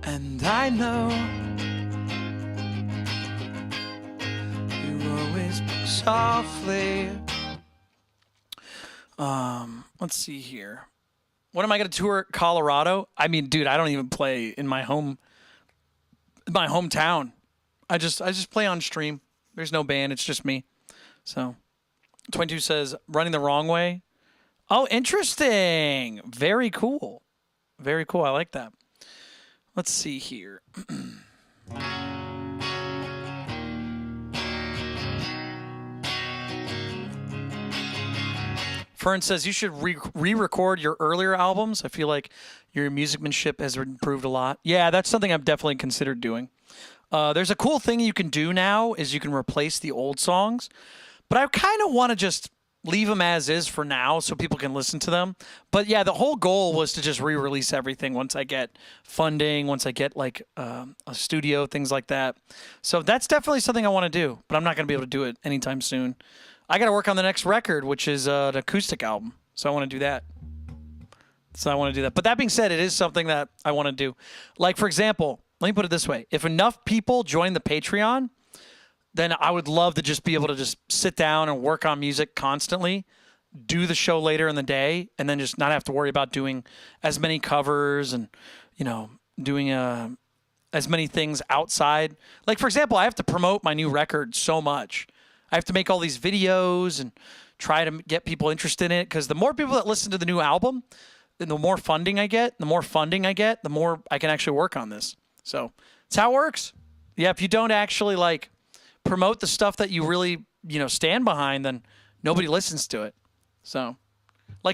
And I know you always speak softly. Let's see here. When am I going to tour Colorado? I mean, dude, I don't even play in my hometown. I just play on stream. There's no band. It's just me. So 22 says, running the wrong way. Oh, interesting. Very cool. Very cool. I like that. Let's see here. Fern says you should re-record your earlier albums. I feel like your musicmanship has improved a lot. Yeah, that's something I've definitely considered doing. There's a cool thing you can do now is you can replace the old songs, but I kind of want to just leave them as is for now so people can listen to them. But yeah, the whole goal was to just re-release everything once I get funding, once I get like a studio, things like that. So that's definitely something I want to do, but I'm not going to be able to do it anytime soon. I got to work on the next record, which is an acoustic album. So I want to do that. But that being said, it is something that I want to do. Like, for example, let me put it this way. If enough people join the Patreon, then I would love to just be able to just sit down and work on music constantly, do the show later in the day, and then just not have to worry about doing as many covers and, doing as many things outside. Like, for example, I have to promote my new record so much. I have to make all these videos and try to get people interested in it because the more people that listen to the new album, then the more funding I get. The more I can actually work on this. So it's how it works. Yeah, if you don't actually promote the stuff that you really, stand behind, then nobody listens to it. So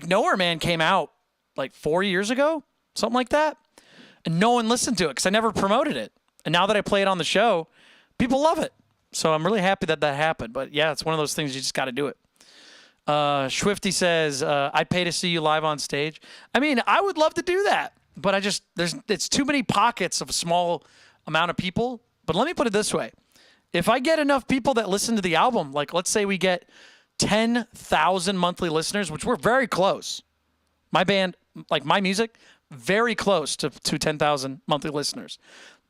Nowhere Man came out 4 years ago, something like that, and no one listened to it because I never promoted it. And now that I play it on the show, people love it. So I'm really happy that happened. But yeah, it's one of those things you just got to do it. Swifty says, I'd pay to see you live on stage. I mean, I would love to do that, but it's too many pockets of a small amount of people. But let me put it this way. If I get enough people that listen to the album, let's say we get 10,000 monthly listeners, which we're very close. My band, my music, very close to 10,000 monthly listeners.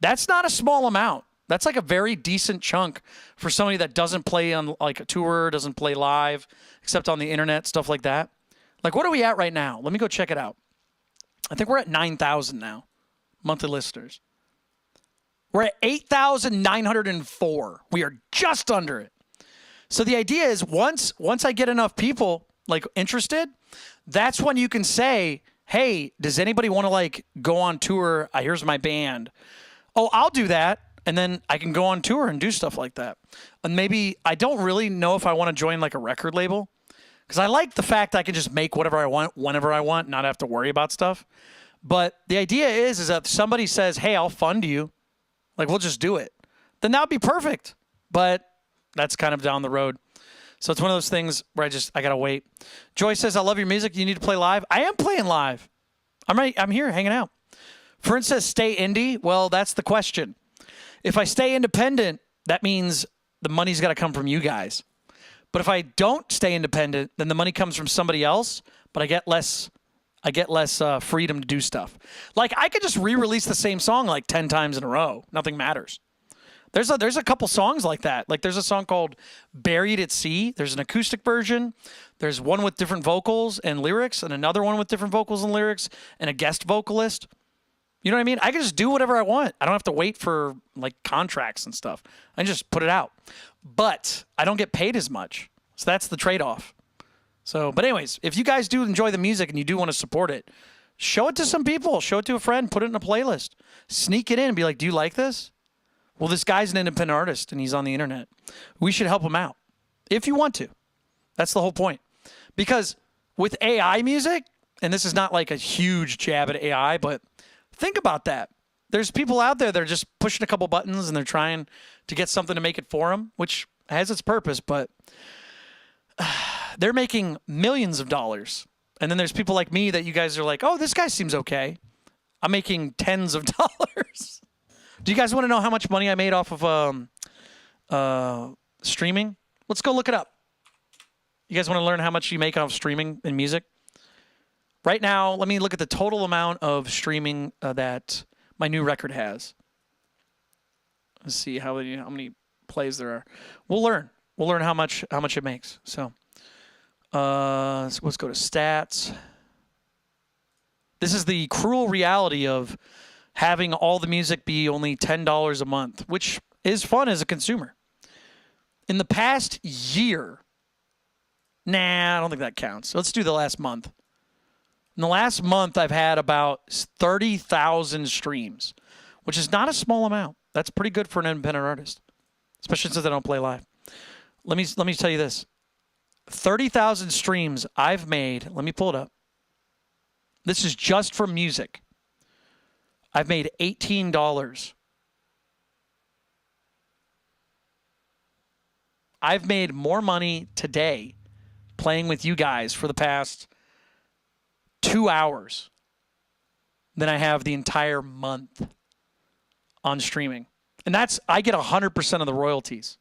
That's not a small amount. That's a very decent chunk for somebody that doesn't play on a tour, doesn't play live, except on the internet, stuff like that. What are we at right now? Let me go check it out. I think we're at 9,000 now, monthly listeners. We're at 8,904. We are just under it. So the idea is once I get enough people interested, that's when you can say, hey, does anybody want to go on tour? Here's my band. Oh, I'll do that. And then I can go on tour and do stuff like that. And maybe I don't really know if I want to join a record label because I like the fact I can just make whatever I want, whenever I want, not have to worry about stuff. But the idea is that if somebody says, hey, I'll fund you, we'll just do it, then that would be perfect. But that's kind of down the road. So it's one of those things where I got to wait. Joy says, I love your music. You need to play live. I am playing live. I'm here hanging out. Fern says, stay indie. Well, that's the question. If I stay independent, that means the money's got to come from you guys. But if I don't stay independent, then the money comes from somebody else, but I get less freedom to do stuff. I could just re-release the same song 10 times in a row. Nothing matters. There's a couple songs like that. There's a song called Buried at Sea. There's an acoustic version. There's one with different vocals and lyrics, and another one with different vocals and lyrics, and a guest vocalist. You know what I mean? I can just do whatever I want. I don't have to wait for contracts and stuff. I can just put it out. But I don't get paid as much. So that's the trade-off. So, but anyways, if you guys do enjoy the music and you do want to support it, show it to some people. Show it to a friend. Put it in a playlist. Sneak it in and be like, do you like this? Well, this guy's an independent artist and he's on the internet. We should help him out if you want to. That's the whole point. Because with AI music, and this is not a huge jab at AI, but think about that. There's people out there that are just pushing a couple buttons and they're trying to get something to make it for them, which has its purpose, but they're making millions of dollars. And then there's people like me that you guys are like, oh, this guy seems okay. I'm making tens of dollars. Do you guys want to know how much money I made off of streaming? Let's go look it up. You guys want to learn how much you make off streaming in music? Right now, let me look at the total amount of streaming that my new record has. Let's see how many plays there are. We'll learn. We'll learn how much it makes. So let's go to stats. This is the cruel reality of having all the music be only $10 a month, which is fun as a consumer. In the past year, I don't think that counts. Let's do the last month. In the last month, I've had about 30,000 streams, which is not a small amount. That's pretty good for an independent artist, especially since I don't play live. Let me tell you this. 30,000 streams I've made. Let me pull it up. This is just for music. I've made $18. I've made more money today playing with you guys for the past 2 hours than I have the entire month on streaming. And I get 100% of the royalties.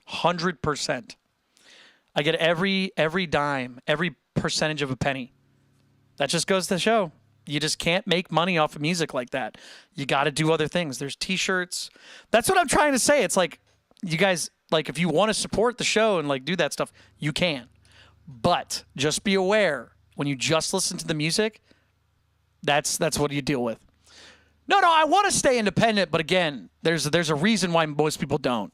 100%. I get every dime, every percentage of a penny. That just goes to show. You just can't make money off of music like that. You got to do other things. There's t-shirts. That's what I'm trying to say. It's like, you guys, like, if you want to support the show and, like, do that stuff, you can. But just be aware, when you just listen to the music, that's what you deal with. No, I want to stay independent, but again, there's a reason why most people don't.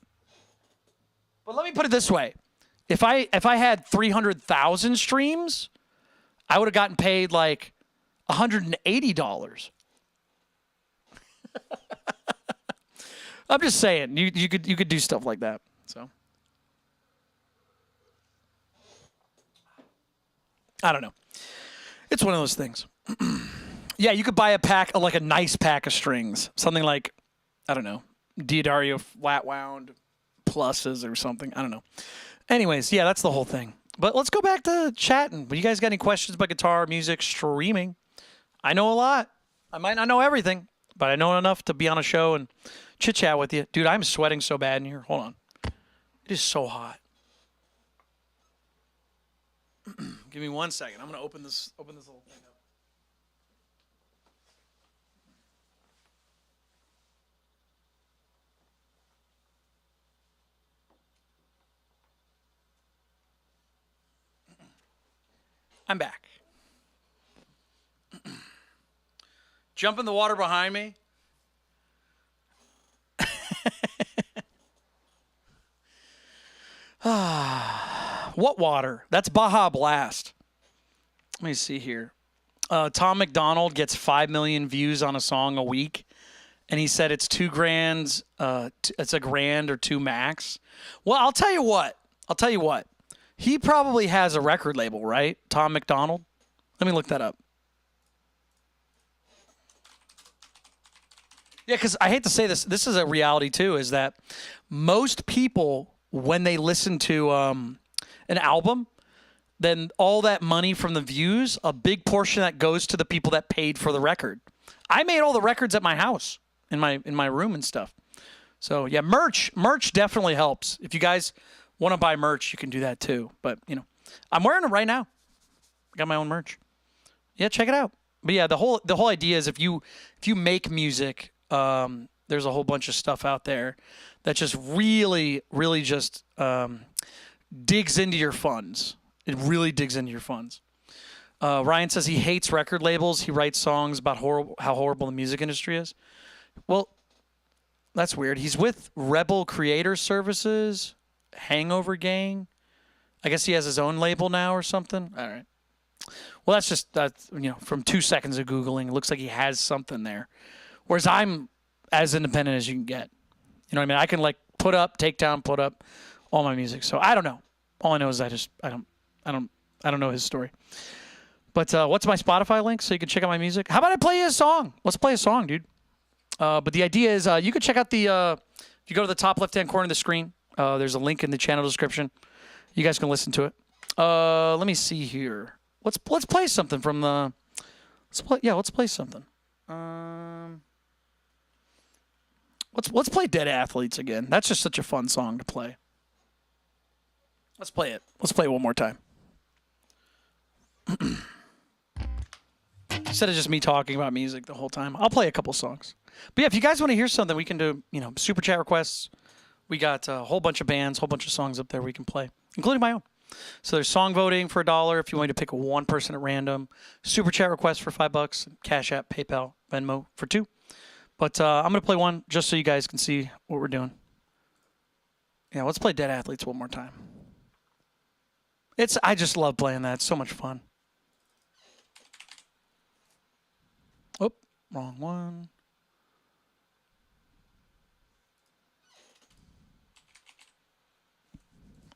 But let me put it this way. If I had 300,000 streams, I would have gotten paid like $180. I'm just saying, you could do stuff like that. So I don't know. It's one of those things. Yeah, you could buy a pack, like a nice pack of strings, something like, I don't know, Diodario flat wound pluses or something. I don't know. Anyways, yeah, that's the whole thing. But let's go back to chatting. You guys got any questions about guitar, music, streaming? I know a lot. I might not know everything, but I know enough to be on a show and chit-chat with you. Dude, I'm sweating so bad in here. Hold on. It is so hot. Give me 1 second. I'm going to open this little thing up. I'm back. Jump in the water behind me. What water? That's Baja Blast. Let me see here. Tom McDonald gets 5 million views on a song a week, and he said it's $2,000. It's $1,000 or $2,000 max. Well, I'll tell you what. He probably has a record label, right? Tom McDonald. Let me look that up. Yeah, because I hate to say this. This is a reality, too, is that most people, when they listen to an album, then all that money from the views, a big portion of that goes to the people that paid for the record. I made all the records at my house, in my room and stuff. So, yeah, merch definitely helps. If you guys want to buy merch, you can do that, too. But, I'm wearing it right now. I got my own merch. Yeah, check it out. But, yeah, the whole idea is if you make music, there's a whole bunch of stuff out there that just really, really just digs into your funds. It really digs into your funds. Ryan says he hates record labels. He writes songs about how horrible the music industry is. Well, that's weird. He's with Rebel Creator Services, Hangover Gang. I guess he has his own label now or something. All right. Well, that's from 2 seconds of Googling, it looks like he has something there. Whereas I'm as independent as you can get. You know what I mean? I can put up, take down, put up all my music. So I don't know. All I know is I don't know his story. But what's my Spotify link so you can check out my music? How about I play you a song? Let's play a song, dude. But the idea is you can check out if you go to the top left-hand corner of the screen, there's a link in the channel description. You guys can listen to it. Let me see here. Let's play something from the. Let's play something. Let's play Dead Athletes again. That's just such a fun song to play. Let's play it. Let's play it one more time. Instead of just me talking about music the whole time, I'll play a couple songs. But yeah, if you guys want to hear something, we can do, super chat requests. We got a whole bunch of bands, whole bunch of songs up there we can play, including my own. So there's song voting for $1 if you want to pick one person at random. Super chat request for $5. Cash App, PayPal, Venmo for $2. But I'm going to play one just so you guys can see what we're doing. Yeah, let's play Dead Athletes one more time. I just love playing that. It's so much fun. Oh, wrong one.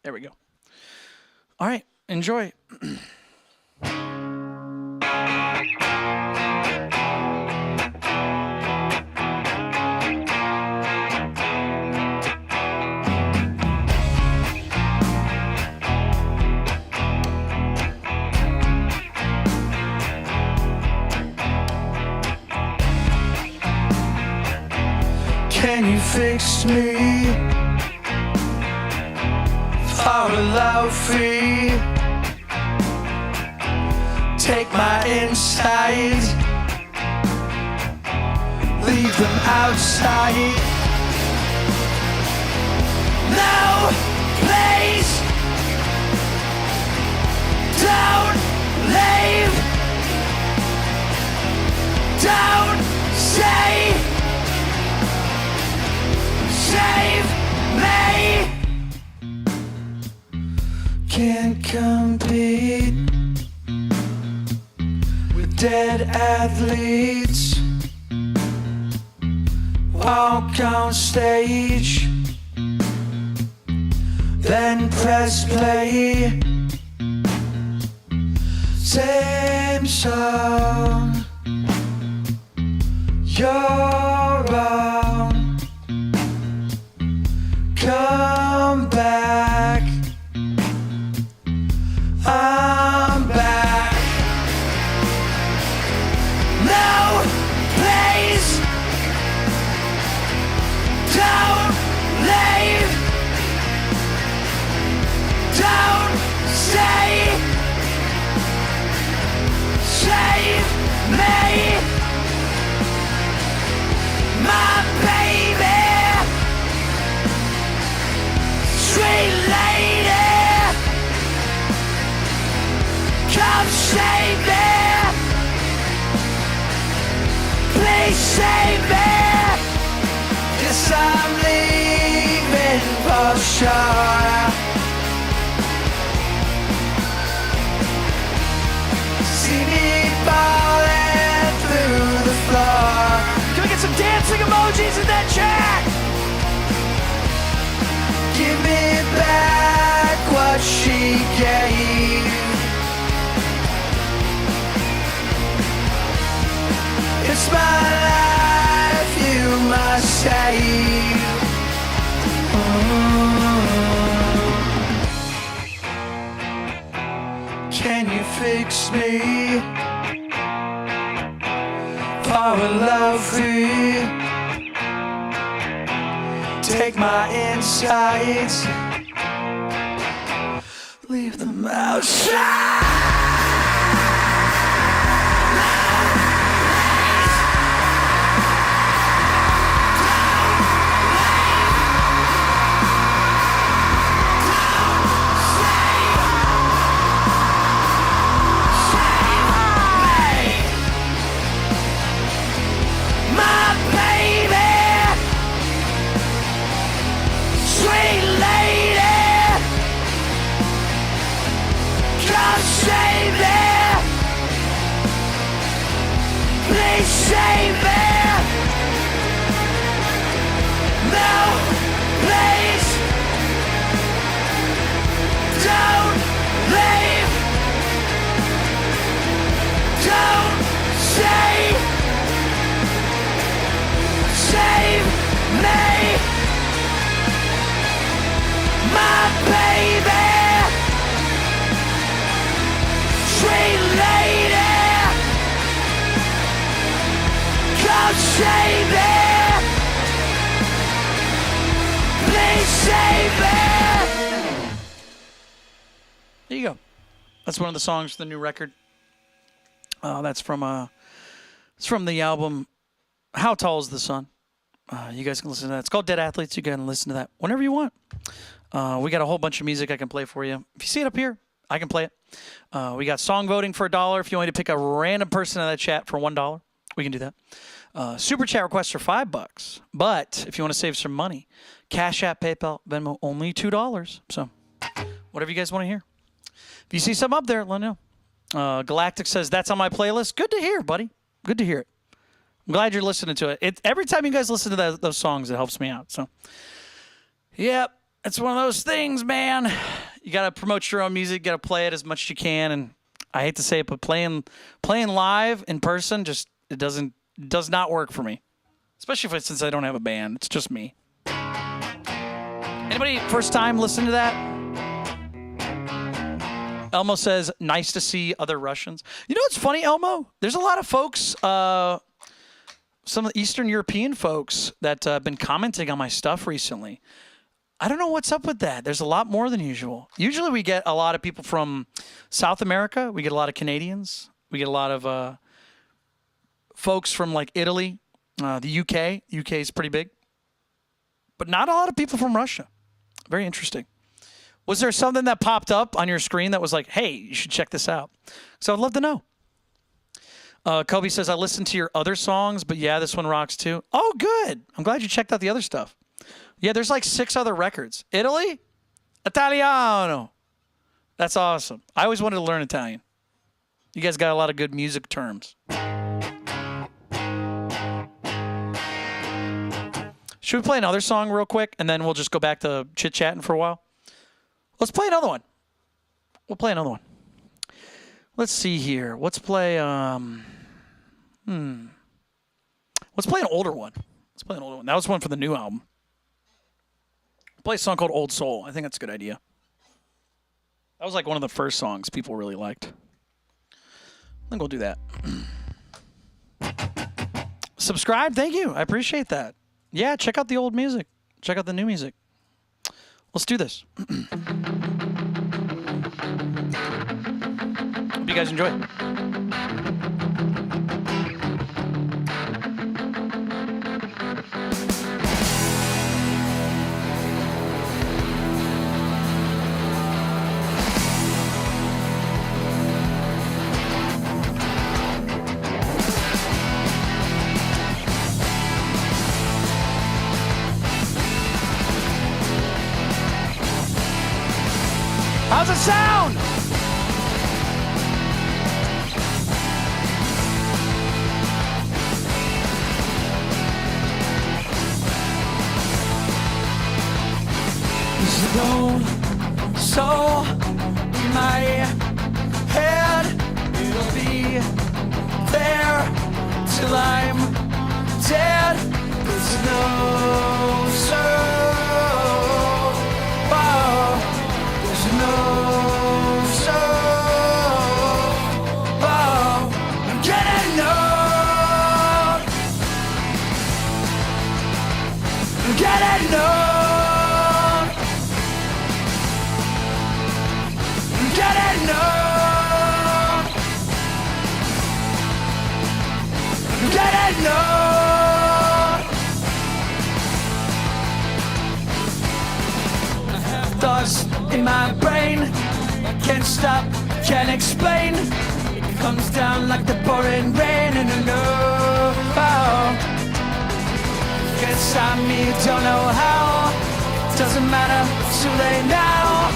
There we go. All right, enjoy. Can you fix me for a love fee? Take my insides, leave them outside. No, please, don't leave. Don't say, save me. Can't compete with dead athletes. Walk on stage, then press play. Same song, you're wrong. Come back, I'm back. No, please, don't leave. Don't say, save me. My baby, sweet lady, come save me. Please save me. Yes, I'm leaving for sure. See me falling through the floor. Can we get some dancing emojis in that chat? Give me back what she gave. It's my life you must save. Can you fix me for a love fee? Take my insides, leave them outside. Save me! No, please, don't leave. Don't say, save me. My baby, sweet lady, come save me. Please save me. There you go. That's one of the songs for the new record. That's from the album How Tall Is the Sun? You guys can listen to that. It's called Dead Athletes. You can listen to that whenever you want. We got a whole bunch of music I can play for you. If you see it up here, I can play it. We got song voting for $1. If you want me to pick a random person in that chat for $1, we can do that. Super chat requests for $5. But if you want to save some money, Cash App, PayPal, Venmo, only $2. So whatever you guys want to hear. If you see something up there, let me know. Galactic says, that's on my playlist. Good to hear, buddy. Good to hear it. I'm glad you're listening to it. Every time you guys listen to those songs, it helps me out. So, yep, it's one of those things, man. You got to promote your own music. You got to play it as much as you can. And I hate to say it, but playing live in person does not work for me. Especially since I don't have a band. It's just me. Anybody first time listening to that? Elmo says, nice to see other Russians. You know what's funny, Elmo? There's a lot of folks, some of the Eastern European folks that have been commenting on my stuff recently. I don't know what's up with that. There's a lot more than usual. Usually we get a lot of people from South America. We get a lot of Canadians. We get a lot of folks from like Italy, the UK. UK is pretty big. But not a lot of people from Russia. Very interesting. Was there something that popped up on your screen that was like, hey, you should check this out? So I'd love to know. Kobe says, I listened to your other songs, but yeah, this one rocks too. Oh, good. I'm glad you checked out the other stuff. Yeah, there's like 6 other records. Italy? Italiano. That's awesome. I always wanted to learn Italian. You guys got a lot of good music terms. Should we play another song real quick, and then we'll just go back to chit-chatting for a while? Let's play another one. We'll play another one. Let's see here. Let's play Let's play an older one. That was one for the new album. Play a song called Old Soul. I think that's a good idea. That was like one of the first songs people really liked. I think we'll do that. Subscribe. Thank you. I appreciate that. Yeah, check out the old music. Check out the new music. Let's do this. Hope you guys enjoy it. How's it sound? There's no soul in my head. It'll be there till I'm dead. There's no soul. Oh. No soul. Oh, I'm getting old. I'm getting old. I'm getting old. I'm getting old. I have thoughts in my brain, can't stop, can't explain. It comes down like the pouring rain, and I know can't stop me, don't know how. Doesn't matter, it's too late now.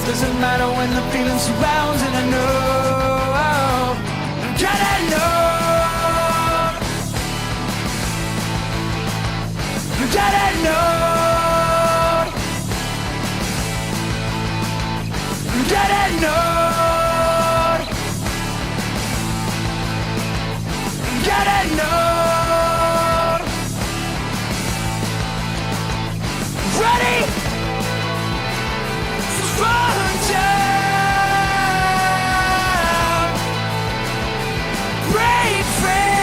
Doesn't matter when the feeling surrounds, and I know I'm getting old. I'm getting old. I'm getting old. I'm getting old. Ready? Run down. Break free.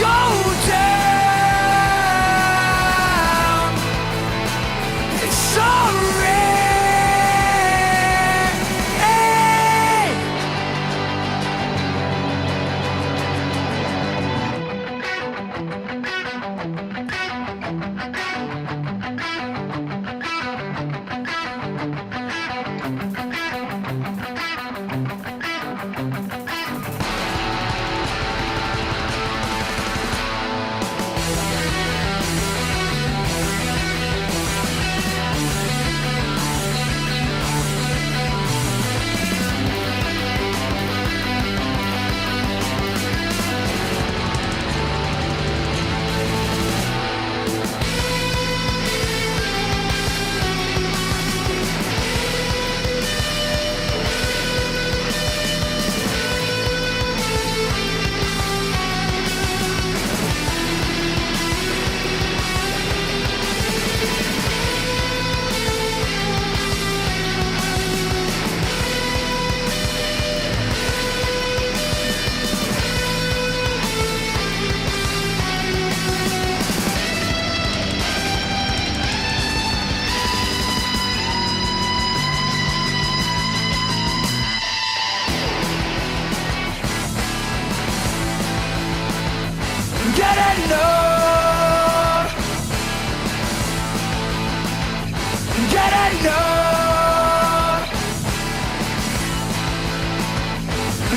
Go down. It's sorry.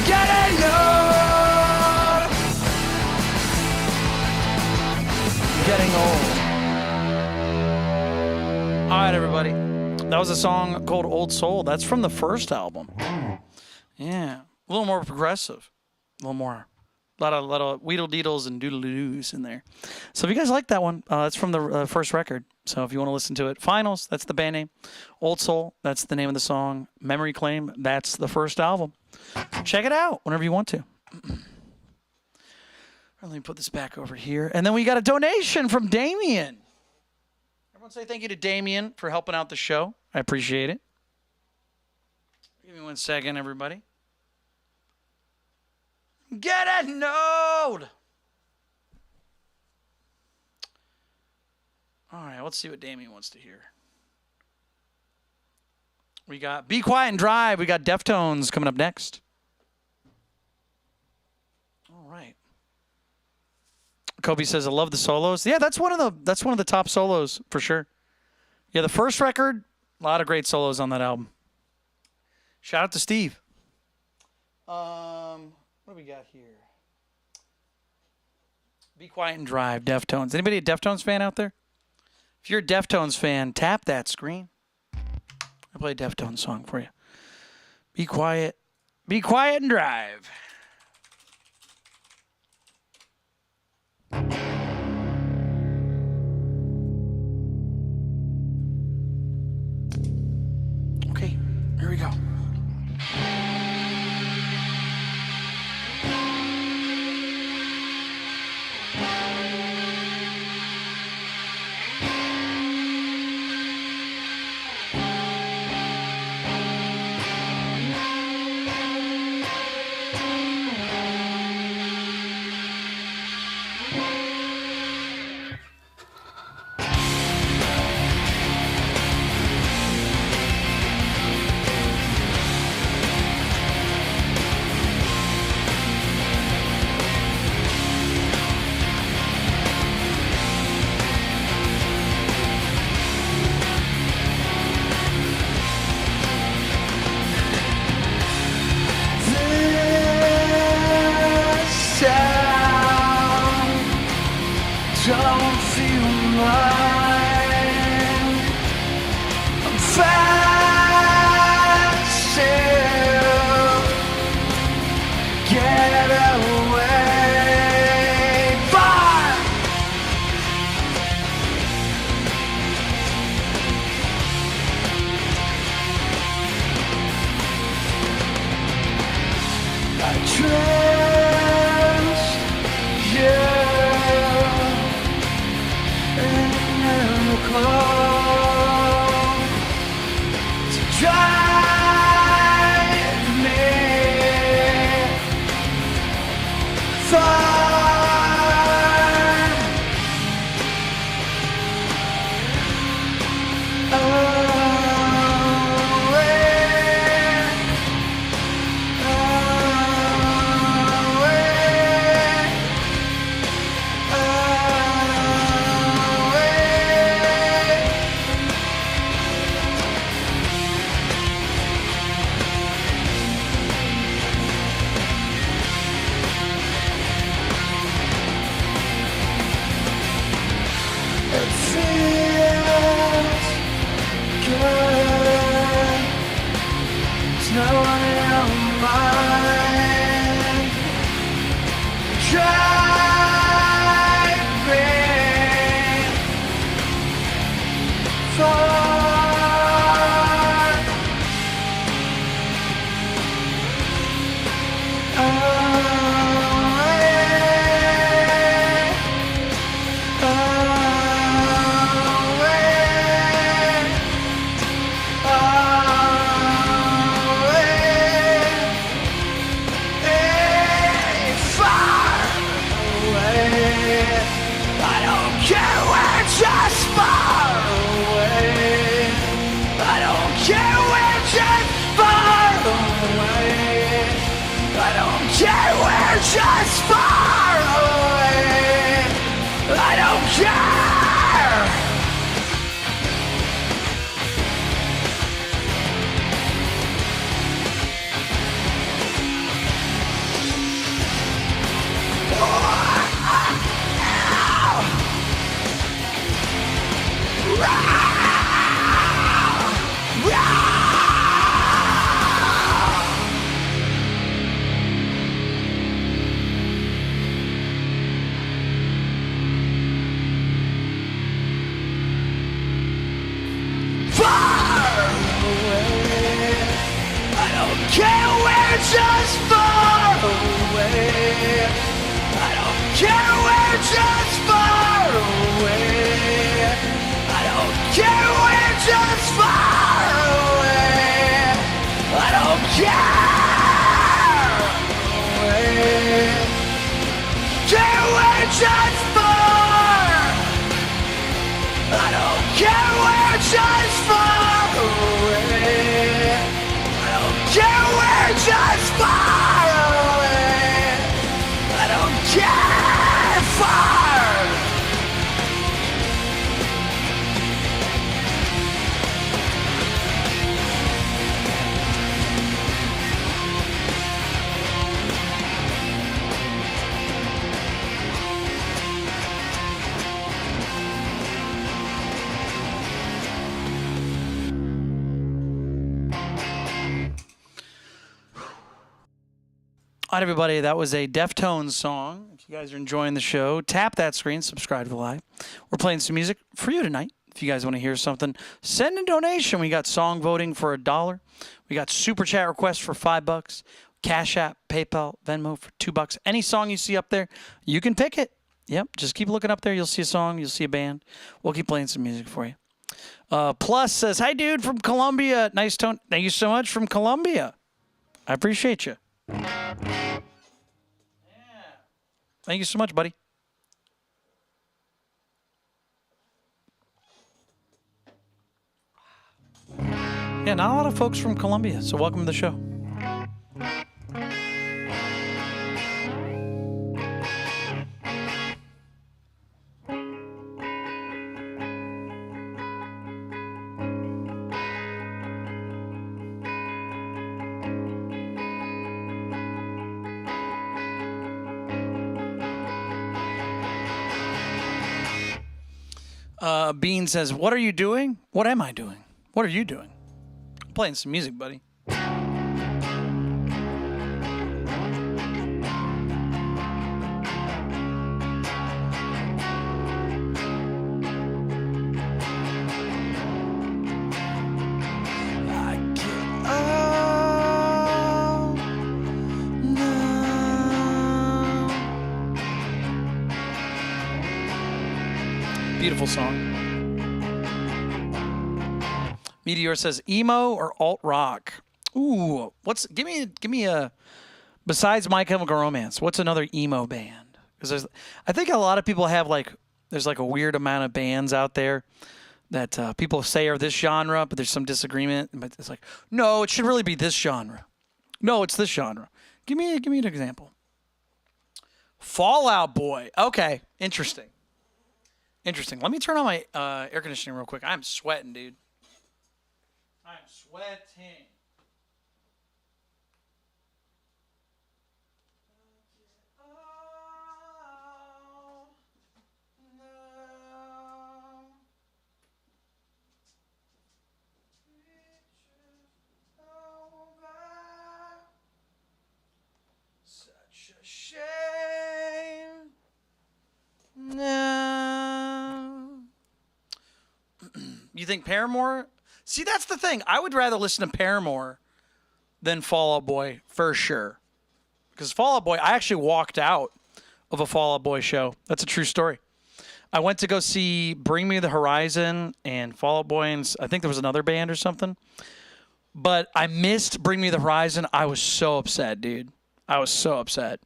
Getting old. Getting old. All right, everybody. That was a song called Old Soul. That's from the first album. Yeah. A little more progressive. A little more. A lot of weedle deedles and doodle doos in there. So if you guys like that one, that's from the first record. So if you want to listen to it, Finals, that's the band name. Old Soul, that's the name of the song. Memory Claim, that's the first album. Check it out whenever you want to. Let me put this back over here. And then we got a donation from Damien. Everyone say thank you to Damien for helping out the show. I appreciate it. Give me 1 second, everybody. Get a node! All right, let's see what Damien wants to hear. We got Be Quiet and Drive. We got Deftones coming up next. All right. Kobe says, I love the solos. Yeah, that's one of the top solos for sure. Yeah, the first record, a lot of great solos on that album. Shout out to Steve. What do we got here? Be Quiet and Drive, Deftones. Anybody a Deftones fan out there? If you're a Deftones fan, tap that screen. I'll play a Deftones song for you. Be quiet. Be quiet and drive. Okay, here we go. Don't feel mine. I'm fast. Get away. Fire. I trust you. To drive me far no one in mind. Drive me far just far away. I don't care, we're just far away. I don't care, we're just far away. I don't care. just far away. I don't care, we're just far away. I don't care, we're just far away. I don't care. Care, we're just far. I don't care, we're just far away. I don't care, we're just far away. I don't care, far. All right, everybody, that was a Deftones song. If you guys are enjoying the show, tap that screen, subscribe to the live. We're playing some music for you tonight. If you guys want to hear something, send a donation. We got song voting for $1. We got super chat requests for $5. Cash App, PayPal, Venmo for $2. Any song you see up there, you can pick it. Yep, just keep looking up there. You'll see a song. You'll see a band. We'll keep playing some music for you. Plus says, hi, dude, from Colombia. Nice tone. Thank you so much from Colombia. I appreciate you. Yeah. Thank you so much, buddy. Yeah, not a lot of folks from Colombia, so welcome to the show. Bean says, what are you doing? What am I doing? What are you doing? I'm playing some music, buddy. Beautiful song. Meteor says emo or alt rock. Ooh, give me a besides My Chemical Romance. What's another emo band? Because I think a lot of people have there's a weird amount of bands out there that people say are this genre, but there's some disagreement. But it's like, no, it should really be this genre. No, it's this genre. Give me an example. Fall Out Boy. Okay, interesting. Let me turn on my air conditioning real quick. I'm sweating, dude. I'm sweating. Such a shame. No. You think Paramore? See, that's the thing. I would rather listen to Paramore than Fall Out Boy for sure. Because Fall Out Boy, I actually walked out of a Fall Out Boy show. That's a true story. I went to go see Bring Me the Horizon and Fall Out Boy, and I think there was another band or something. But I missed Bring Me the Horizon. I was so upset, dude. I was so upset.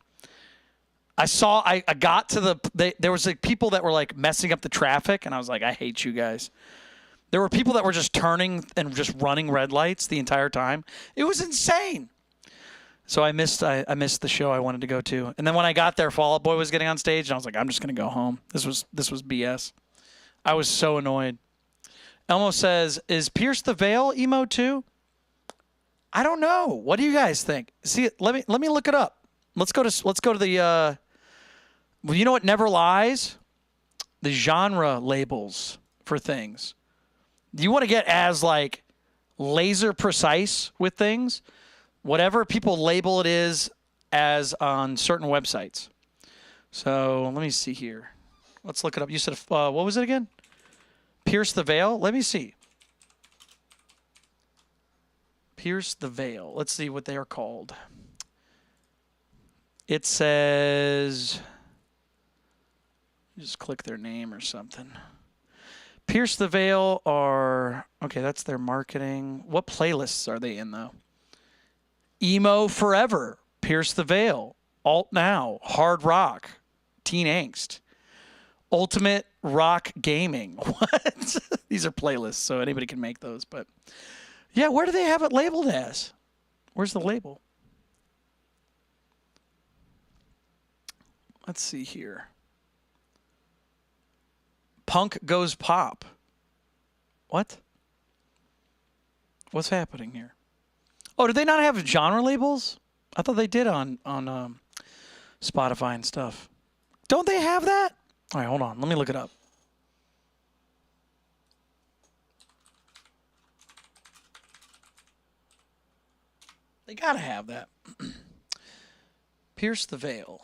I got to there was people that were messing up the traffic, and I was like, I hate you guys. There were people that were just turning and just running red lights the entire time. It was insane. So I missed the show I wanted to go to. And then when I got there, Fall Out Boy was getting on stage, and I was like, I'm just going to go home. This was BS. I was so annoyed. Elmo says, is Pierce the Veil emo too? I don't know. What do you guys think? See, let me look it up. Let's go to the well, you know what never lies? The genre labels for things. Do you want to get as laser precise with things? Whatever people label it is as on certain websites. So let me see here. Let's look it up. You said, what was it again? Pierce the Veil? Let me see. Pierce the Veil. Let's see what they are called. It says, just click their name or something. Pierce the Veil are, okay, that's their marketing. What playlists are they in, though? Emo Forever, Pierce the Veil, Alt Now, Hard Rock, Teen Angst, Ultimate Rock Gaming. What? These are playlists, so anybody can make those. But yeah, where do they have it labeled as? Where's the label? Let's see here. Punk Goes Pop. What? What's happening here? Oh, did they not have genre labels? I thought they did on Spotify and stuff. Don't they have that? All right, hold on. Let me look it up. They got to have that. Pierce the Veil.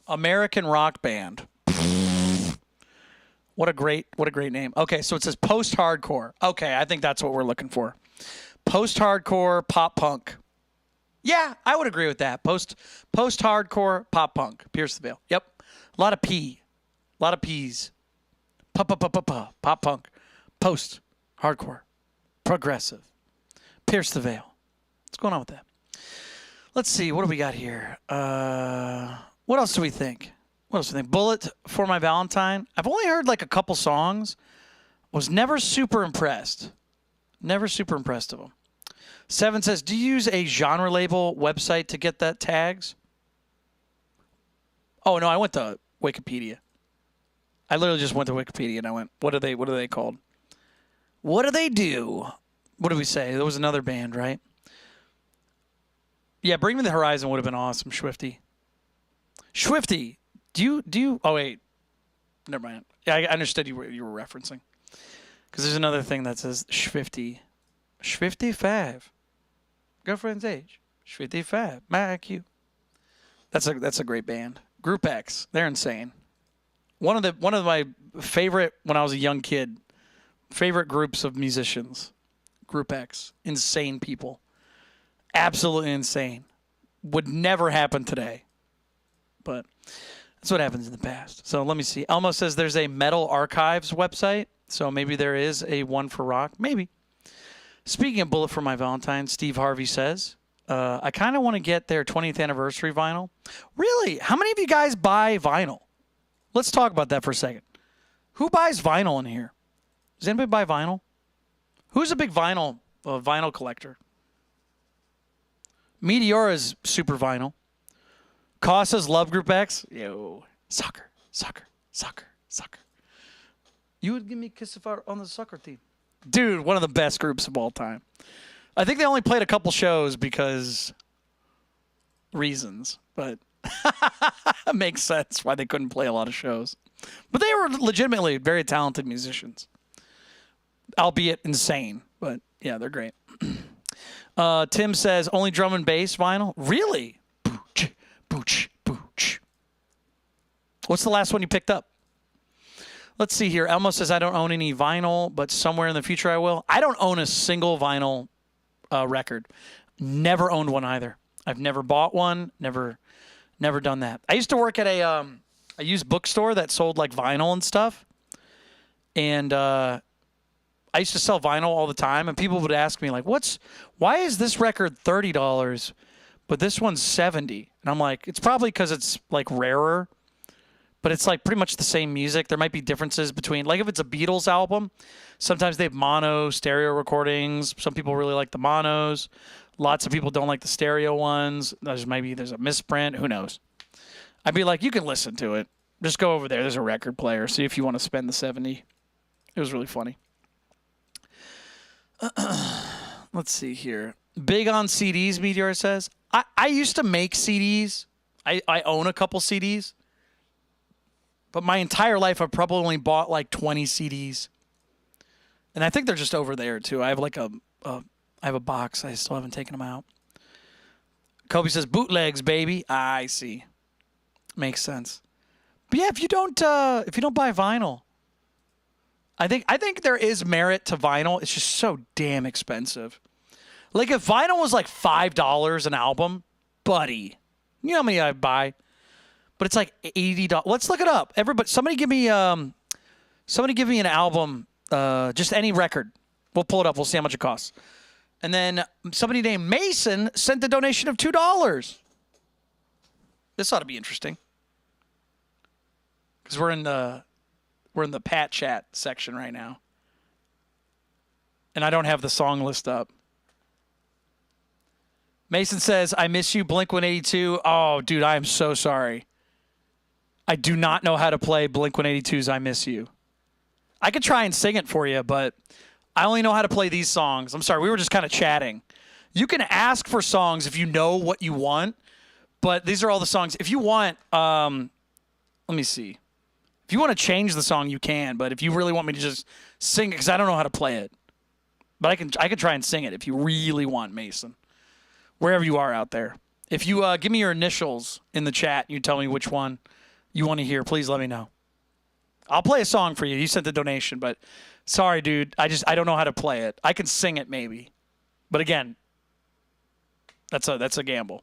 American rock band. What a great name. Okay, so it says post-hardcore. Okay, I think that's what we're looking for. Post-hardcore pop punk. Yeah, I would agree with that. Post-hardcore pop punk. Pierce the Veil. Yep. A lot of P. A lot of P's. Pop punk. Post-hardcore. Progressive. Pierce the Veil. What's going on with that? Let's see. What do we got here? What else do we think? Bullet for My Valentine. I've only heard like a couple songs. Was never super impressed. Never super impressed of them. 7 says, do you use a genre label website to get that tags? Oh, no, I went to Wikipedia. I literally just went to Wikipedia and I went, what are they called? What do they do? What did we say? There was another band, right? Yeah, Bring Me the Horizon would have been awesome, Swifty. Swifty, do you? Oh wait, never mind. Yeah, I understood you were referencing. Because there's another thing that says Swifty, 5, girlfriend's age, Swifty 5, my IQ. That's a great band. Group X, they're insane. One of my favorite when I was a young kid, favorite groups of musicians. Group X, insane people, absolutely insane. Would never happen today. But that's what happens in the past. So let me see. Elmo says there's a Metal Archives website. So maybe there is a one for rock. Maybe. Speaking of Bullet for My Valentine, Steve Harvey says, I kind of want to get their 20th anniversary vinyl. Really? How many of you guys buy vinyl? Let's talk about that for a second. Who buys vinyl in here? Does anybody buy vinyl? Who's a big vinyl collector? Meteora's super vinyl. Casa's love Group X. Yo, soccer. You would give me a kiss if I were on the soccer team. Dude, one of the best groups of all time. I think they only played a couple shows because reasons, but it makes sense why they couldn't play a lot of shows. But they were legitimately very talented musicians, albeit insane. But yeah, they're great. Tim says only drum and bass vinyl. Really? Booch. What's the last one you picked up? Let's see here. Elmo says, I don't own any vinyl, but somewhere in the future I will. I don't own a single vinyl record. Never owned one either. I've never bought one. Never done that. I used to work at a used bookstore that sold like vinyl and stuff. And I used to sell vinyl all the time. And people would ask me like, why is this record $30? But this one's $70. And I'm like, it's probably because it's like rarer, but it's like pretty much the same music. There might be differences between, like if it's a Beatles album, sometimes they have mono, stereo recordings. Some people really like the monos. Lots of people don't like the stereo ones. There's a misprint. Who knows? I'd be like, you can listen to it. Just go over there. There's a record player. See if you want to spend the 70. It was really funny. Let's see here. Big on CDs, Meteor says. I used to make CDs. I own a couple CDs. But my entire life, I've probably only bought like 20 CDs. And I think they're just over there, too. I have like I have a box. I still haven't taken them out. Kobe says, bootlegs, baby. I see. Makes sense. But yeah, if you don't buy vinyl, I think there is merit to vinyl. It's just so damn expensive. Like if vinyl was like $5 an album, buddy, you know how many I'd buy? But it's like $80. Let's look it up. Everybody, somebody give me an album, just any record. We'll pull it up. We'll see how much it costs. And then somebody named Mason sent a donation of $2. This ought to be interesting. Because we're in the Pat Chat section right now. And I don't have the song list up. Mason says, I miss you, Blink-182. Oh, dude, I am so sorry. I do not know how to play Blink-182's I Miss You. I could try and sing it for you, but I only know how to play these songs. I'm sorry, we were just kind of chatting. You can ask for songs if you know what you want, but these are all the songs. If you want, let me see. If you want to change the song, you can, but if you really want me to just sing it, because I don't know how to play it. But I can try and sing it if you really want, Mason. Wherever you are out there. If you give me your initials in the chat, you tell me which one you want to hear, please let me know. I'll play a song for you. You sent the donation, but sorry, dude. I don't know how to play it. I can sing it maybe. But again, that's a gamble.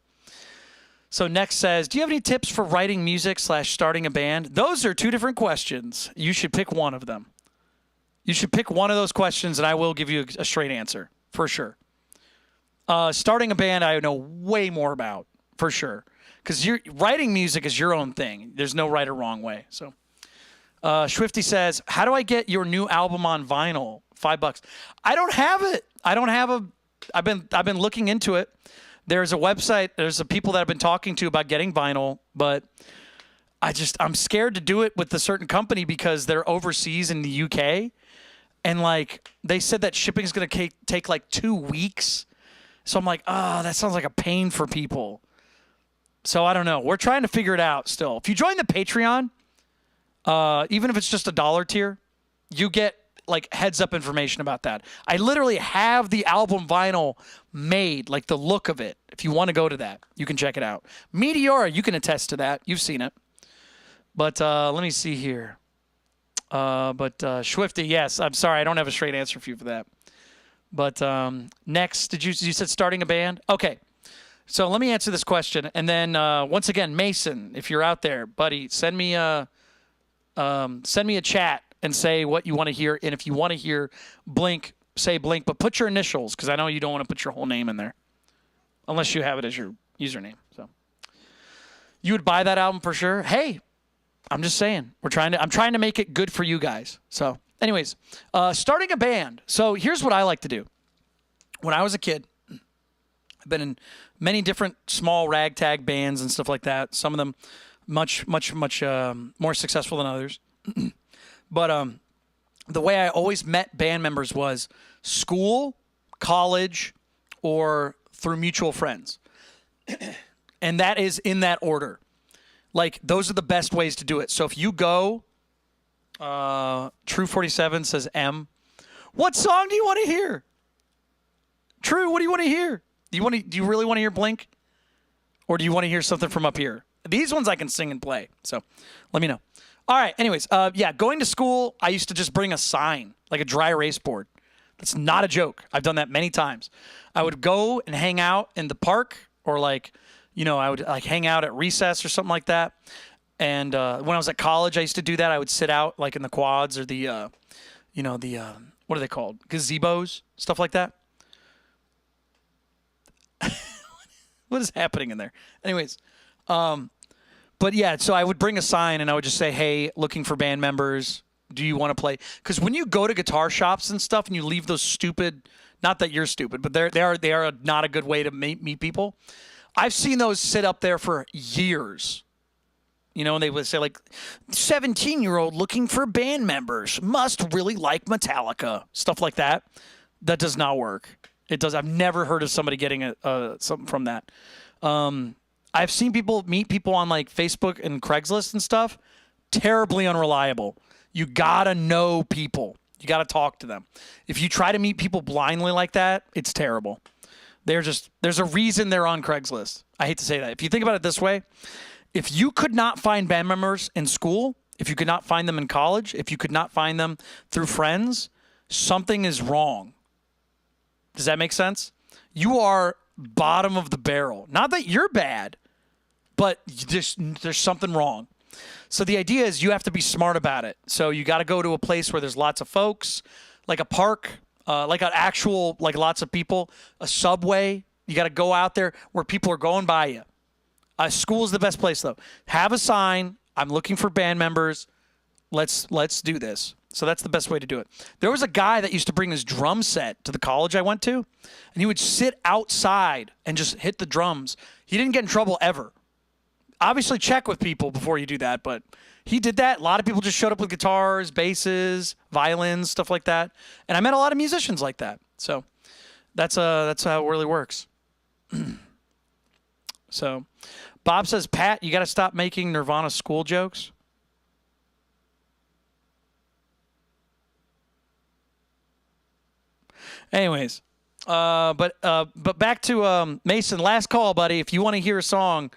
So next says, do you have any tips for writing music / starting a band? Those are two different questions. You should pick one of them. You should pick one of those questions, and I will give you a straight answer, for sure. Starting a band, I know way more about, for sure. Because writing music is your own thing. There's no right or wrong way. So, Swifty says, how do I get your new album on vinyl? $5. I don't have it. I've been looking into it. There's a website. There's people that I've been talking to about getting vinyl, but I'm scared to do it with a certain company because they're overseas in the UK. And like they said that shipping is going to take like 2 weeks. So I'm like, that sounds like a pain for people. So I don't know. We're trying to figure it out still. If you join the Patreon, even if it's just $1 tier, you get like heads up information about that. I literally have the album vinyl made, like the look of it. If you want to go to that, you can check it out. Meteora, you can attest to that. You've seen it. But let me see here. Swifty, yes. I'm sorry. I don't have a straight answer for you for that. But next, you said starting a band? Okay. So let me answer this question. And then once again, Mason, if you're out there, buddy, send me a chat and say what you want to hear. And if you want to hear Blink, say Blink, but put your initials because I know you don't want to put your whole name in there unless you have it as your username. So you would buy that album for sure. Hey, I'm just saying, I'm trying to make it good for you guys. So anyways, starting a band. So here's what I like to do. When I was a kid, I've been in many different small ragtag bands and stuff like that. Some of them much more successful than others. But the way I always met band members was school, college, or through mutual friends. And that is in that order. Like, those are the best ways to do it. So if you go, True47 says M. What song do you want to hear? True, what do you want to hear? Do you really want to hear Blink? Or do you want to hear something from up here? These ones I can sing and play. So let me know. All right, anyways, going to school, I used to just bring a sign, like a dry erase board. That's not a joke. I've done that many times. I would go and hang out in the park or I would like hang out at recess or something like that. And when I was at college, I used to do that. I would sit out like in the quads or the what are they called? Gazebos, stuff like that. What is happening in there? Anyways, but yeah, so I would bring a sign and I would just say, hey, looking for band members. Do you want to play? Because when you go to guitar shops and stuff and you leave those stupid, not that you're stupid, but they are not a good way to meet people. I've seen those sit up there for years. And they would say like, 17-year-old looking for band members must really like Metallica. Stuff like that. That does not work. It does. I've never heard of somebody getting something from that. I've seen people meet people on like Facebook and Craigslist and stuff. Terribly unreliable. You gotta know people. You gotta talk to them. If you try to meet people blindly like that, it's terrible. There's a reason they're on Craigslist. I hate to say that. If you think about it this way, if you could not find band members in school, if you could not find them in college, if you could not find them through friends, something is wrong. Does that make sense? you are bottom of the barrel. Not that you're bad, but there's something wrong. So the idea is you have to be smart about it. So you got to go to a place where there's lots of folks, like a park, like an actual, like lots of people, a subway. You got to go out there where people are going by you. School's the best place, though. Have a sign. I'm looking for band members. Let's do this. So that's the best way to do it. There was a guy that used to bring his drum set to the college I went to, and he would sit outside and just hit the drums. He didn't get in trouble ever. Obviously, check with people before you do that, but he did that. A lot of people just showed up with guitars, basses, violins, stuff like that. And I met a lot of musicians like that. So that's how it really works. So Bob says, Pat, you got to stop making Nirvana school jokes. Anyways, but back to Mason. Last call, buddy. If you want to hear a song,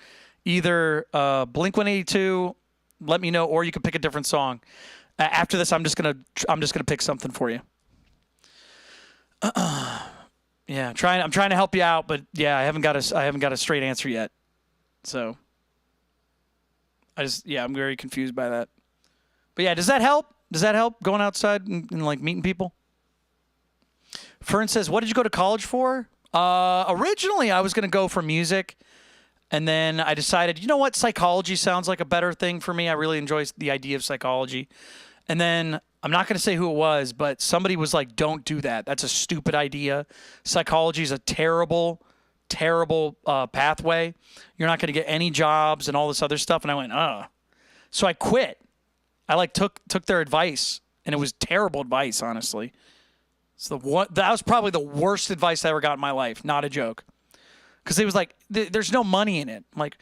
either Blink-182, let me know, or you can pick a different song. After this, I'm just gonna pick something for you. Yeah, I'm trying to help you out, but yeah, I haven't got a straight answer yet. So I'm very confused by that. But yeah, does that help? Does that help going outside and like meeting people? Fern says, what did you go to college for? Originally, I was going to go for music. And then I decided, you know what? Psychology sounds like a better thing for me. I really enjoy the idea of psychology. And then I'm not going to say who it was, but somebody was like, don't do that. That's a stupid idea. Psychology is a terrible, terrible pathway. You're not going to get any jobs and all this other stuff. And I went, So I quit. I took their advice, and it was terrible advice, honestly. That was probably the worst advice I ever got in my life. Not a joke. Because it was like, there's no money in it. I'm like,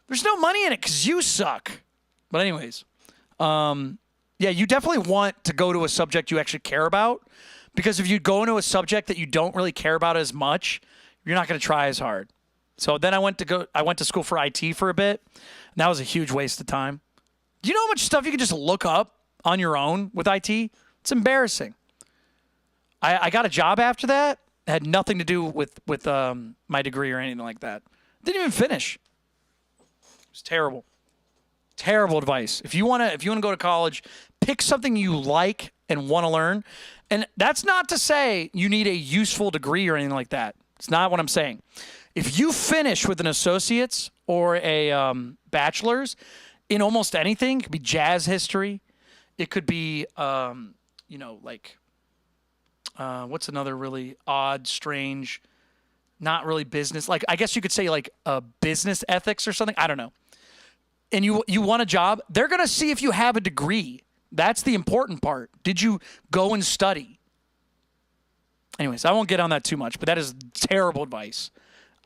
there's no money in it because you suck. But anyways, yeah, you definitely want to go to a subject you actually care about. Because if you go into a subject that you don't really care about as much, you're not going to try as hard. So then I went to school for IT for a bit. And that was a huge waste of time. Do you know how much stuff you can just look up on your own with IT? It's embarrassing. I got a job after that. It had nothing to do with my degree or anything like that. Didn't even finish. It was terrible. Terrible advice. If you want to go to college, pick something you like and want to learn. And that's not to say you need a useful degree or anything like that. It's not what I'm saying. If you finish with an associate's or a bachelor's in almost anything, it could be jazz history. It could be, what's another really odd, strange, not really business? Like, I guess you could say like business ethics or something. I don't know. And you want a job, they're going to see if you have a degree. That's the important part. Did you go and study? Anyways, I won't get on that too much, but that is terrible advice.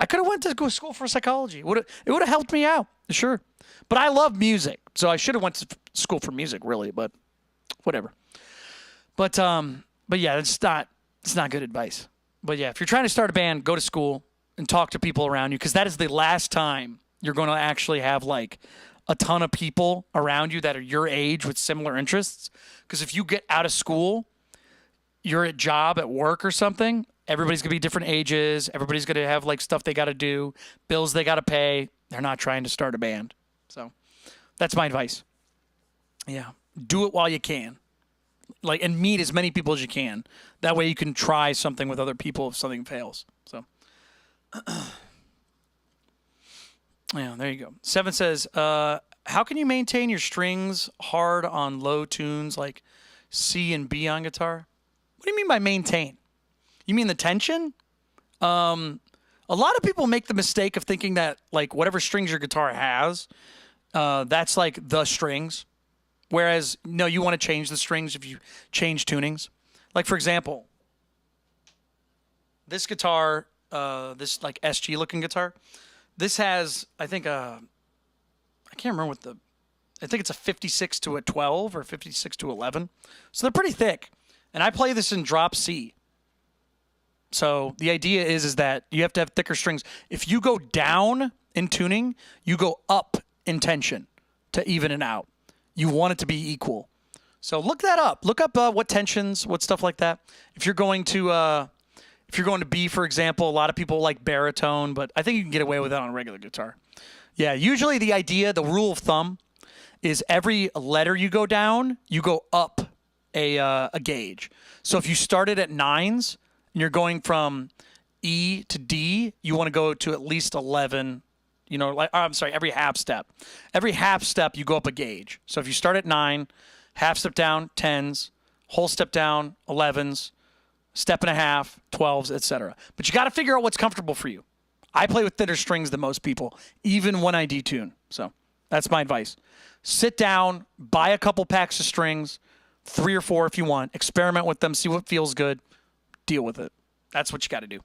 I could have went to go school for psychology. It would have helped me out, sure. But I love music, so I should have went to school for music, really. But whatever. But yeah, it's not good advice. But yeah, if you're trying to start a band, go to school and talk to people around you, because that is the last time you're going to actually have like a ton of people around you that are your age with similar interests. Because if you get out of school, you're at job at work or something, everybody's going to be different ages. Everybody's going to have like stuff they got to do, bills they got to pay. They're not trying to start a band. So that's my advice. Yeah. Do it while you can. Like, and meet as many people as you can. That way you can try something with other people if something fails. So, yeah, there you go. 7 says, how can you maintain your strings hard on low tunes like C and B on guitar? What do you mean by maintain? You mean the tension? A lot of people make the mistake of thinking that like whatever strings your guitar has, that's like the strings. Whereas, no, you want to change the strings if you change tunings. Like, for example, this guitar, this like SG-looking guitar, this has, I think, I can't remember I think it's a 56 to a 12 or 56 to 11. So they're pretty thick. And I play this in drop C. So the idea is that you have to have thicker strings. If you go down in tuning, you go up in tension to even it out. You want it to be equal. So look that up. Look up what tensions, what stuff like that. If you're going to If you're going to B, for example, a lot of people like baritone, but I think you can get away with that on a regular guitar. Yeah, usually the rule of thumb is every letter you go down, you go up a gauge. So if you started at 9s and you're going from E to D, you want to go to at least 11. Every half step. Every half step you go up a gauge. So if you start at 9, half step down, 10s, whole step down, 11s, step and a half, 12s, etc. But you got to figure out what's comfortable for you. I play with thinner strings than most people, even when I detune. So that's my advice. Sit down, buy a couple packs of strings, 3 or 4 if you want. Experiment with them, see what feels good, deal with it. That's what you got to do.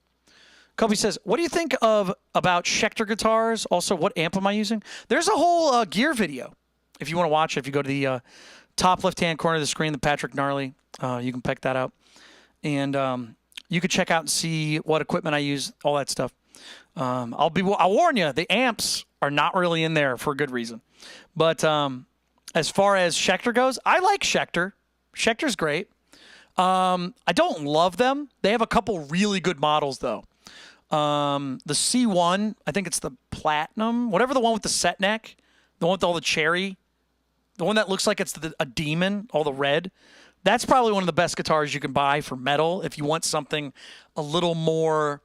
Kobe says, what do you think about Schecter guitars? Also, what amp am I using? There's a whole gear video. If you want to watch it, if you go to the top left-hand corner of the screen, the Patrick Gnarly, you can pick that out. And you can check out and see what equipment I use, all that stuff. I'll warn you, the amps are not really in there for a good reason. But as far as Schecter goes, I like Schecter. Schecter's great. I don't love them. They have a couple really good models, though. The C1, I think it's the Platinum, whatever the one with the set neck, the one with all the cherry, the one that looks like it's a demon, all the red. That's probably one of the best guitars you can buy for metal if you want something a little more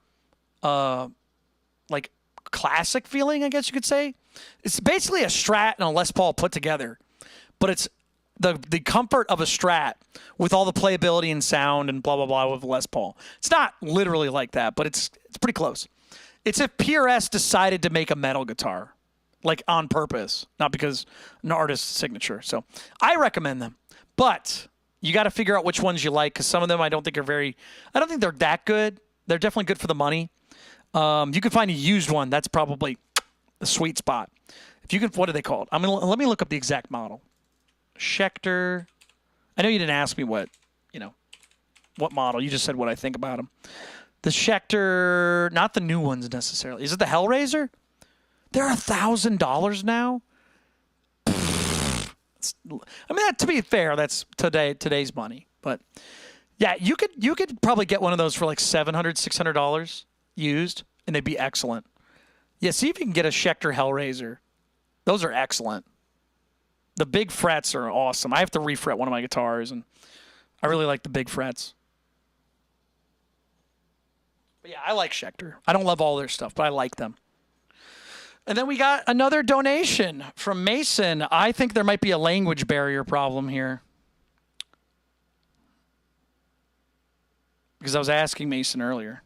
like classic feeling, I guess you could say. It's basically a Strat and a Les Paul put together, but it's the comfort of a Strat with all the playability and sound and blah, blah, blah with Les Paul. It's not literally like that, but it's pretty close. It's if PRS decided to make a metal guitar, like on purpose, not because an artist's signature. So I recommend them, but you got to figure out which ones you like, because some of them I don't think they're that good. They're definitely good for the money. You can find a used one. That's probably the sweet spot. If you can, what are they called? Let me look up the exact model. Schecter. I know you didn't ask me what model. You just said what I think about them. The Schecter, not the new ones necessarily. Is it the Hellraiser? They're $1,000 now. To be fair, that's today's money. But yeah, you could probably get one of those for like $700, $600 used, and they'd be excellent. Yeah, see if you can get a Schecter Hellraiser. Those are excellent. The big frets are awesome. I have to refret one of my guitars, and I really like the big frets. But yeah, I like Schecter. I don't love all their stuff, but I like them. And then we got another donation from Mason. I think there might be a language barrier problem here, because I was asking Mason earlier.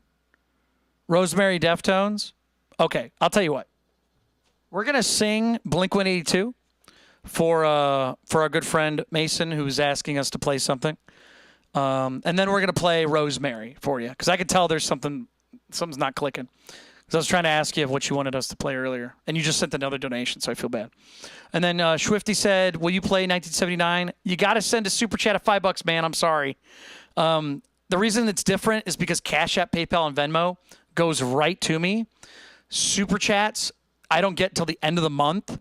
Rosemary Deftones. Okay, I'll tell you what. We're going to sing Blink-182 for our good friend Mason, who's asking us to play something. And then we're going to play Rosemary for you, because I could tell there's something's not clicking. Because I was trying to ask you what you wanted us to play earlier, and you just sent another donation, so I feel bad. And then Swifty said, will you play 1979? You got to send a super chat of $5, man. I'm sorry. The reason it's different is because Cash App, PayPal, and Venmo goes right to me. Super chats, I don't get till the end of the month,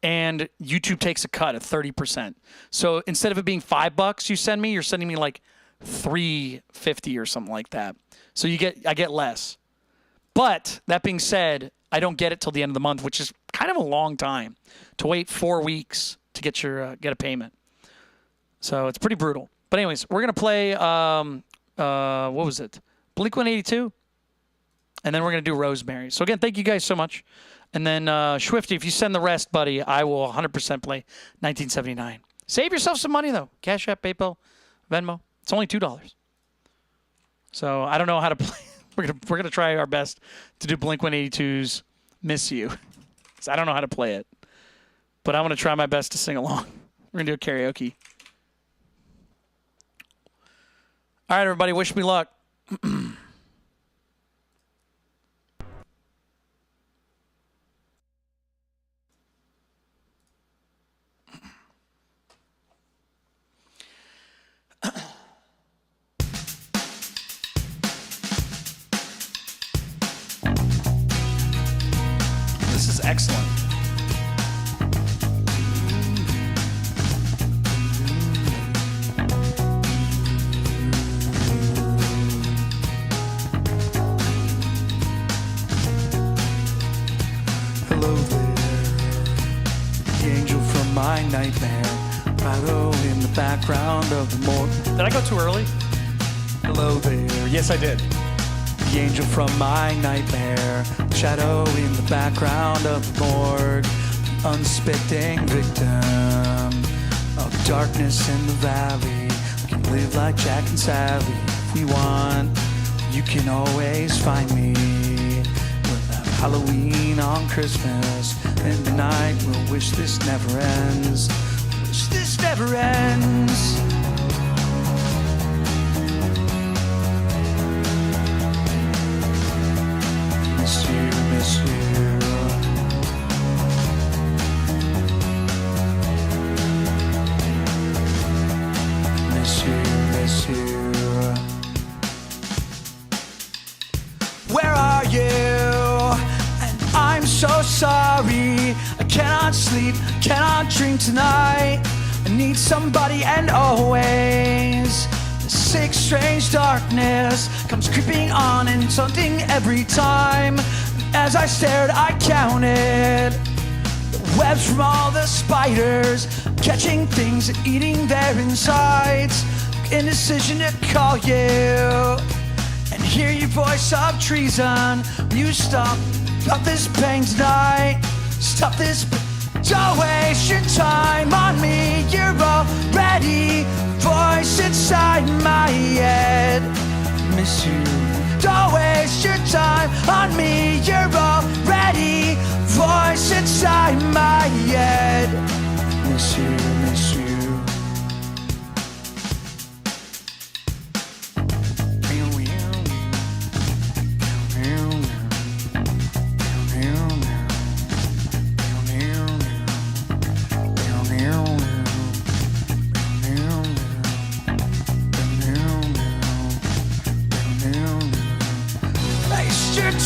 and YouTube takes a cut of 30%. So instead of it being $5 you send me, you're sending me like $3.50 or something like that. So I get less. But that being said, I don't get it till the end of the month, which is kind of a long time to wait 4 weeks to get a payment. So it's pretty brutal. But anyways, we're gonna play what was it? Blink-182. And then we're going to do Rosemary. So, again, thank you guys so much. And then, Swifty, if you send the rest, buddy, I will 100% play 1979. Save yourself some money, though. Cash App, PayPal, Venmo. It's only $2. So, I don't know how to play. We're gonna try our best to do Blink-182's Miss You. So I don't know how to play it. But I'm going to try my best to sing along. We're going to do a karaoke. All right, everybody, wish me luck. This is excellent. my nightmare. Shadow in the background of the morgue. Did I go too early? Hello there. Yes, I did. The angel from my nightmare. Shadow in the background of the morgue. Unsuspecting victim of darkness in the valley. We can live like Jack and Sally if we want. You can always find me. We'll have Halloween on Christmas, and tonight we'll wish this never ends. Wish this never ends. Miss you, miss you. Miss you. Where are you? And I'm so sorry. I cannot sleep, cannot dream tonight. I need somebody, and always the sick, strange darkness comes creeping on and taunting every time. As I stared, I counted the webs from all the spiders, catching things and eating their insides. Indecision to call you and hear your voice of treason. You stop this pain tonight. Stop this. Don't waste your time on me. You're already voice inside my head. Miss you. Don't waste your time on me. You're already voice inside my head. Miss you, miss you.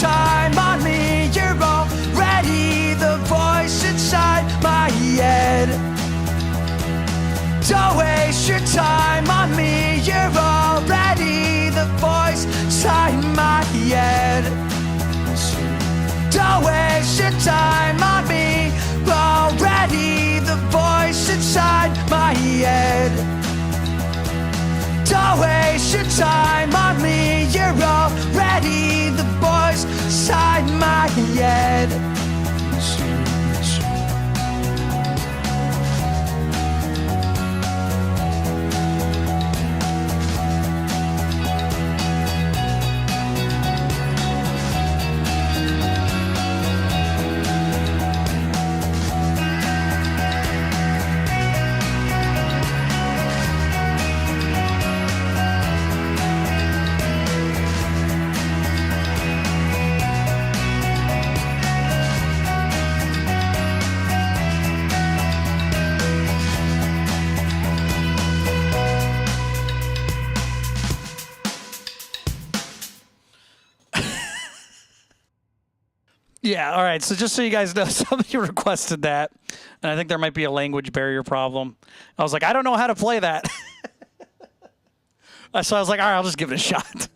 Time on me, you're already the voice inside my head. Don't waste your time on me, you're already the voice inside my head. Don't waste your time on me, already the voice inside my head. Don't waste your time on me. You're already the voice inside my head. Yeah, all right. So just so you guys know, somebody requested that, and I think there might be a language barrier problem. I was like, I don't know how to play that. So I was like, all right, I'll just give it a shot.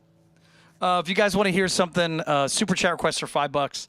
If you guys want to hear something, super chat requests are $5.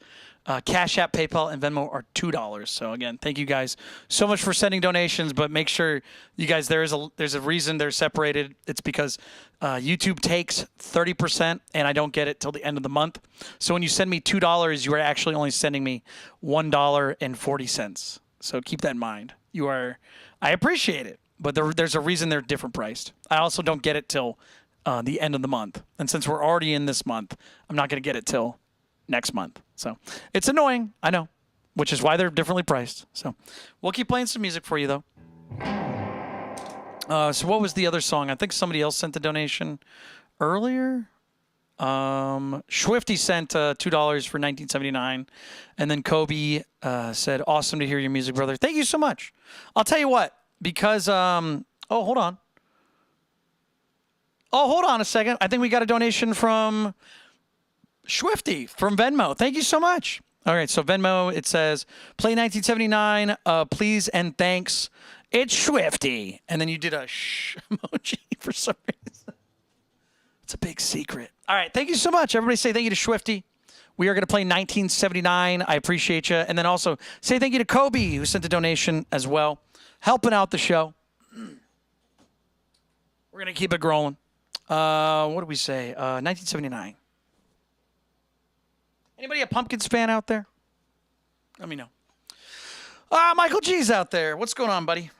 Cash App, PayPal, and Venmo are $2. So again, thank you guys so much for sending donations. But make sure you guys, there's a reason they're separated. It's because YouTube takes 30%, and I don't get it till the end of the month. So when you send me $2, you are actually only sending me $1.40. So keep that in mind. I appreciate it, but there's a reason they're different priced. I also don't get it till the end of the month, and since we're already in this month, I'm not going to get it till next month. So it's annoying, I know, which is why they're differently priced. So we'll keep playing some music for you, though. So what was the other song? I think somebody else sent the donation earlier. Swifty sent $2 for 1979. And then Kobe said, awesome to hear your music, brother. Thank you so much. I'll tell you what, because, hold on. Oh, hold on a second. I think we got a donation from Swifty from Venmo. Thank you so much. All right, so Venmo, it says, play 1979, please and thanks. It's Swifty. And then you did a shh emoji for some reason. It's a big secret. All right, thank you so much. Everybody say thank you to Swifty. We are going to play 1979. I appreciate you. And then also say thank you to Kobe, who sent the donation as well. helping out the show. We're going to keep it growing. What did we say? 1979. Anybody a Pumpkins fan out there? Let me know. Michael G's out there. What's going on, buddy?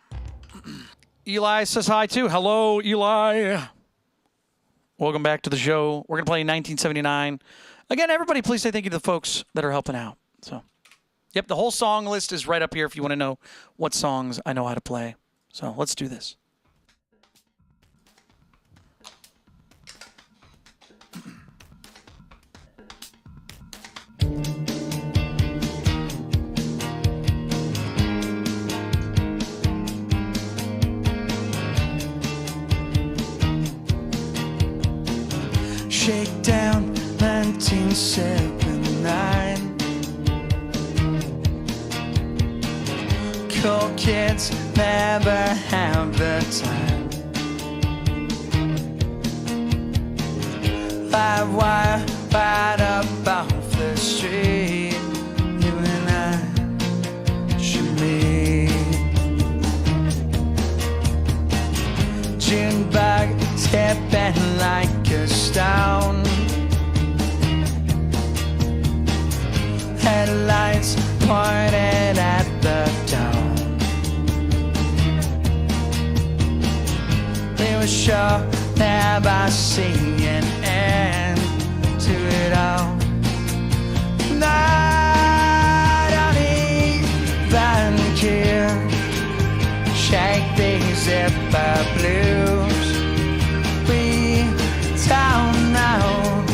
Eli says hi, too. Hello, Eli. Welcome back to the show. We're going to play 1979. Again, everybody, please say thank you to the folks that are helping out. So, yep, the whole song list is right up here if you want to know what songs I know how to play. So, let's do this. Shakedown 1979. Cool kids never have the time. Live wire right up off the street. You and I should meet. June bug stepping like a stone. Headlights pointed at the dawn. We were sure never seeing an end to it all. Not on even care. Shake these zipper blues. We don't know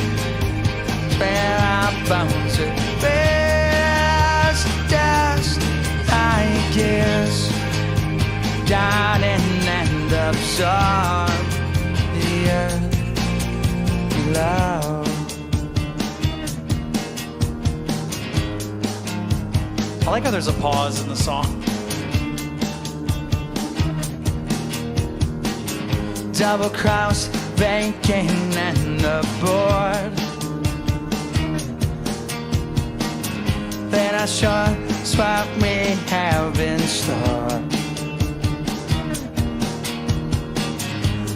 where our bones are. There's dust, I guess, down and absorb the earth below. I like how there's a pause in the song. Double cross, banking and the board. Then I sure swap we have in store.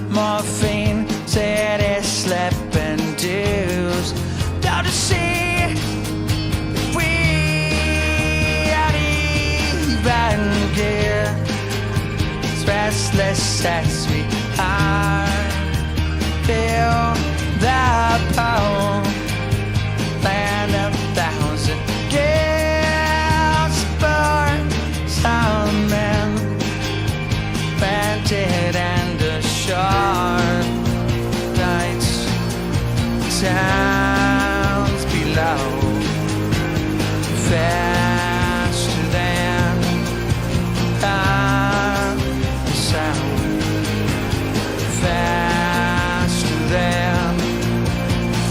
Morphine, city slipping dues. Down to see we are even gear. As restless as we are. Feel the pole. Land of thousand gifts for some men. Planted and ashore. Lights, towns below. Faster than the sound. Faster than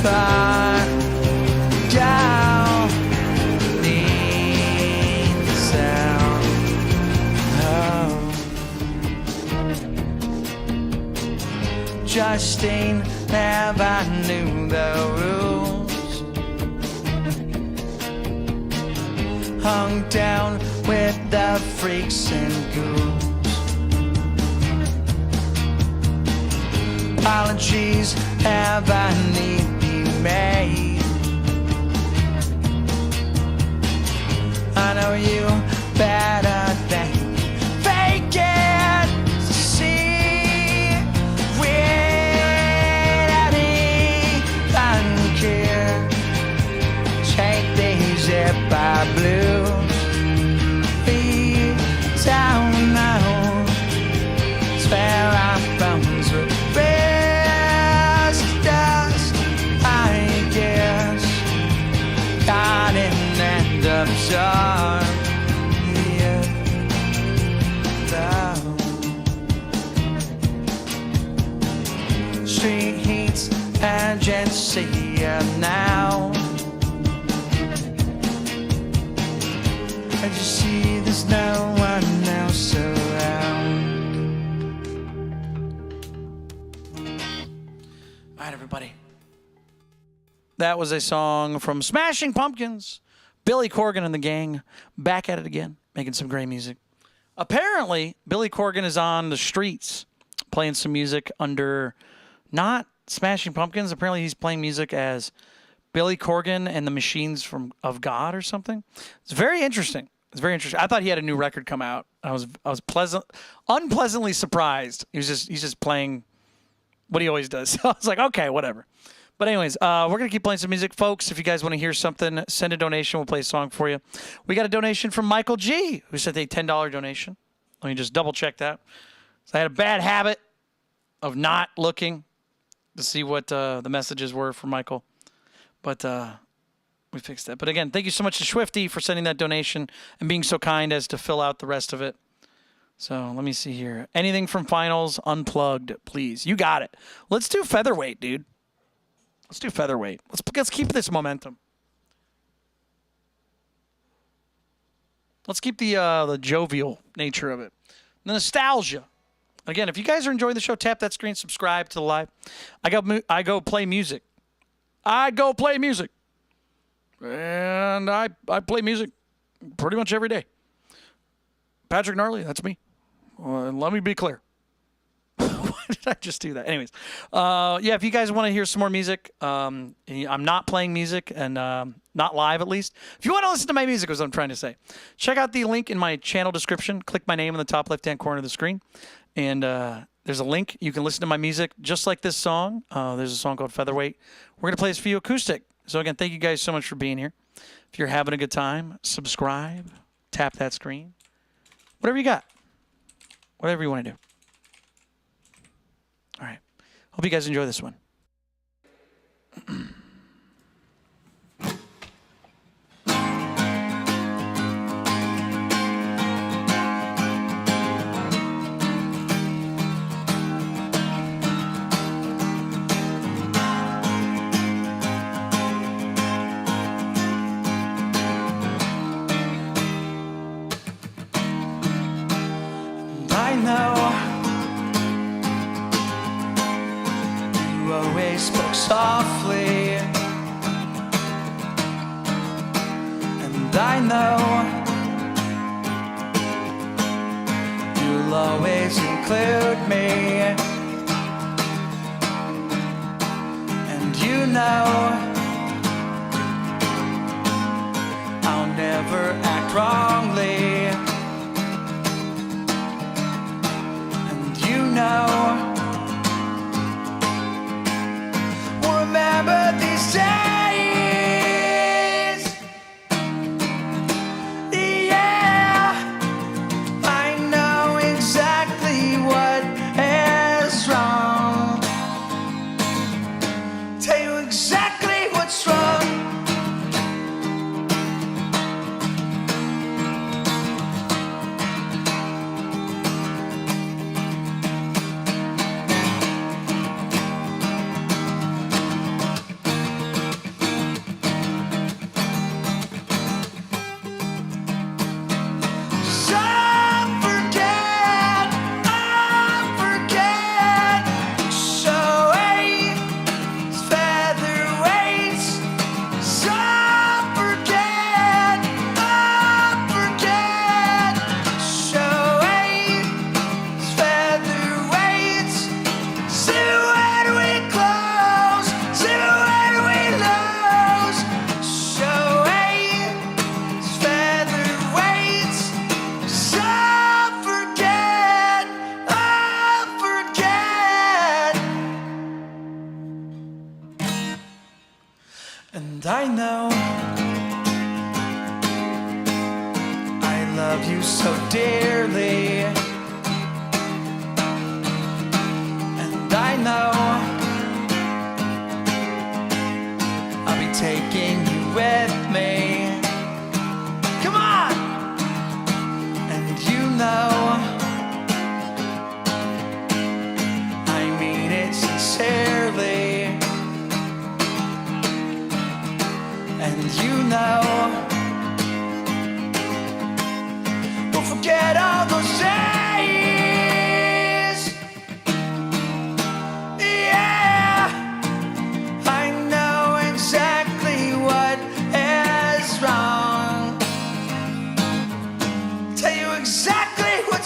far down beneath the sound. Oh. Justine never knew the rules. Hung down with the freaks and ghouls. Apologies ever need be made. I know you better than fake it. To see without even care. Shake these zipper blues. Be down now. Spare our bones with dust, I guess. Got in and absorbed the earth down. Street heats urgency of now. I just see there's no one else around. All right, everybody. That was a song from Smashing Pumpkins. Billy Corgan and the gang back at it again, making some great music. Apparently, Billy Corgan is on the streets playing some music under not Smashing Pumpkins. Apparently, he's playing music as Billy Corgan and the Machines of God or something. It's very interesting. It's very interesting. I thought he had a new record come out. I was unpleasantly surprised. He's just playing what he always does. So I was like, okay, whatever. But anyways, we're going to keep playing some music. Folks, if you guys want to hear something, send a donation. We'll play a song for you. We got a donation from Michael G, who sent a $10 donation. Let me just double check that. So I had a bad habit of not looking to see what the messages were for Michael. But we fixed that. But again, thank you so much to Swifty for sending that donation and being so kind as to fill out the rest of it. So let me see here. Anything from Finals Unplugged, please. You got it. Let's do Featherweight, dude. Let's do Featherweight. Let's keep this momentum. Let's keep the jovial nature of it. The nostalgia. Again, if you guys are enjoying the show, tap that screen, subscribe to the live. I go play music. I go play music. And I play music pretty much every day. Patrick Gnarly, that's me. Let me be clear. Why did I just do that? Anyways, yeah, if you guys want to hear some more music, I'm not playing music and not live at least. If you want to listen to my music, is what I'm trying to say. Check out the link in my channel description. Click my name in the top left-hand corner of the screen. And there's a link. You can listen to my music just like this song. There's a song called Featherweight. We're going to play this for you acoustic. So again, thank you guys so much for being here. If you're having a good time, subscribe, tap that screen. Whatever you got. Whatever you want to do. All right. Hope you guys enjoy this one. I know you always spoke softly, and I know you'll always include me, and you know I'll never act wrongly. Remember these days. Yeah, I know exactly what is wrong. Tell you exactly what's wrong. And I know I love you so dearly, and I know I'll be taking you with me. Come on! And you know I mean it sincerely. And you know we'll forget all those days. Yeah, I know exactly what is wrong. Tell you exactly what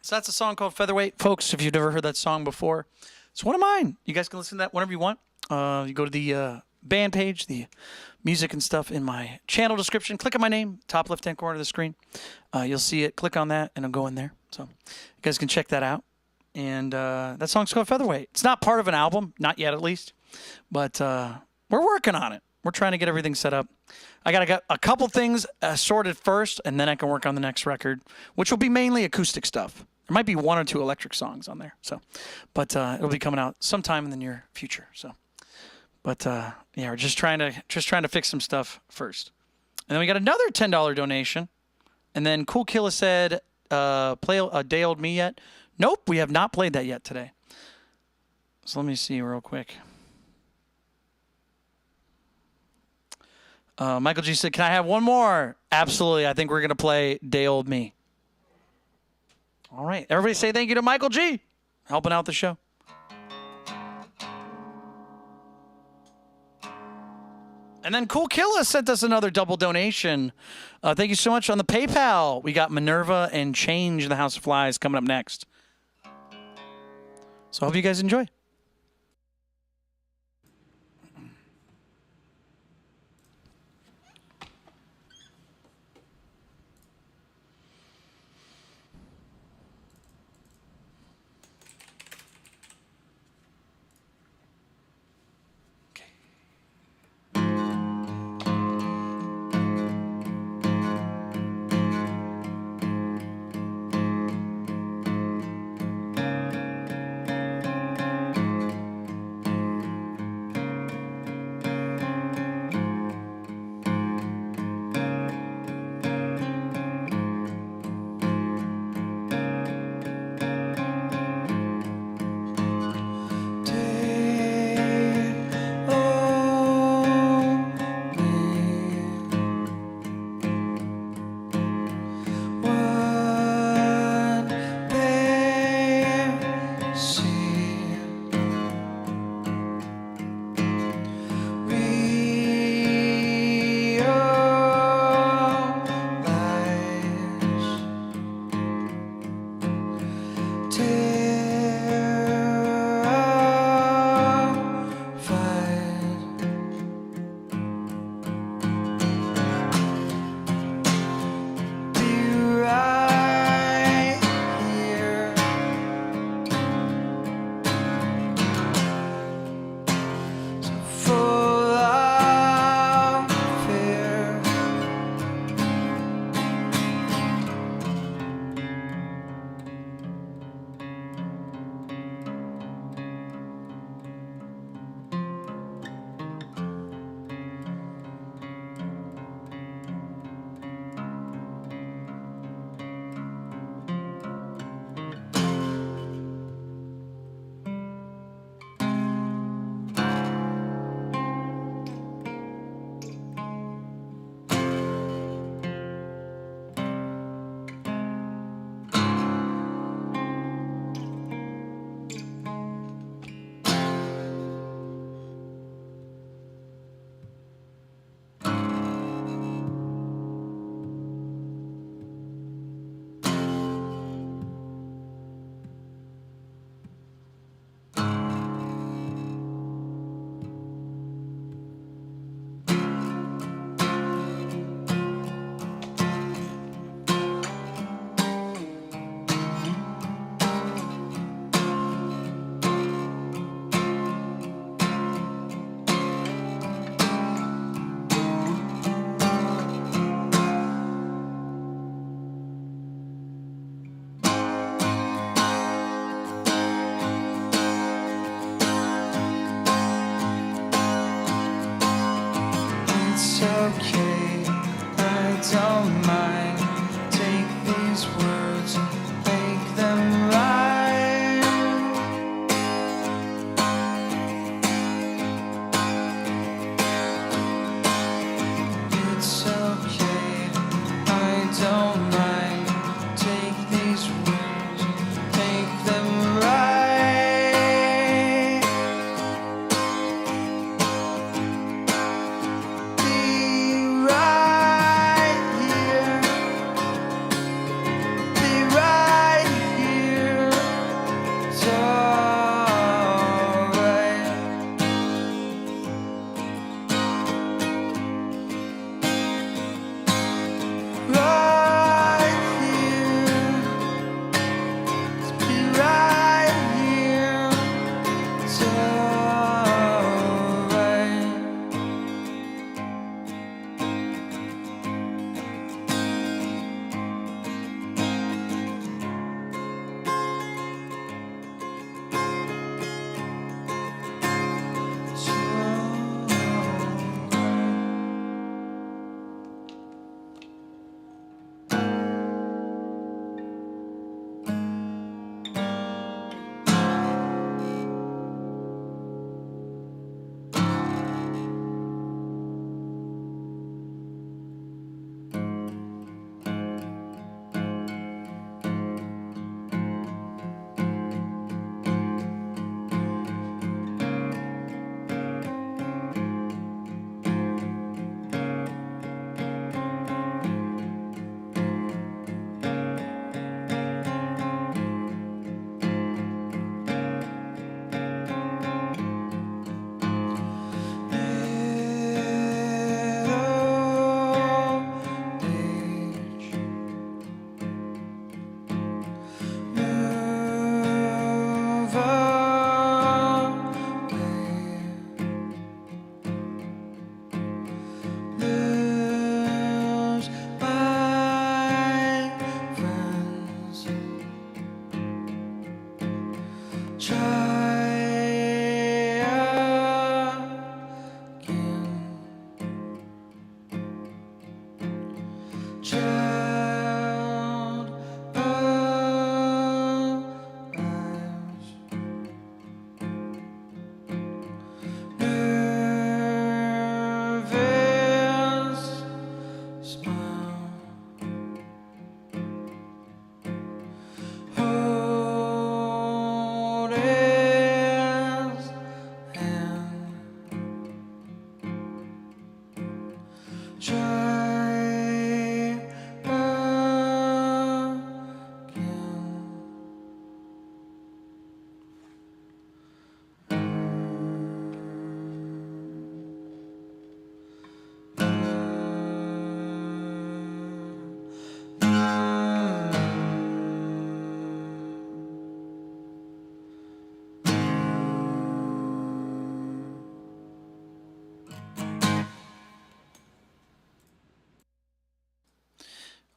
So that's a song called Featherweight. Folks, if you've never heard that song before, it's one of mine. You guys can listen to that whenever you want. You go to the band page, the music and stuff in my channel description. Click on my name, top left-hand corner of the screen. You'll see it. Click on that, and it'll go in there. So you guys can check that out. And that song's called Featherweight. It's not part of an album, not yet at least. But we're working on it. We're trying to get everything set up. I got to get a couple things sorted first, and then I can work on the next record, which will be mainly acoustic stuff. There might be one or two electric songs on there. So, but it'll be coming out sometime in the near future. So, but yeah, we're just trying to fix some stuff first. And then we got another $10 donation. And then Cool Killa said, "Play a Day Old Me yet?" Nope, we have not played that yet today. So let me see real quick. Michael G said, "Can I have one more?" Absolutely. I think we're gonna play Day Old Me. All right, everybody say thank you to Michael G, helping out the show. And then Cool Killa sent us another double donation. Thank you so much on the PayPal. We got Minerva and Change in the House of Flies coming up next. So I hope you guys enjoy.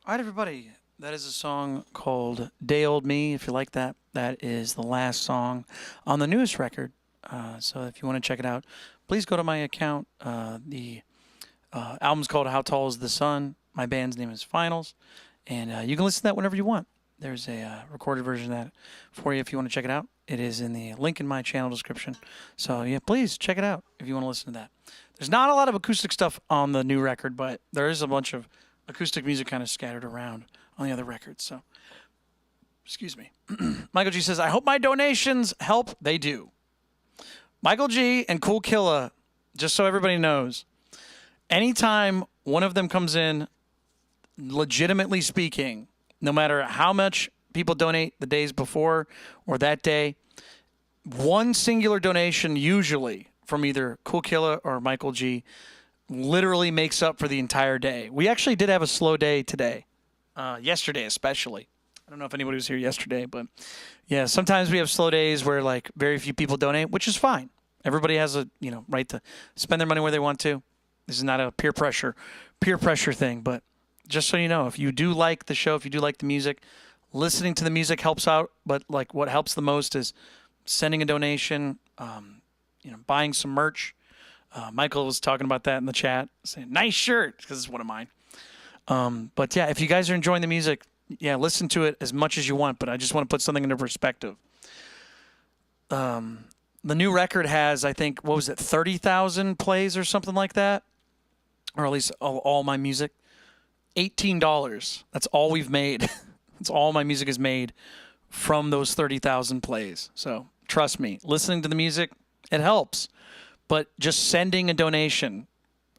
All right, everybody. That is a song called Day Old Me. If you like that, that is the last song on the newest record. So if you want to check it out, please go to my account. The album's called How Tall is the Sun. My band's name is Finals. And you can listen to that whenever you want. There's a recorded version of that for you if you want to check it out. It is in the link in my channel description. So, yeah, please check it out if you want to listen to that. There's not a lot of acoustic stuff on the new record, but there is a bunch of acoustic music kind of scattered around on the other records. So, excuse me. Michael G says, I hope my donations help. They do. Michael G and Cool Killa, just so everybody knows, anytime one of them comes in, legitimately speaking, no matter how much people donate the days before or that day, one singular donation usually from either Cool Killa or Michael G literally makes up for the entire day. We actually did have a slow day today, yesterday especially. I don't know if anybody was here yesterday, but yeah, sometimes we have slow days where like very few people donate, which is fine. Everybody has a right to spend their money where they want to. This is not a peer pressure thing, but just so you know, if you do like the show, if you do like the music, listening to the music helps out. But like what helps the most is sending a donation, buying some merch. Michael was talking about that in the chat, saying nice shirt because it's one of mine. But yeah, if you guys are enjoying the music, yeah, listen to it as much as you want. But I just want to put something into perspective. The new record has, I think, 30,000 plays or something like that, or at least all my music. $18. That's all we've made. That's all my music is made from those 30,000 plays. So trust me, listening to the music, it helps. But just sending a donation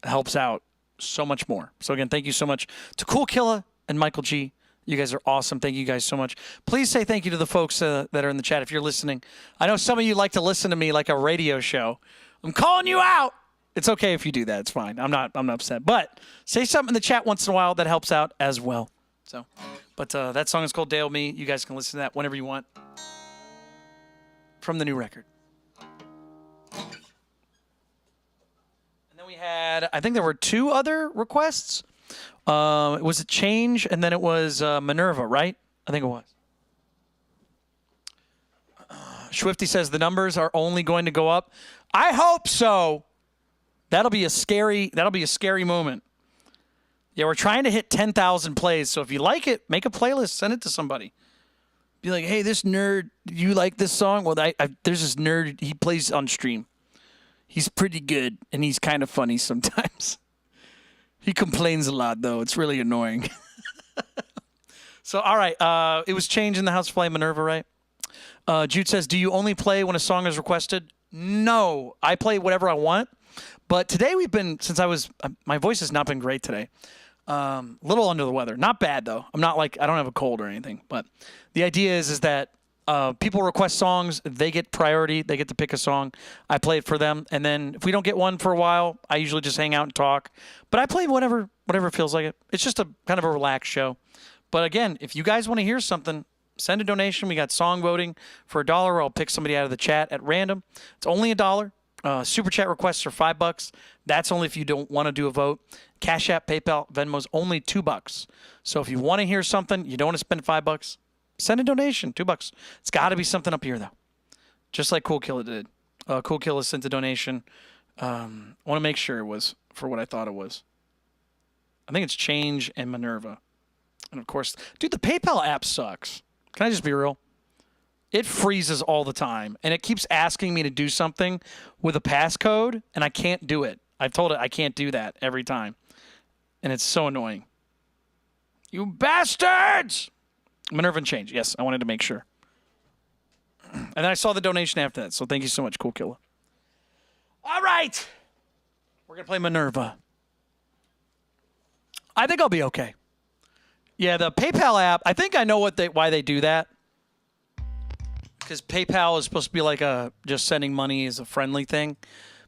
helps out so much more. So again, thank you so much to Cool Killa and Michael G. You guys are awesome. Thank you guys so much. Please say thank you to the folks that are in the chat if you're listening. I know some of you like to listen to me like a radio show. I'm calling you out. It's okay if you do that. It's fine. I'm not upset. But say something in the chat once in a while. That helps out as well. So, but that song is called Day Old Me. You guys can listen to that whenever you want from the new record. And then we had, I think there were two other requests. It was a Change, and then it was Minerva, right? I think it was. Swifty says the numbers are only going to go up. I hope so. That'll be a scary moment. Yeah, we're trying to hit 10,000 plays. So if you like it, make a playlist, send it to somebody. Be like, hey, this nerd, you like this song? Well, there's this nerd, he plays on stream. He's pretty good, and he's kind of funny sometimes. He complains a lot, though. It's really annoying. So, all right. It was Change in the House Play Minerva, right? Jude says, do you only play when a song is requested? No. I play whatever I want. But today my voice has not been great today. A little under the weather. Not bad, though. I don't have a cold or anything. But the idea is that people request songs. They get priority. They get to pick a song. I play it for them. And then if we don't get one for a while, I usually just hang out and talk. But I play whatever feels like it. It's just a kind of a relaxed show. But again, if you guys want to hear something, send a donation. We got song voting for $1. I'll pick somebody out of the chat at random. It's only $1. Super chat requests are $5. That's only if you don't want to do a vote. Cash App, PayPal, Venmo's only $2. So if you want to hear something, you don't want to spend $5, send a donation, $2. It's got to be something up here, though. Just like Cool Killa did. Cool Killa sent a donation. I want to make sure it was for what I thought it was. I think it's Change and Minerva. And, of course, dude, the PayPal app sucks. Can I just be real? It freezes all the time, and it keeps asking me to do something with a passcode, and I can't do it. I've told it I can't do that every time, and it's so annoying. You bastards! Minerva and Change. Yes, I wanted to make sure. And then I saw the donation after that, so thank you so much, Cool Killa. All right. We're going to play Minerva. I think I'll be okay. Yeah, the PayPal app, I think I know why they do that. Because PayPal is supposed to be like just sending money is a friendly thing.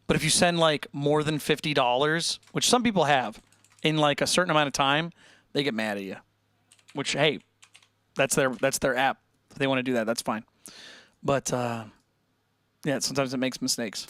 But if you send like more than $50, which some people have, in like a certain amount of time, they get mad at you. Which, hey, that's their app. If they want to do that, that's fine. But yeah, sometimes it makes mistakes.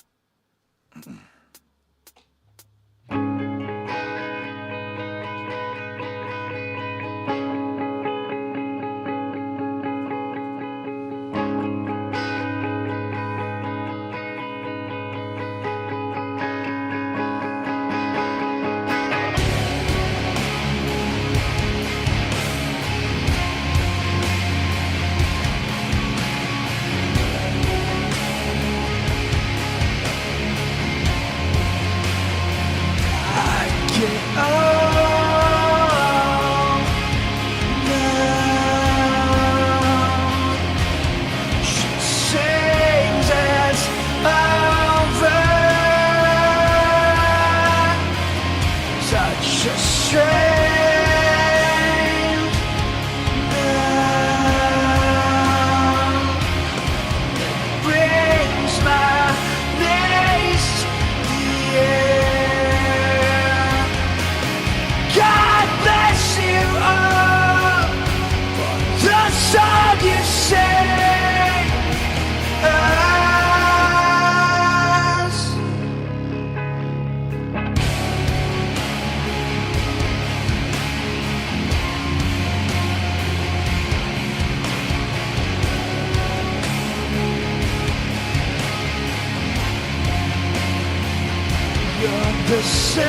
You're the same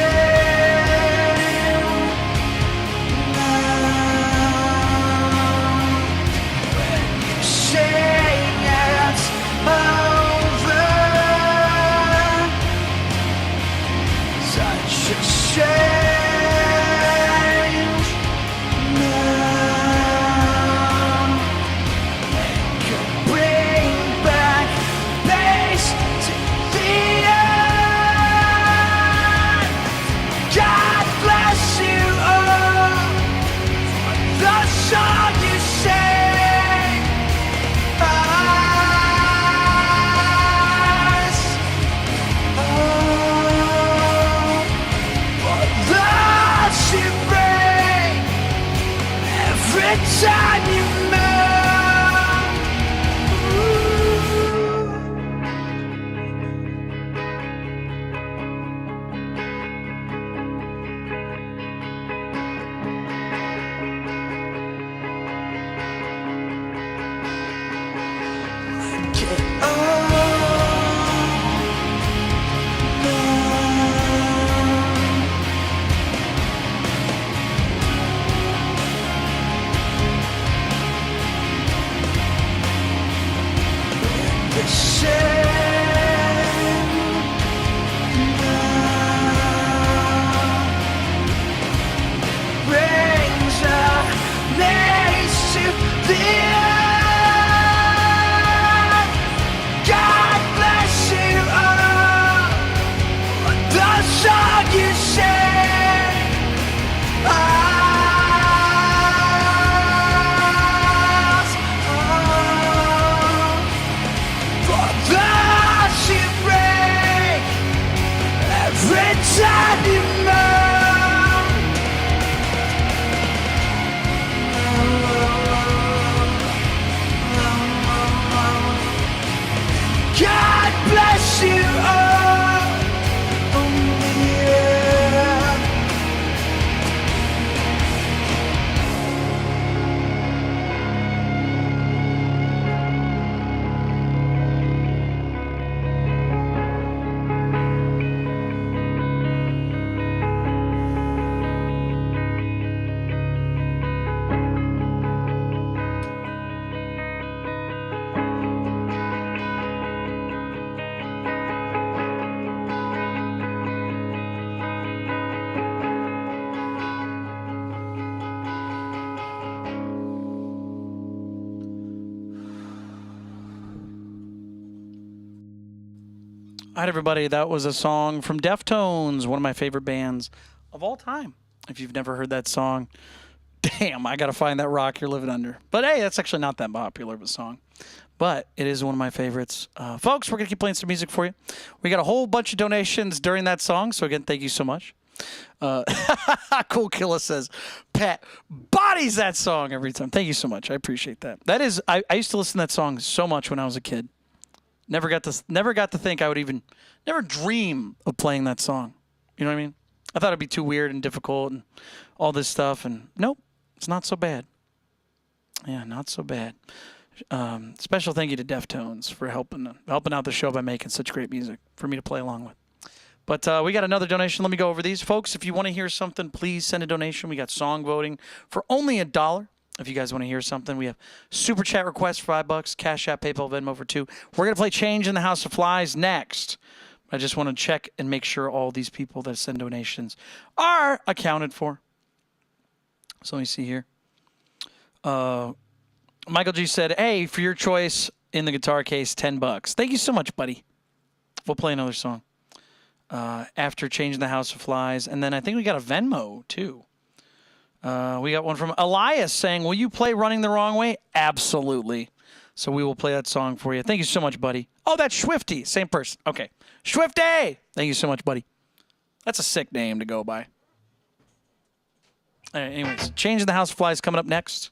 now. When you say it's over, such a change now. Make you bring back pace to the end. God bless you all for the song you sing. Us. For those you bring every time you move. Get on the same now. Brings a maze to the end. God bless you all for the song you sing. Us. For those you bring every time you move. God bless you all. Oh, yeah. All right, everybody, that was a song from Deftones, one of my favorite bands of all time. If you've never heard that song, damn, I got to find that rock you're living under. But hey, that's actually not that popular of a song. But it is one of my favorites. Folks, we're going to keep playing some music for you. We got a whole bunch of donations during that song. So again, thank you so much. Cool Killa says, Pat bodies that song every time. Thank you so much. I appreciate that. That is, I used to listen to that song so much when I was a kid. Never got to think I would even, never dream of playing that song. You know what I mean? I thought it'd be too weird and difficult and all this stuff. And nope, it's not so bad. Yeah, not so bad. Special thank you to Deftones for helping out the show by making such great music for me to play along with. But we got another donation. Let me go over these. Folks, if you want to hear something, please send a donation. We got song voting for only $1. If you guys want to hear something, we have super chat requests for $5, Cash App, PayPal, Venmo for $2. We're going to play Change in the House of Flies next. I just want to check and make sure all these people that send donations are accounted for. So let me see here. Michael G said, hey, for your choice in the guitar case, $10. Thank you so much, buddy. We'll play another song after Change in the House of Flies. And then I think we got a Venmo, too. We got one from Elias saying, will you play Running the Wrong Way? Absolutely. So we will play that song for you. Thank you so much, buddy. Oh, that's Swifty. Same person. Okay. Swifty! Thank you so much, buddy. That's a sick name to go by. All right, anyways, Change in the House of Flies coming up next.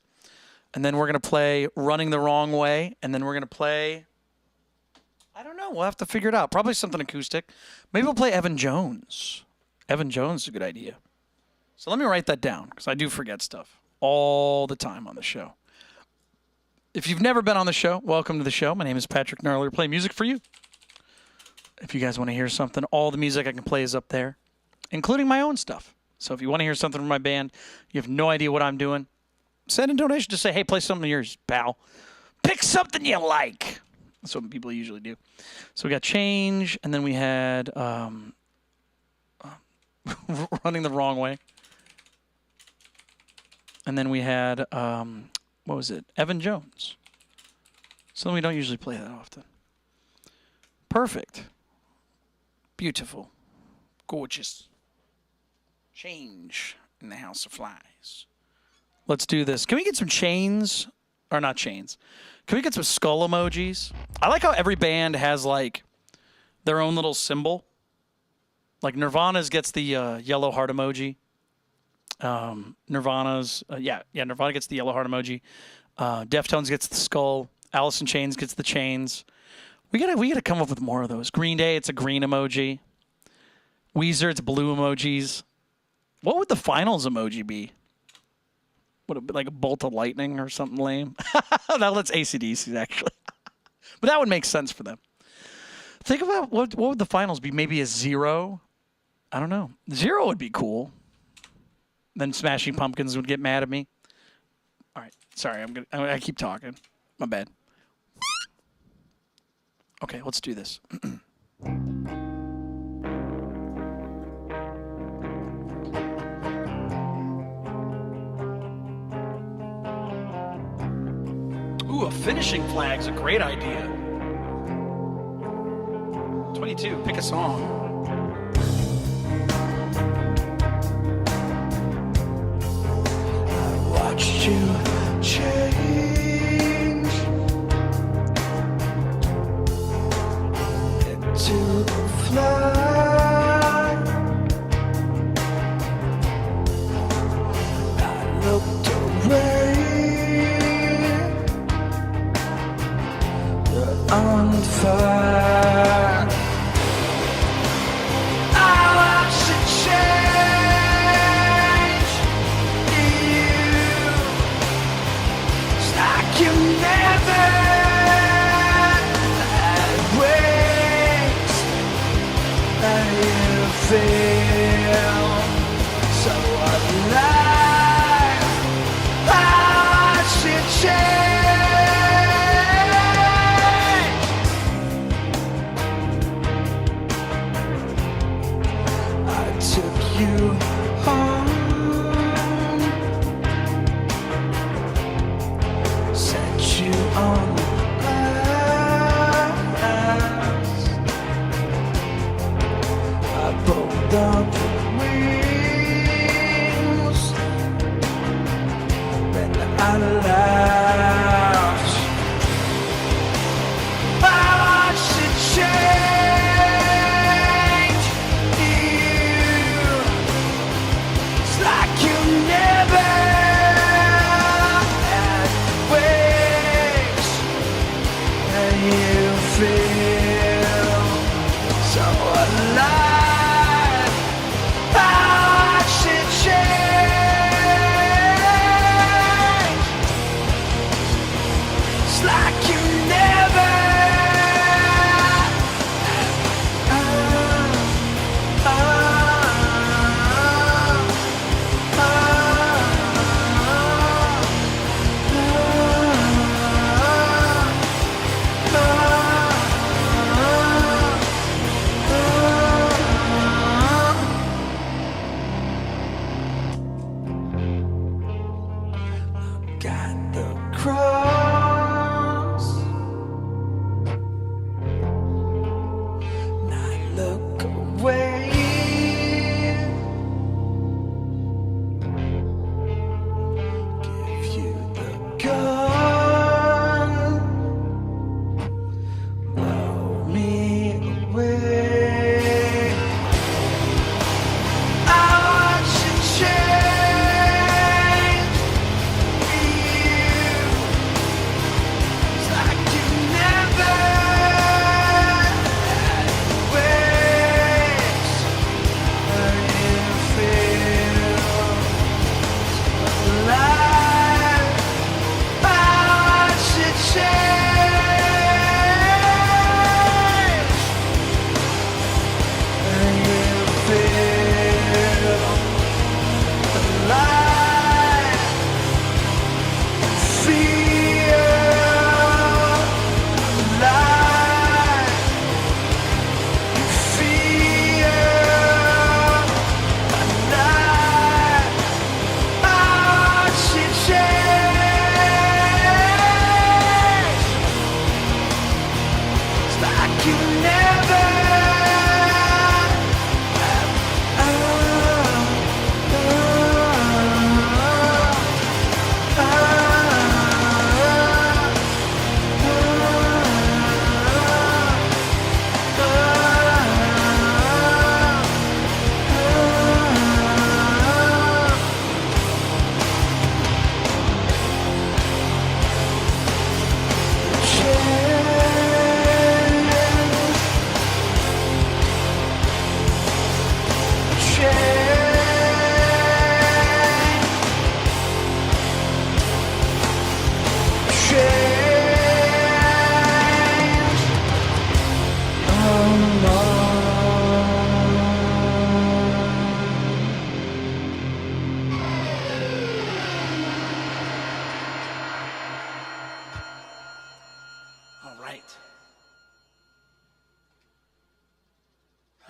And then we're going to play Running the Wrong Way. And then we're going to play, I don't know. We'll have to figure it out. Probably something acoustic. Maybe we'll play Evan Jones. Evan Jones is a good idea. So let me write that down because I do forget stuff all the time on the show. If you've never been on the show, welcome to the show. My name is Patrick Gnarly. We're playing music for you. If you guys want to hear something, all the music I can play is up there, including my own stuff. So if you want to hear something from my band, you have no idea what I'm doing, send a donation to say, hey, play something of yours, pal. Pick something you like. That's what people usually do. So we got Change, and then we had Running the Wrong Way. And then we had, what was it? Evan Jones. Something we don't usually play that often. Perfect. Beautiful. Gorgeous. Change in the House of Flies. Let's do this. Can we get some chains? Or not chains. Can we get some skull emojis? I like how every band has, like, their own little symbol. Like, Nirvana's gets the yellow heart emoji. Nirvana's, Nirvana gets the yellow heart emoji. Deftones gets the skull. Alice in Chains gets the chains. We gotta come up with more of those. Green Day, it's a green emoji. Weezer, it's blue emojis. What would the finals emoji be? Would it be like a bolt of lightning or something lame? Now that's AC/DC actually. But that would make sense for them. Think about what would the finals be? Maybe a 0? I don't know. 0 would be cool. Then Smashing Pumpkins would get mad at me. All right. Sorry, I keep talking. My bad. Okay, let's do this. Ooh, a finishing flag's a great idea. 22, pick a song. Watched you change into a fly. I looked away. You're on fire. I watched it change. Like you never had wings, and you feel so alive. I watch it change. I took you home. You on the glass. I pulled up the wheels, then I laughed. I watched it change you. It's like you never had wings. You feel so alive. I watch it change. It's like you never.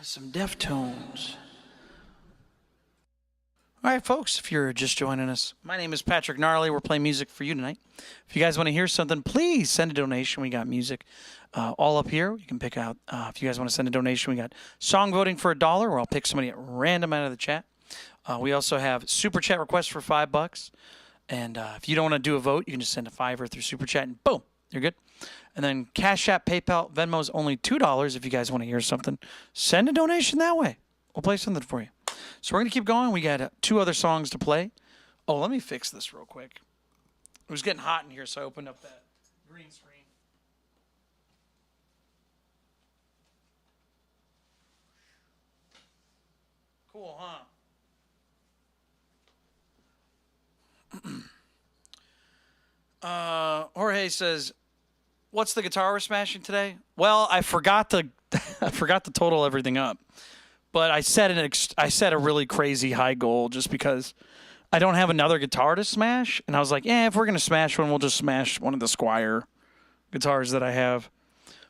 Some Deftones. All right, folks, if you're just joining us, my name is Patrick Gnarly. We're playing music for you tonight. If you guys want to hear something, please send a donation. We got music all up here. You can pick out, if you guys want to send a donation, we got song voting for $1, where I'll pick somebody at random out of the chat. We also have Super Chat requests for $5. And if you don't want to do a vote, you can just send a $5 through Super Chat, and boom, you're good. And then Cash App, PayPal, Venmo's only $2 if you guys want to hear something. Send a donation that way. We'll play something for you. So we're going to keep going. We got 2 other songs to play. Oh, let me fix this real quick. It was getting hot in here, so I opened up that green screen. Cool, huh? Jorge says, "What's the guitar we're smashing today?" Well, I forgot to total everything up. But I set a really crazy high goal just because I don't have another guitar to smash, and I was like, if we're gonna smash one, we'll just smash one of the Squire guitars that I have.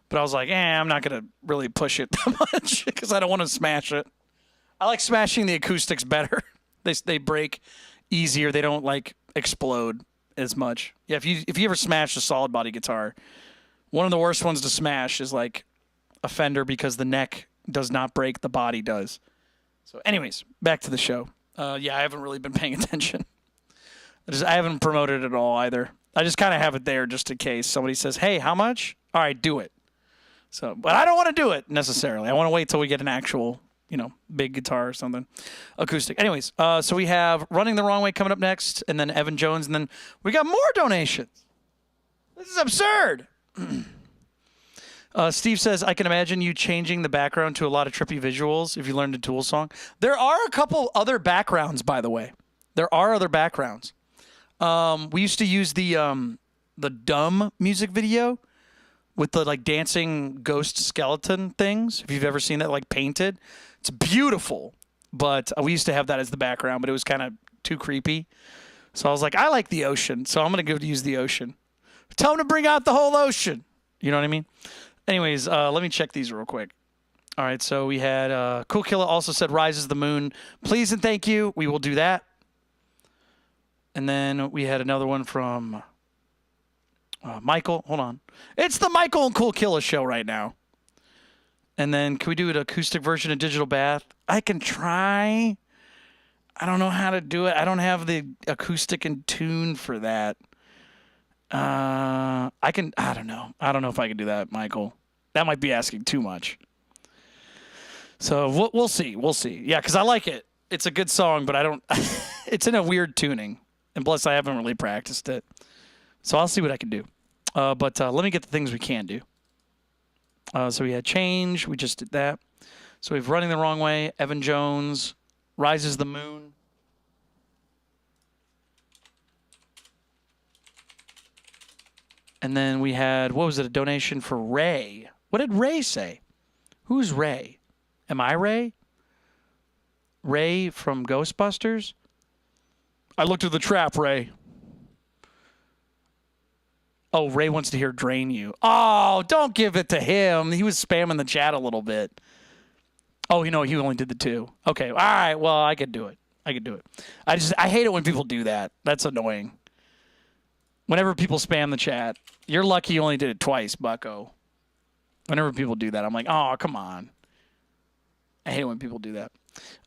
But I was like, I'm not gonna really push it that much because I don't want to smash it. I like smashing the acoustics better. They break easier. They don't like explode as much. Yeah, if you ever smash a solid body guitar, one of the worst ones to smash is like a Fender because the neck does not break, the body does. So anyways, back to the show. I haven't really been paying attention. I haven't promoted it at all either. I just kind of have it there just in case somebody says, hey, how much? All right, do it. So, but I don't want to do it necessarily. I want to wait till we get an actual, big guitar or something. Acoustic. Anyways, so we have Running the Wrong Way coming up next, and then Evan Jones, and then we got more donations. This is absurd. Steve says, I can imagine you changing the background to a lot of trippy visuals if you learned a Tool song. There are a couple other backgrounds, by the way. There are other backgrounds. We used to use the Dumb music video with the dancing ghost skeleton things. If you've ever seen that painted, it's beautiful. But we used to have that as the background, but it was kind of too creepy. So I was like, I like the ocean, so I'm going to go use the ocean. Tell them to bring out the whole ocean. You know what I mean? Anyways, let me check these real quick. All right, so we had Cool Killa also said Rises the Moon. Please and thank you. We will do that. And then we had another one from Michael. Hold on. It's the Michael and Cool Killa show right now. And then can we do an acoustic version of Digital Bath? I can try. I don't know how to do it. I don't have the acoustic in tune for that. I don't know. I don't know if I can do that, Michael. That might be asking too much. So we'll see. We'll see. Yeah, because I like it. It's a good song, but I don't. It's in a weird tuning, and plus I haven't really practiced it. So I'll see what I can do. But let me get the things we can do. So we had Change. We just did that. So we have Running the Wrong Way, Evan Jones, Rises the Moon. And then we had, what was it, a donation for Ray. What did Ray say? Who's Ray? Am I Ray? Ray from Ghostbusters? I looked at the trap, Ray. Oh, Ray wants to hear Drain You. Oh, don't give it to him. He was spamming the chat a little bit. Oh, he only did the 2. Okay, all right, well, I could do it. I hate it when people do that. That's annoying. Whenever people spam the chat, you're lucky you only did it twice, bucko. Whenever people do that, I'm like, oh, come on. I hate it when people do that.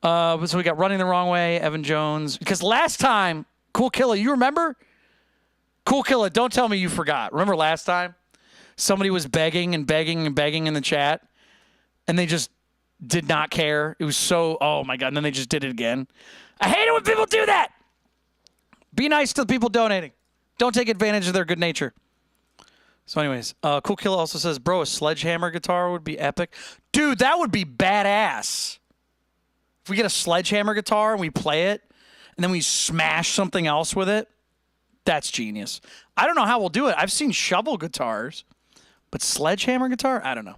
So we got Running the Wrong Way, Evan Jones. Because last time, Cool Killa, you remember? Cool Killa, don't tell me you forgot. Remember last time? Somebody was begging and begging and begging in the chat, and they just did not care. It was so, oh my God, and then they just did it again. I hate it when people do that. Be nice to the people donating. Don't take advantage of their good nature. So anyways, Cool Killa also says, bro, a sledgehammer guitar would be epic. Dude, that would be badass. If we get a sledgehammer guitar and we play it, and then we smash something else with it, that's genius. I don't know how we'll do it. I've seen shovel guitars, but sledgehammer guitar? I don't know.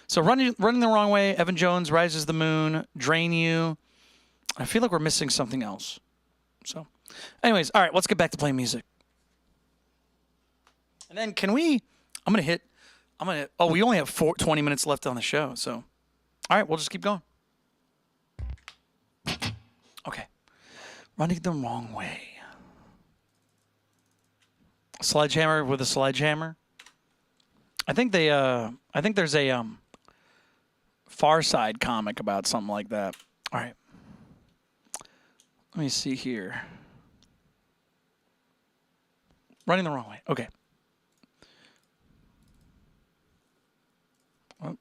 So running the Wrong Way, Evan Jones, Rises the Moon, Drain You. I feel like we're missing something else. So anyways, all right, let's get back to playing music. And then we only have 20 minutes left on the show, so All right, we'll just keep going. Okay. Running the wrong way. Sledgehammer with a sledgehammer. I think there's a Far Side comic about something like that. All right. Let me see here. Running the wrong way. Okay. Oh.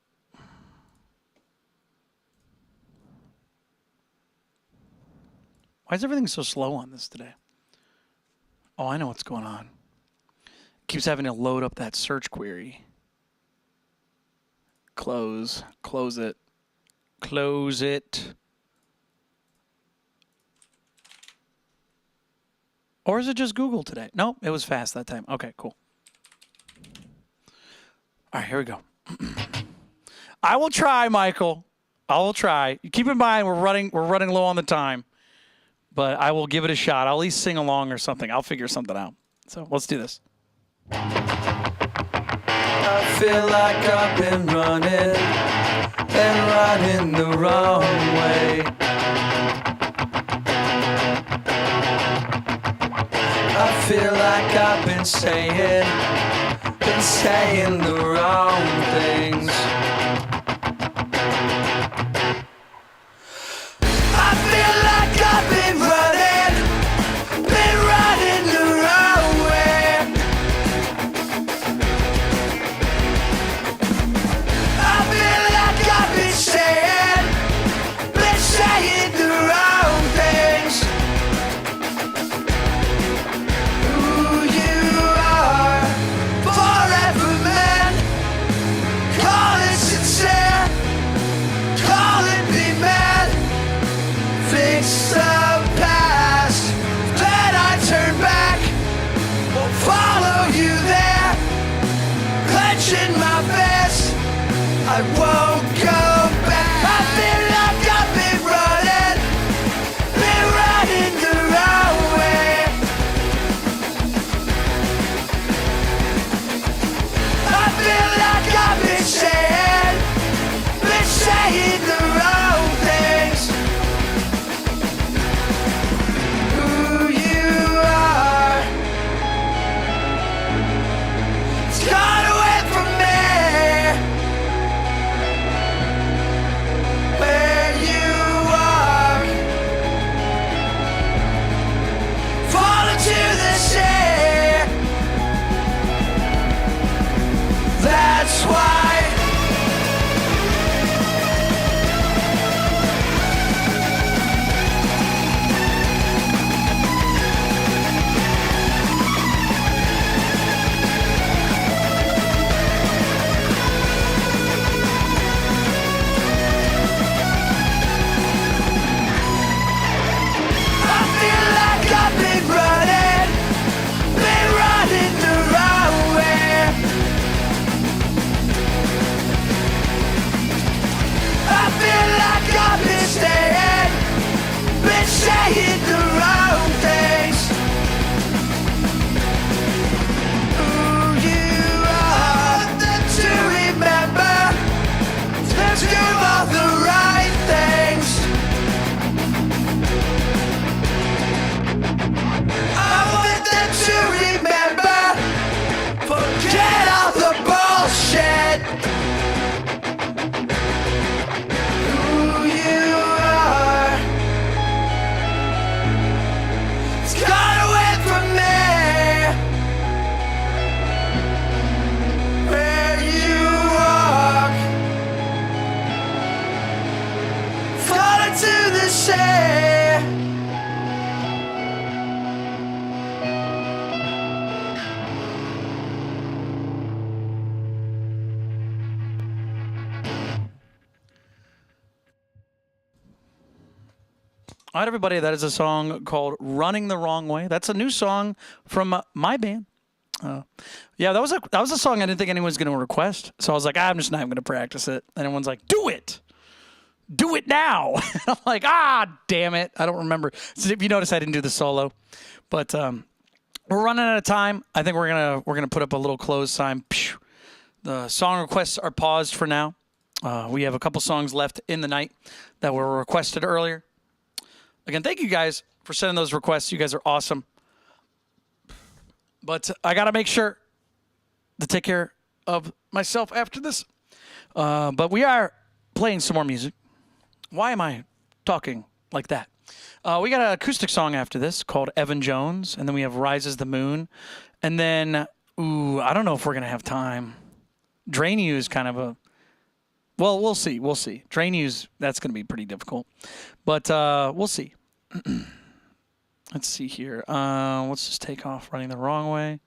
Why is everything so slow on this today? Oh, I know what's going on. It keeps having to load up that search query. Close it. Close it. Or is it just Google today? No, it was fast that time. Okay, cool. All right, here we go. I will try, Michael. I will try. Keep in mind we're running low on the time, but I will give it a shot. I'll at least sing along or something. I'll figure something out. So let's do this. I feel like I've been running the wrong way. I feel like I've been saying the wrong things. I feel like I've been running the wrong way. I feel like I've been saying the wrong things. Who you are, forever man. Call it sincere, call it be mad. Fix the past, then I turn back. Won't follow you there, clenching my fist. I won't go back. I feel like I've been running the wrong way. I feel like I've been saying the wrong things. Who you are, it's gone away from me. Where you are, fall into the sea. That's why. I feel like I've been running the wrong way. I feel like I've been saying the wrong things. Who you are, to remember, to do all the right things. I want them to remember, forget all the bullshit. Who you are, it's gone away from me. Where you walk, fall into the sea. All right, everybody, that is a song called Running the Wrong Way. That's a new song from my band. Yeah, that was a song I didn't think anyone was going to request. So I was like, I'm just not even going to practice it. And everyone's like, do it. Do it now. I'm like, damn it. I don't remember. So if you notice, I didn't do the solo. But we're running out of time. I think we're gonna put up a little close sign. The song requests are paused for now. We have a couple songs left in the night that were requested earlier. Again, thank you guys for sending those requests. You guys are awesome. But I got to make sure to take care of myself after this. But we are playing some more music. Why am I talking like that? We got an acoustic song after this called Evan Jones. And then we have Rises the Moon. And then, I don't know if we're going to have time. Drain You is kind of a... Well, we'll see. We'll see. Drain You's, that's going to be pretty difficult. But we'll see. Let's see here. Let's just take off Running the Wrong Way.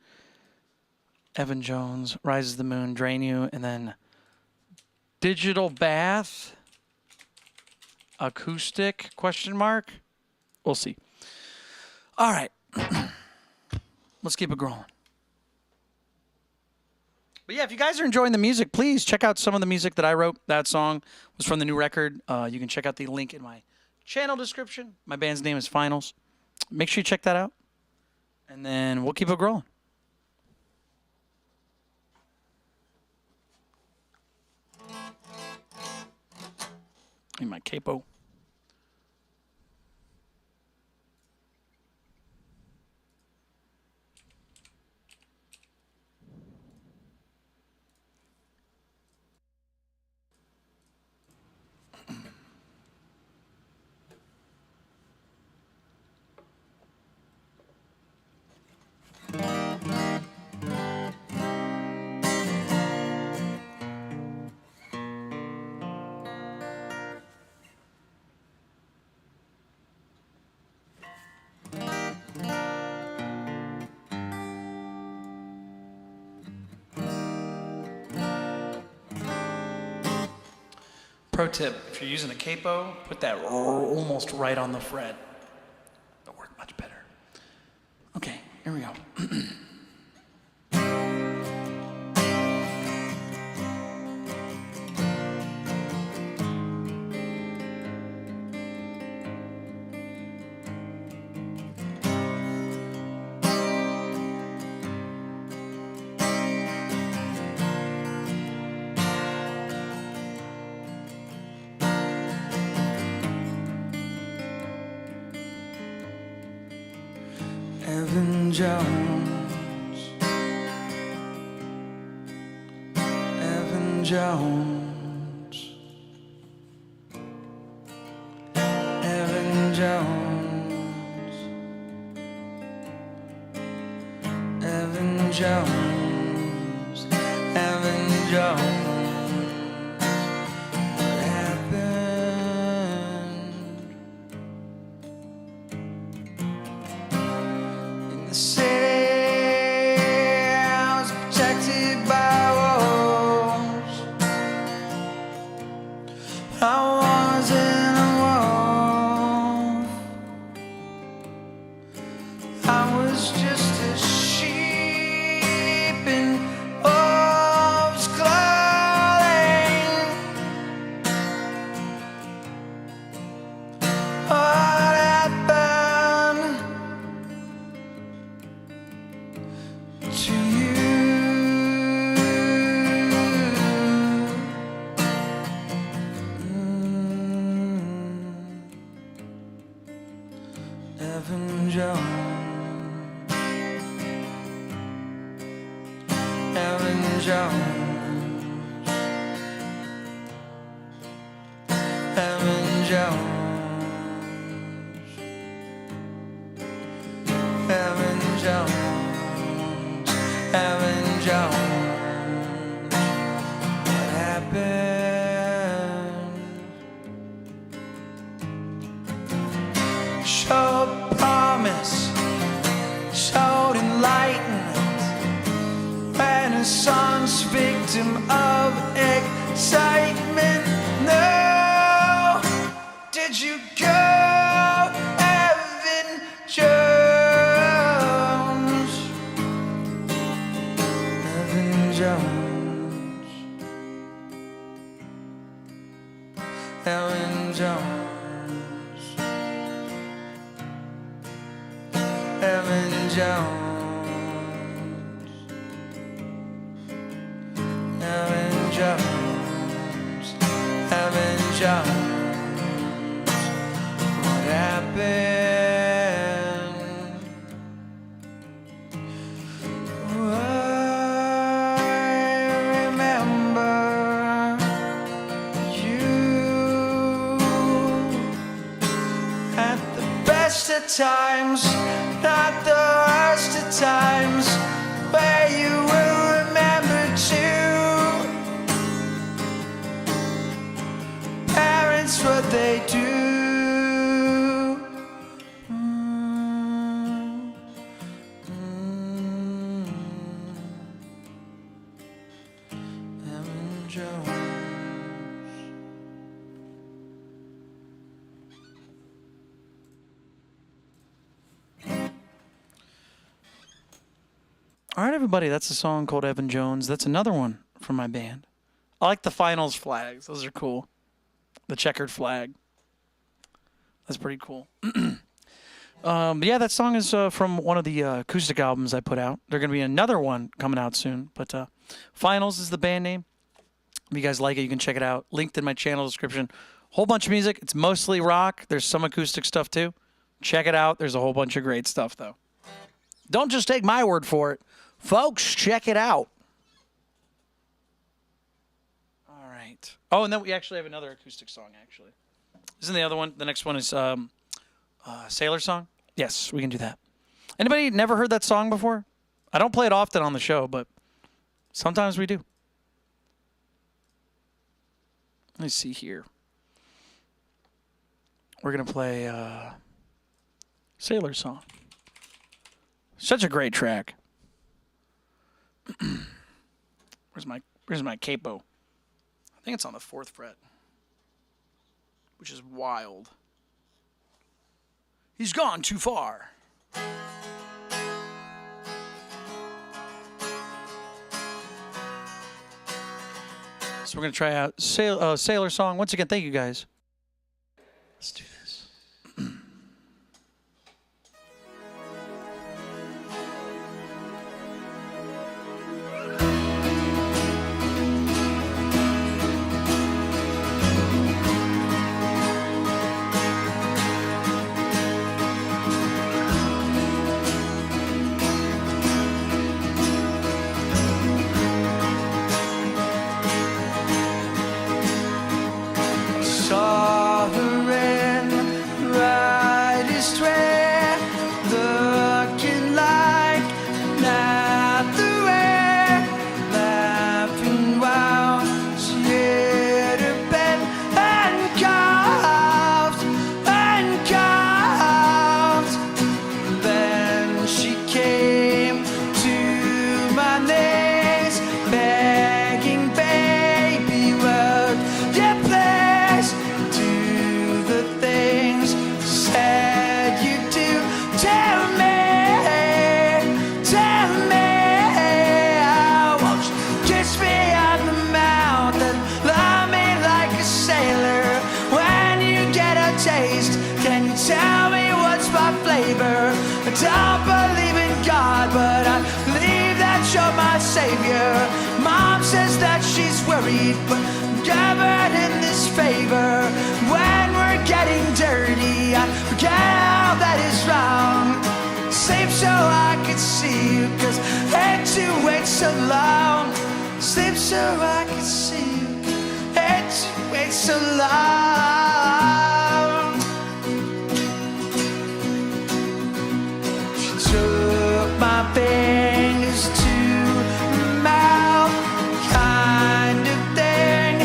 Evan Jones, Rises the Moon, Drain You, and then Digital Bath, Acoustic, question mark? We'll see. All right. Let's keep it growing. But yeah, if you guys are enjoying the music, please check out some of the music that I wrote. That song was from the new record. You can check out the link in my channel description. My band's name is Finals. Make sure you check that out. And then we'll keep it growing. In my capo. Pro tip, if you're using a capo, put that almost right on the fret. It'll work much better. Okay, here we go. Evan Jones, Evan Jones, Evan Jones, Evan Jones, Evan Jones. What happened? The city, I was protected by walls. I wasn't a wolf. I was just a sheep in wolf's clothing. What happened to you? Evan Jones, Evan Jones, Evan Jones, Evan Jones, Evan Jones. What happened? Showed promise, showed enlightenment. Renaissance victim of excitement. No, did you go, Evan Jones? Evan Jones, Evan Jones, Evan Jones, Evan Jones, been. I remember you at the best of times, not the worst of times, where you will remember too. Parents, what they do. Evan Jones. All right, everybody, that's a song called Evan Jones. That's another one from my band. I like the finals flags. Those are cool. The checkered flag. That's pretty cool. But yeah, that song is from one of the acoustic albums I put out. There's going to be another one coming out soon. But Finals is the band name. If you guys like it, you can check it out. Linked in my channel description. Whole bunch of music. It's mostly rock. There's some acoustic stuff too. Check it out. There's a whole bunch of great stuff, though. Don't just take my word for it. Folks, check it out. All right. Oh, and then we actually have another acoustic song, actually. Isn't the other one? The next one is Sailor Song? Yes, we can do that. Anybody never heard that song before? I don't play it often on the show, but sometimes we do. Let me see here. We're going to play Sailor Song. Such a great track. Where's my capo? I think it's on the 4th fret, which is wild. He's gone too far. So we're gonna try out Sailor Song once again. Thank you guys. Let's do this. Saw her in the brightest red, looking like nothing rare, laughing while she hit her bed and coughed and coughed. Then she came to my knees, begging, baby, would you please do the things said you do? Tell me, won't you kiss me on the mouth and love me like a sailor? When you get a taste, can you tell me what's my flavor? I don't believe in God, but I believe that you're my savior. Mom says that she's worried, but I'm covered in this favor. When we're getting dirty, I forget how that is wrong. Sleep so I could see you, 'cause had to wait so long. Sleep so I could see you, had to wait so long. She took my fingers to the mouth, kind of thing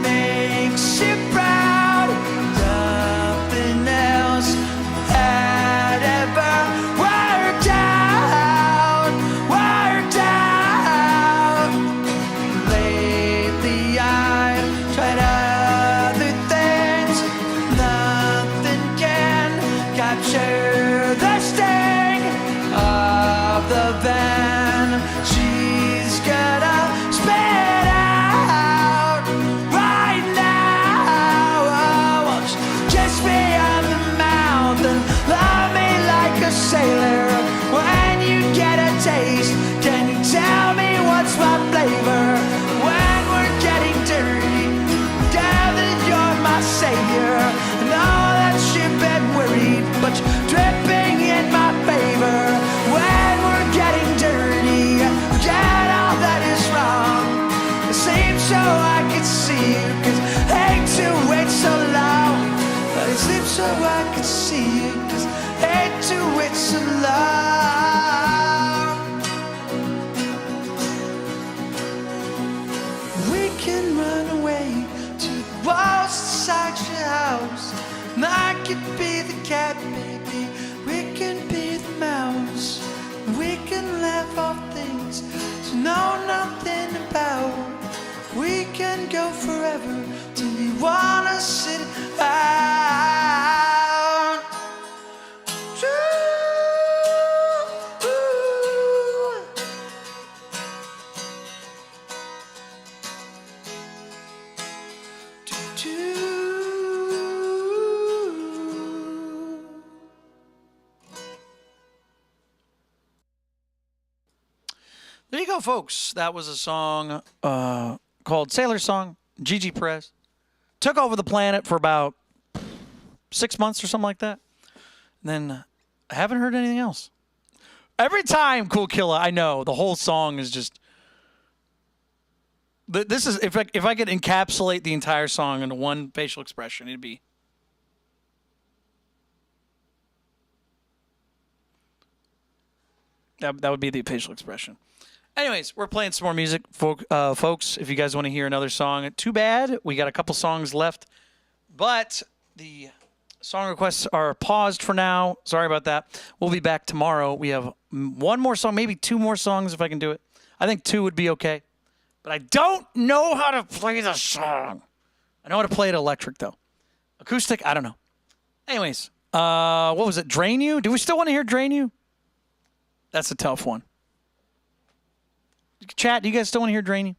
makes you proud. Nothing else had ever worked out, worked out. Lately I've tried other things. so I could see it, 'cause hate to it's allowed. We can run away to the walls inside your house, and I could be the cat, baby. We can be the mouse. We can laugh off things to know nothing about. We can go forever till you wanna sit out. There you go, folks. That was a song called Sailor Song, Gigi Perez. Took over the planet for about 6 months or something like that. And then I haven't heard anything else. Every time, Cool Killa, I know, the whole song is just... This is, if I could encapsulate the entire song into one facial expression, it'd be... That would be the facial expression. Anyways, we're playing some more music, folks. If you guys want to hear another song, too bad. We got a couple songs left, but the song requests are paused for now. Sorry about that. We'll be back tomorrow. We have one more song, maybe two more songs if I can do it. I think two would be okay, but I don't know how to play the song. I know how to play it electric, though. Acoustic, I don't know. Anyways, what was it, Drain You? Do we still want to hear Drain You? That's a tough one. Chat, do you guys still want to hear Drain You?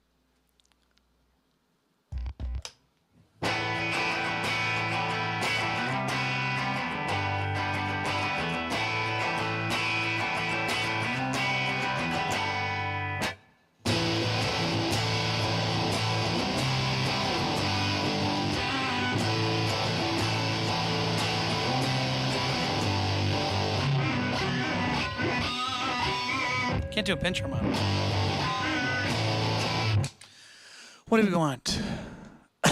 Can't do a pinch drum on it. What do we want? A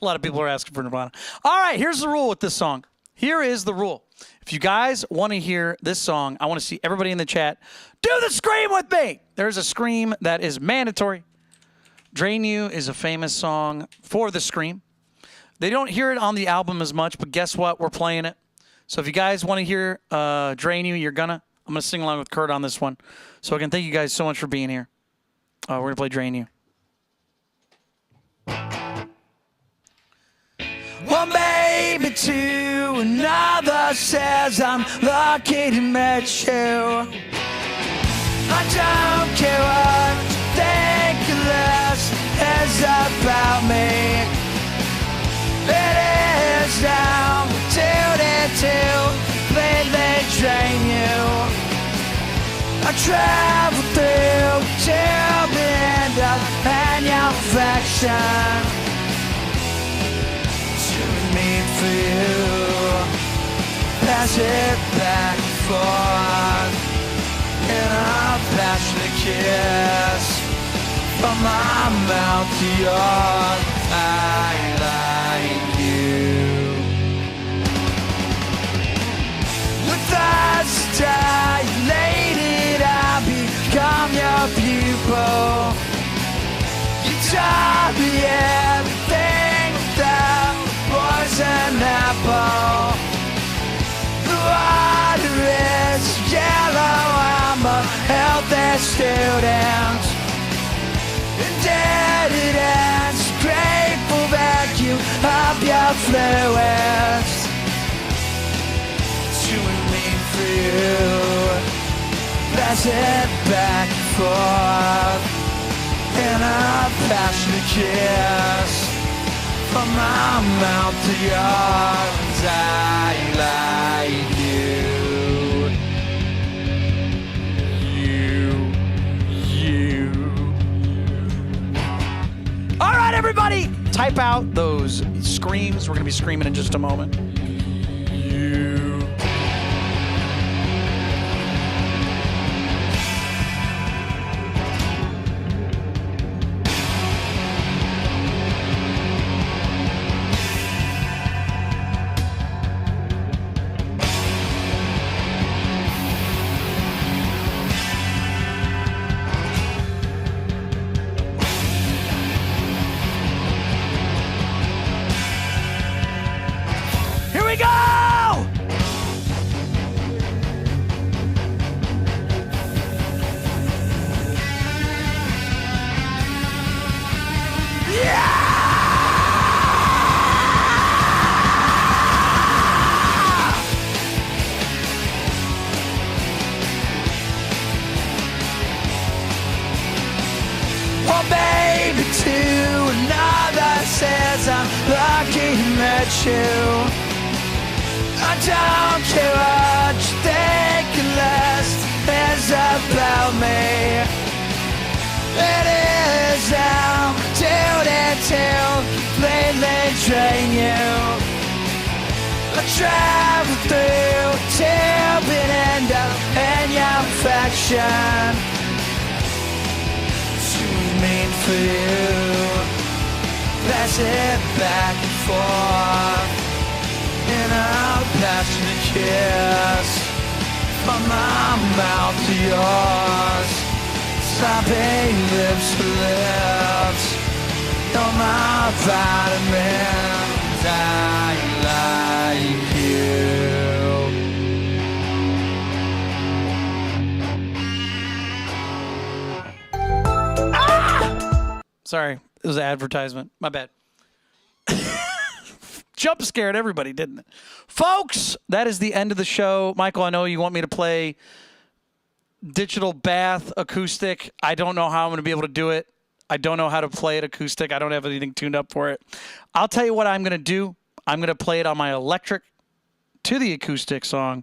lot of people are asking for Nirvana. All right, here's the rule with this song. Here is the rule. If you guys want to hear this song, I want to see everybody in the chat do the scream with me. There's a scream that is mandatory. Drain You is a famous song for the scream. They don't hear it on the album as much, but guess what? We're playing it. So if you guys want to hear Drain You, I'm going to sing along with Kurt on this one. So again, thank you guys so much for being here. We're going to play Drain You. One baby to another says I'm lucky to meet you. I don't care what you think less is about me. It is down to completely drain you. I travel through till the end of manufacture. For you, pass it back and forth in a passionate kiss from my mouth to yours. I like you. With us dilated, I become your pupil. You taught me everything without poison apple. The water is yellow. I'm a healthy student. Indebted and grateful vacuum of your fluids. To me for you. Pass it back and forth in a passionate kiss. From my mouth to yours, I like you. All right, everybody, type out those screams. We're going to be screaming in just a moment. you. I don't care what you think unless it's about me. It is our duty to completely drain you. I travel through till it end up in your affection. Too mean for you. Pass it back and forth in a passionate kiss from my mouth to yours. Sloppy lips to lips. You're my vitamins. I like you. Sorry, it was an advertisement. My bad. Jump scared everybody, didn't it? Folks, that is the end of the show. Michael, I know you want me to play digital bath acoustic. I don't know how I'm going to be able to do it. I don't know how to play it acoustic. I don't have anything tuned up for it. I'll tell you what I'm going to do. I'm going to play it on my electric to the acoustic song.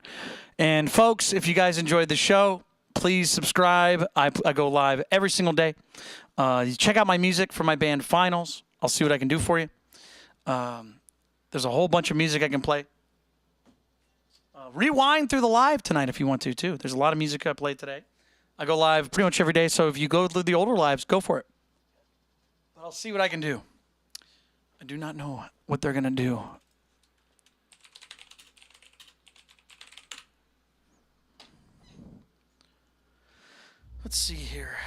And folks, if you guys enjoyed the show, please subscribe. I go live every single day. You check out my music for my band Finals. I'll see what I can do for you. There's a whole bunch of music I can play. Rewind through the live tonight if you want to, too. There's a lot of music I played today. I go live pretty much every day, so if you go through the older lives, go for it. But I'll see what I can do. I do not know what they're going to do. Let's see here.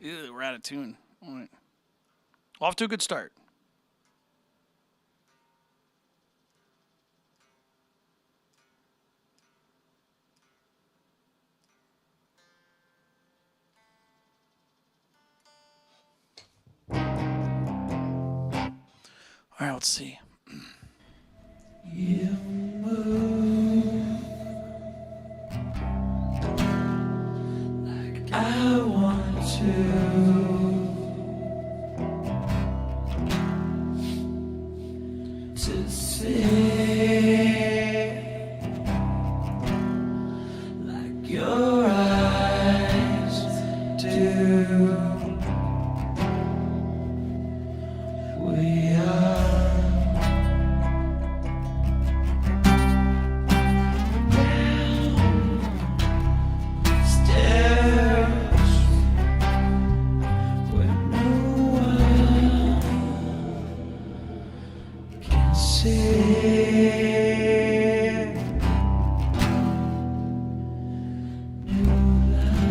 Ew, we're out of tune. All right. Off to a good start. All right, let's see. You move like I want to see, like your eyes do. We are downstairs where no one can see. New life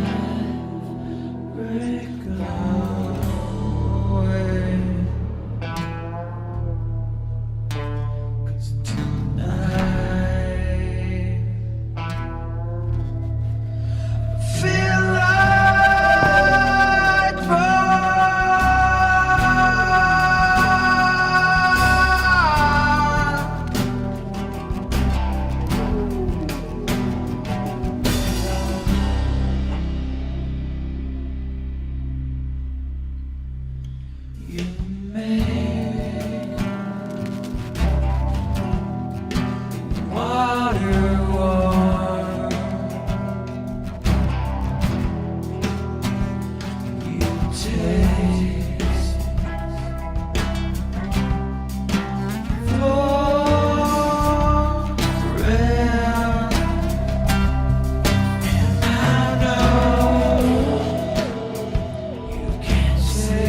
break away. 'Cause tonight I feel like you make water warm. You taste foreign. And I know you can't say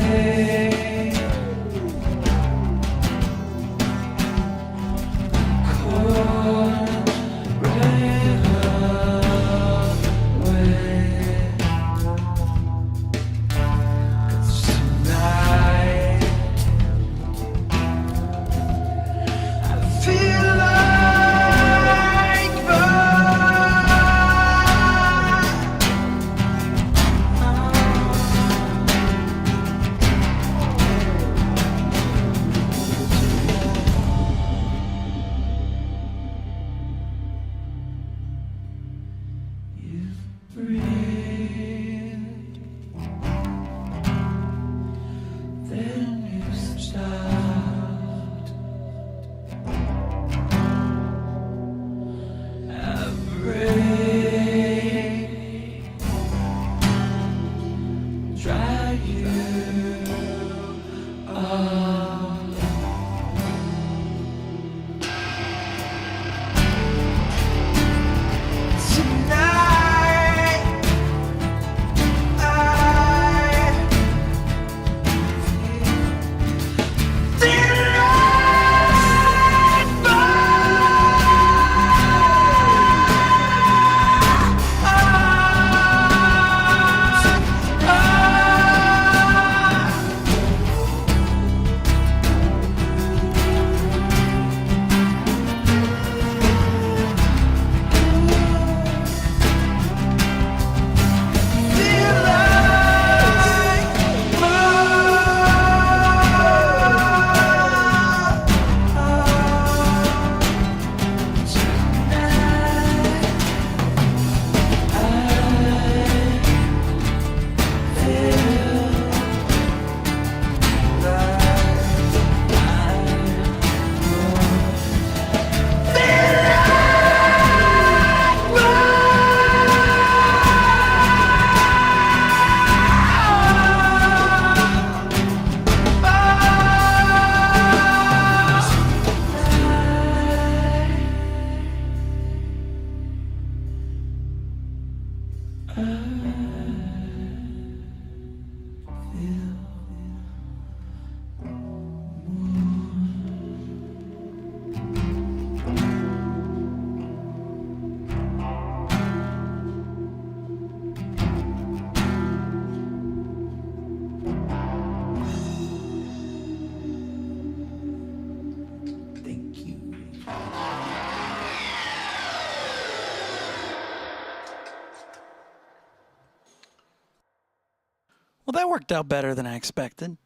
Well, that worked out better than I expected.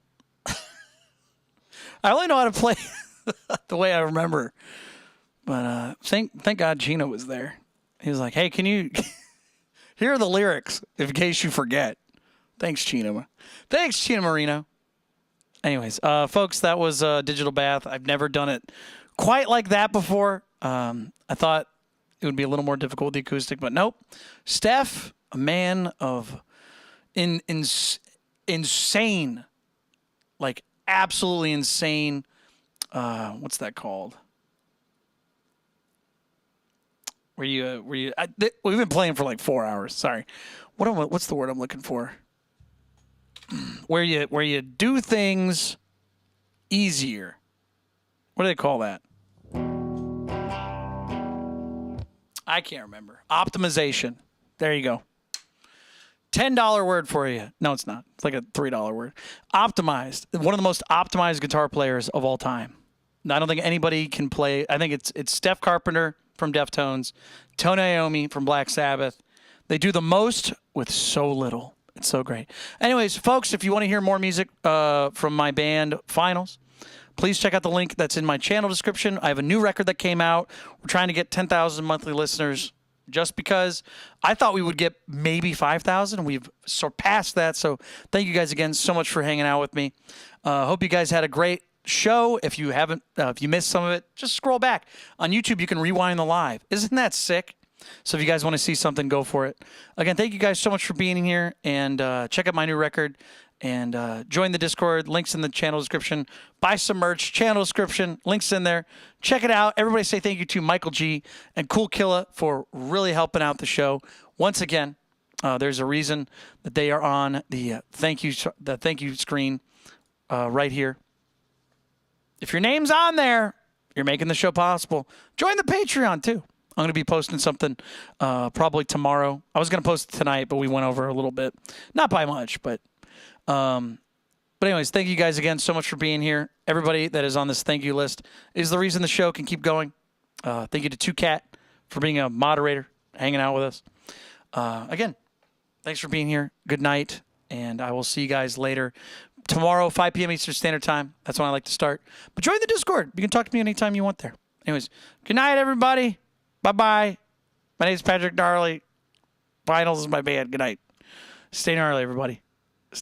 I only know how to play the way I remember. But thank God Gino was there. He was like, hey, can you... Here are the lyrics, in case you forget. Thanks, Chino. Thanks, Chino Marino. Anyways, folks, that was Digital Bath. I've never done it quite like that before. I thought it would be a little more difficult with the acoustic, but nope. Steph, a man of insane, like absolutely insane, what's that called? We've been playing for like 4 hours. Sorry. What's the word I'm looking for? Where you do things easier. What do they call that? I can't remember. Optimization. There you go. $10 word for you. No, it's not. It's like a $3 word. Optimized. One of the most optimized guitar players of all time. I don't think anybody can play. I think it's Steph Carpenter from Deftones, Tony Iommi from Black Sabbath. They do the most with so little. It's so great. Anyways, folks, if you want to hear more music from my band Finals, please check out the link that's in my channel description. I have a new record that came out. We're trying to get 10,000 monthly listeners just because I thought we would get maybe 5,000. We've surpassed that. So thank you guys again so much for hanging out with me. Hope you guys had a great show. If you haven't, if you missed some of it, just scroll back. On YouTube, you can rewind the live. Isn't that sick? So if you guys want to see something, go for it. Again, thank you guys so much for being here, and check out my new record, and join the Discord. Links in the channel description. Buy some merch, channel description, links in there. Check it out. Everybody say thank you to Michael G and Cool Killa for really helping out the show. Once again, there's a reason that they are on the thank you screen right here. If your name's on there, you're making the show possible. Join the Patreon, too. I'm going to be posting something probably tomorrow. I was going to post it tonight, but we went over a little bit. Not by much, but anyways, thank you guys again so much for being here. Everybody that is on this thank you list is the reason the show can keep going. Thank you to 2Cat for being a moderator, hanging out with us. Again, thanks for being here. Good night, and I will see you guys later. Tomorrow, 5 p.m. Eastern Standard Time. That's when I like to start. But join the Discord. You can talk to me anytime you want there. Anyways, good night, everybody. Bye-bye. My name is Patrick Gnarly. Finals is my band. Good night. Stay gnarly, everybody.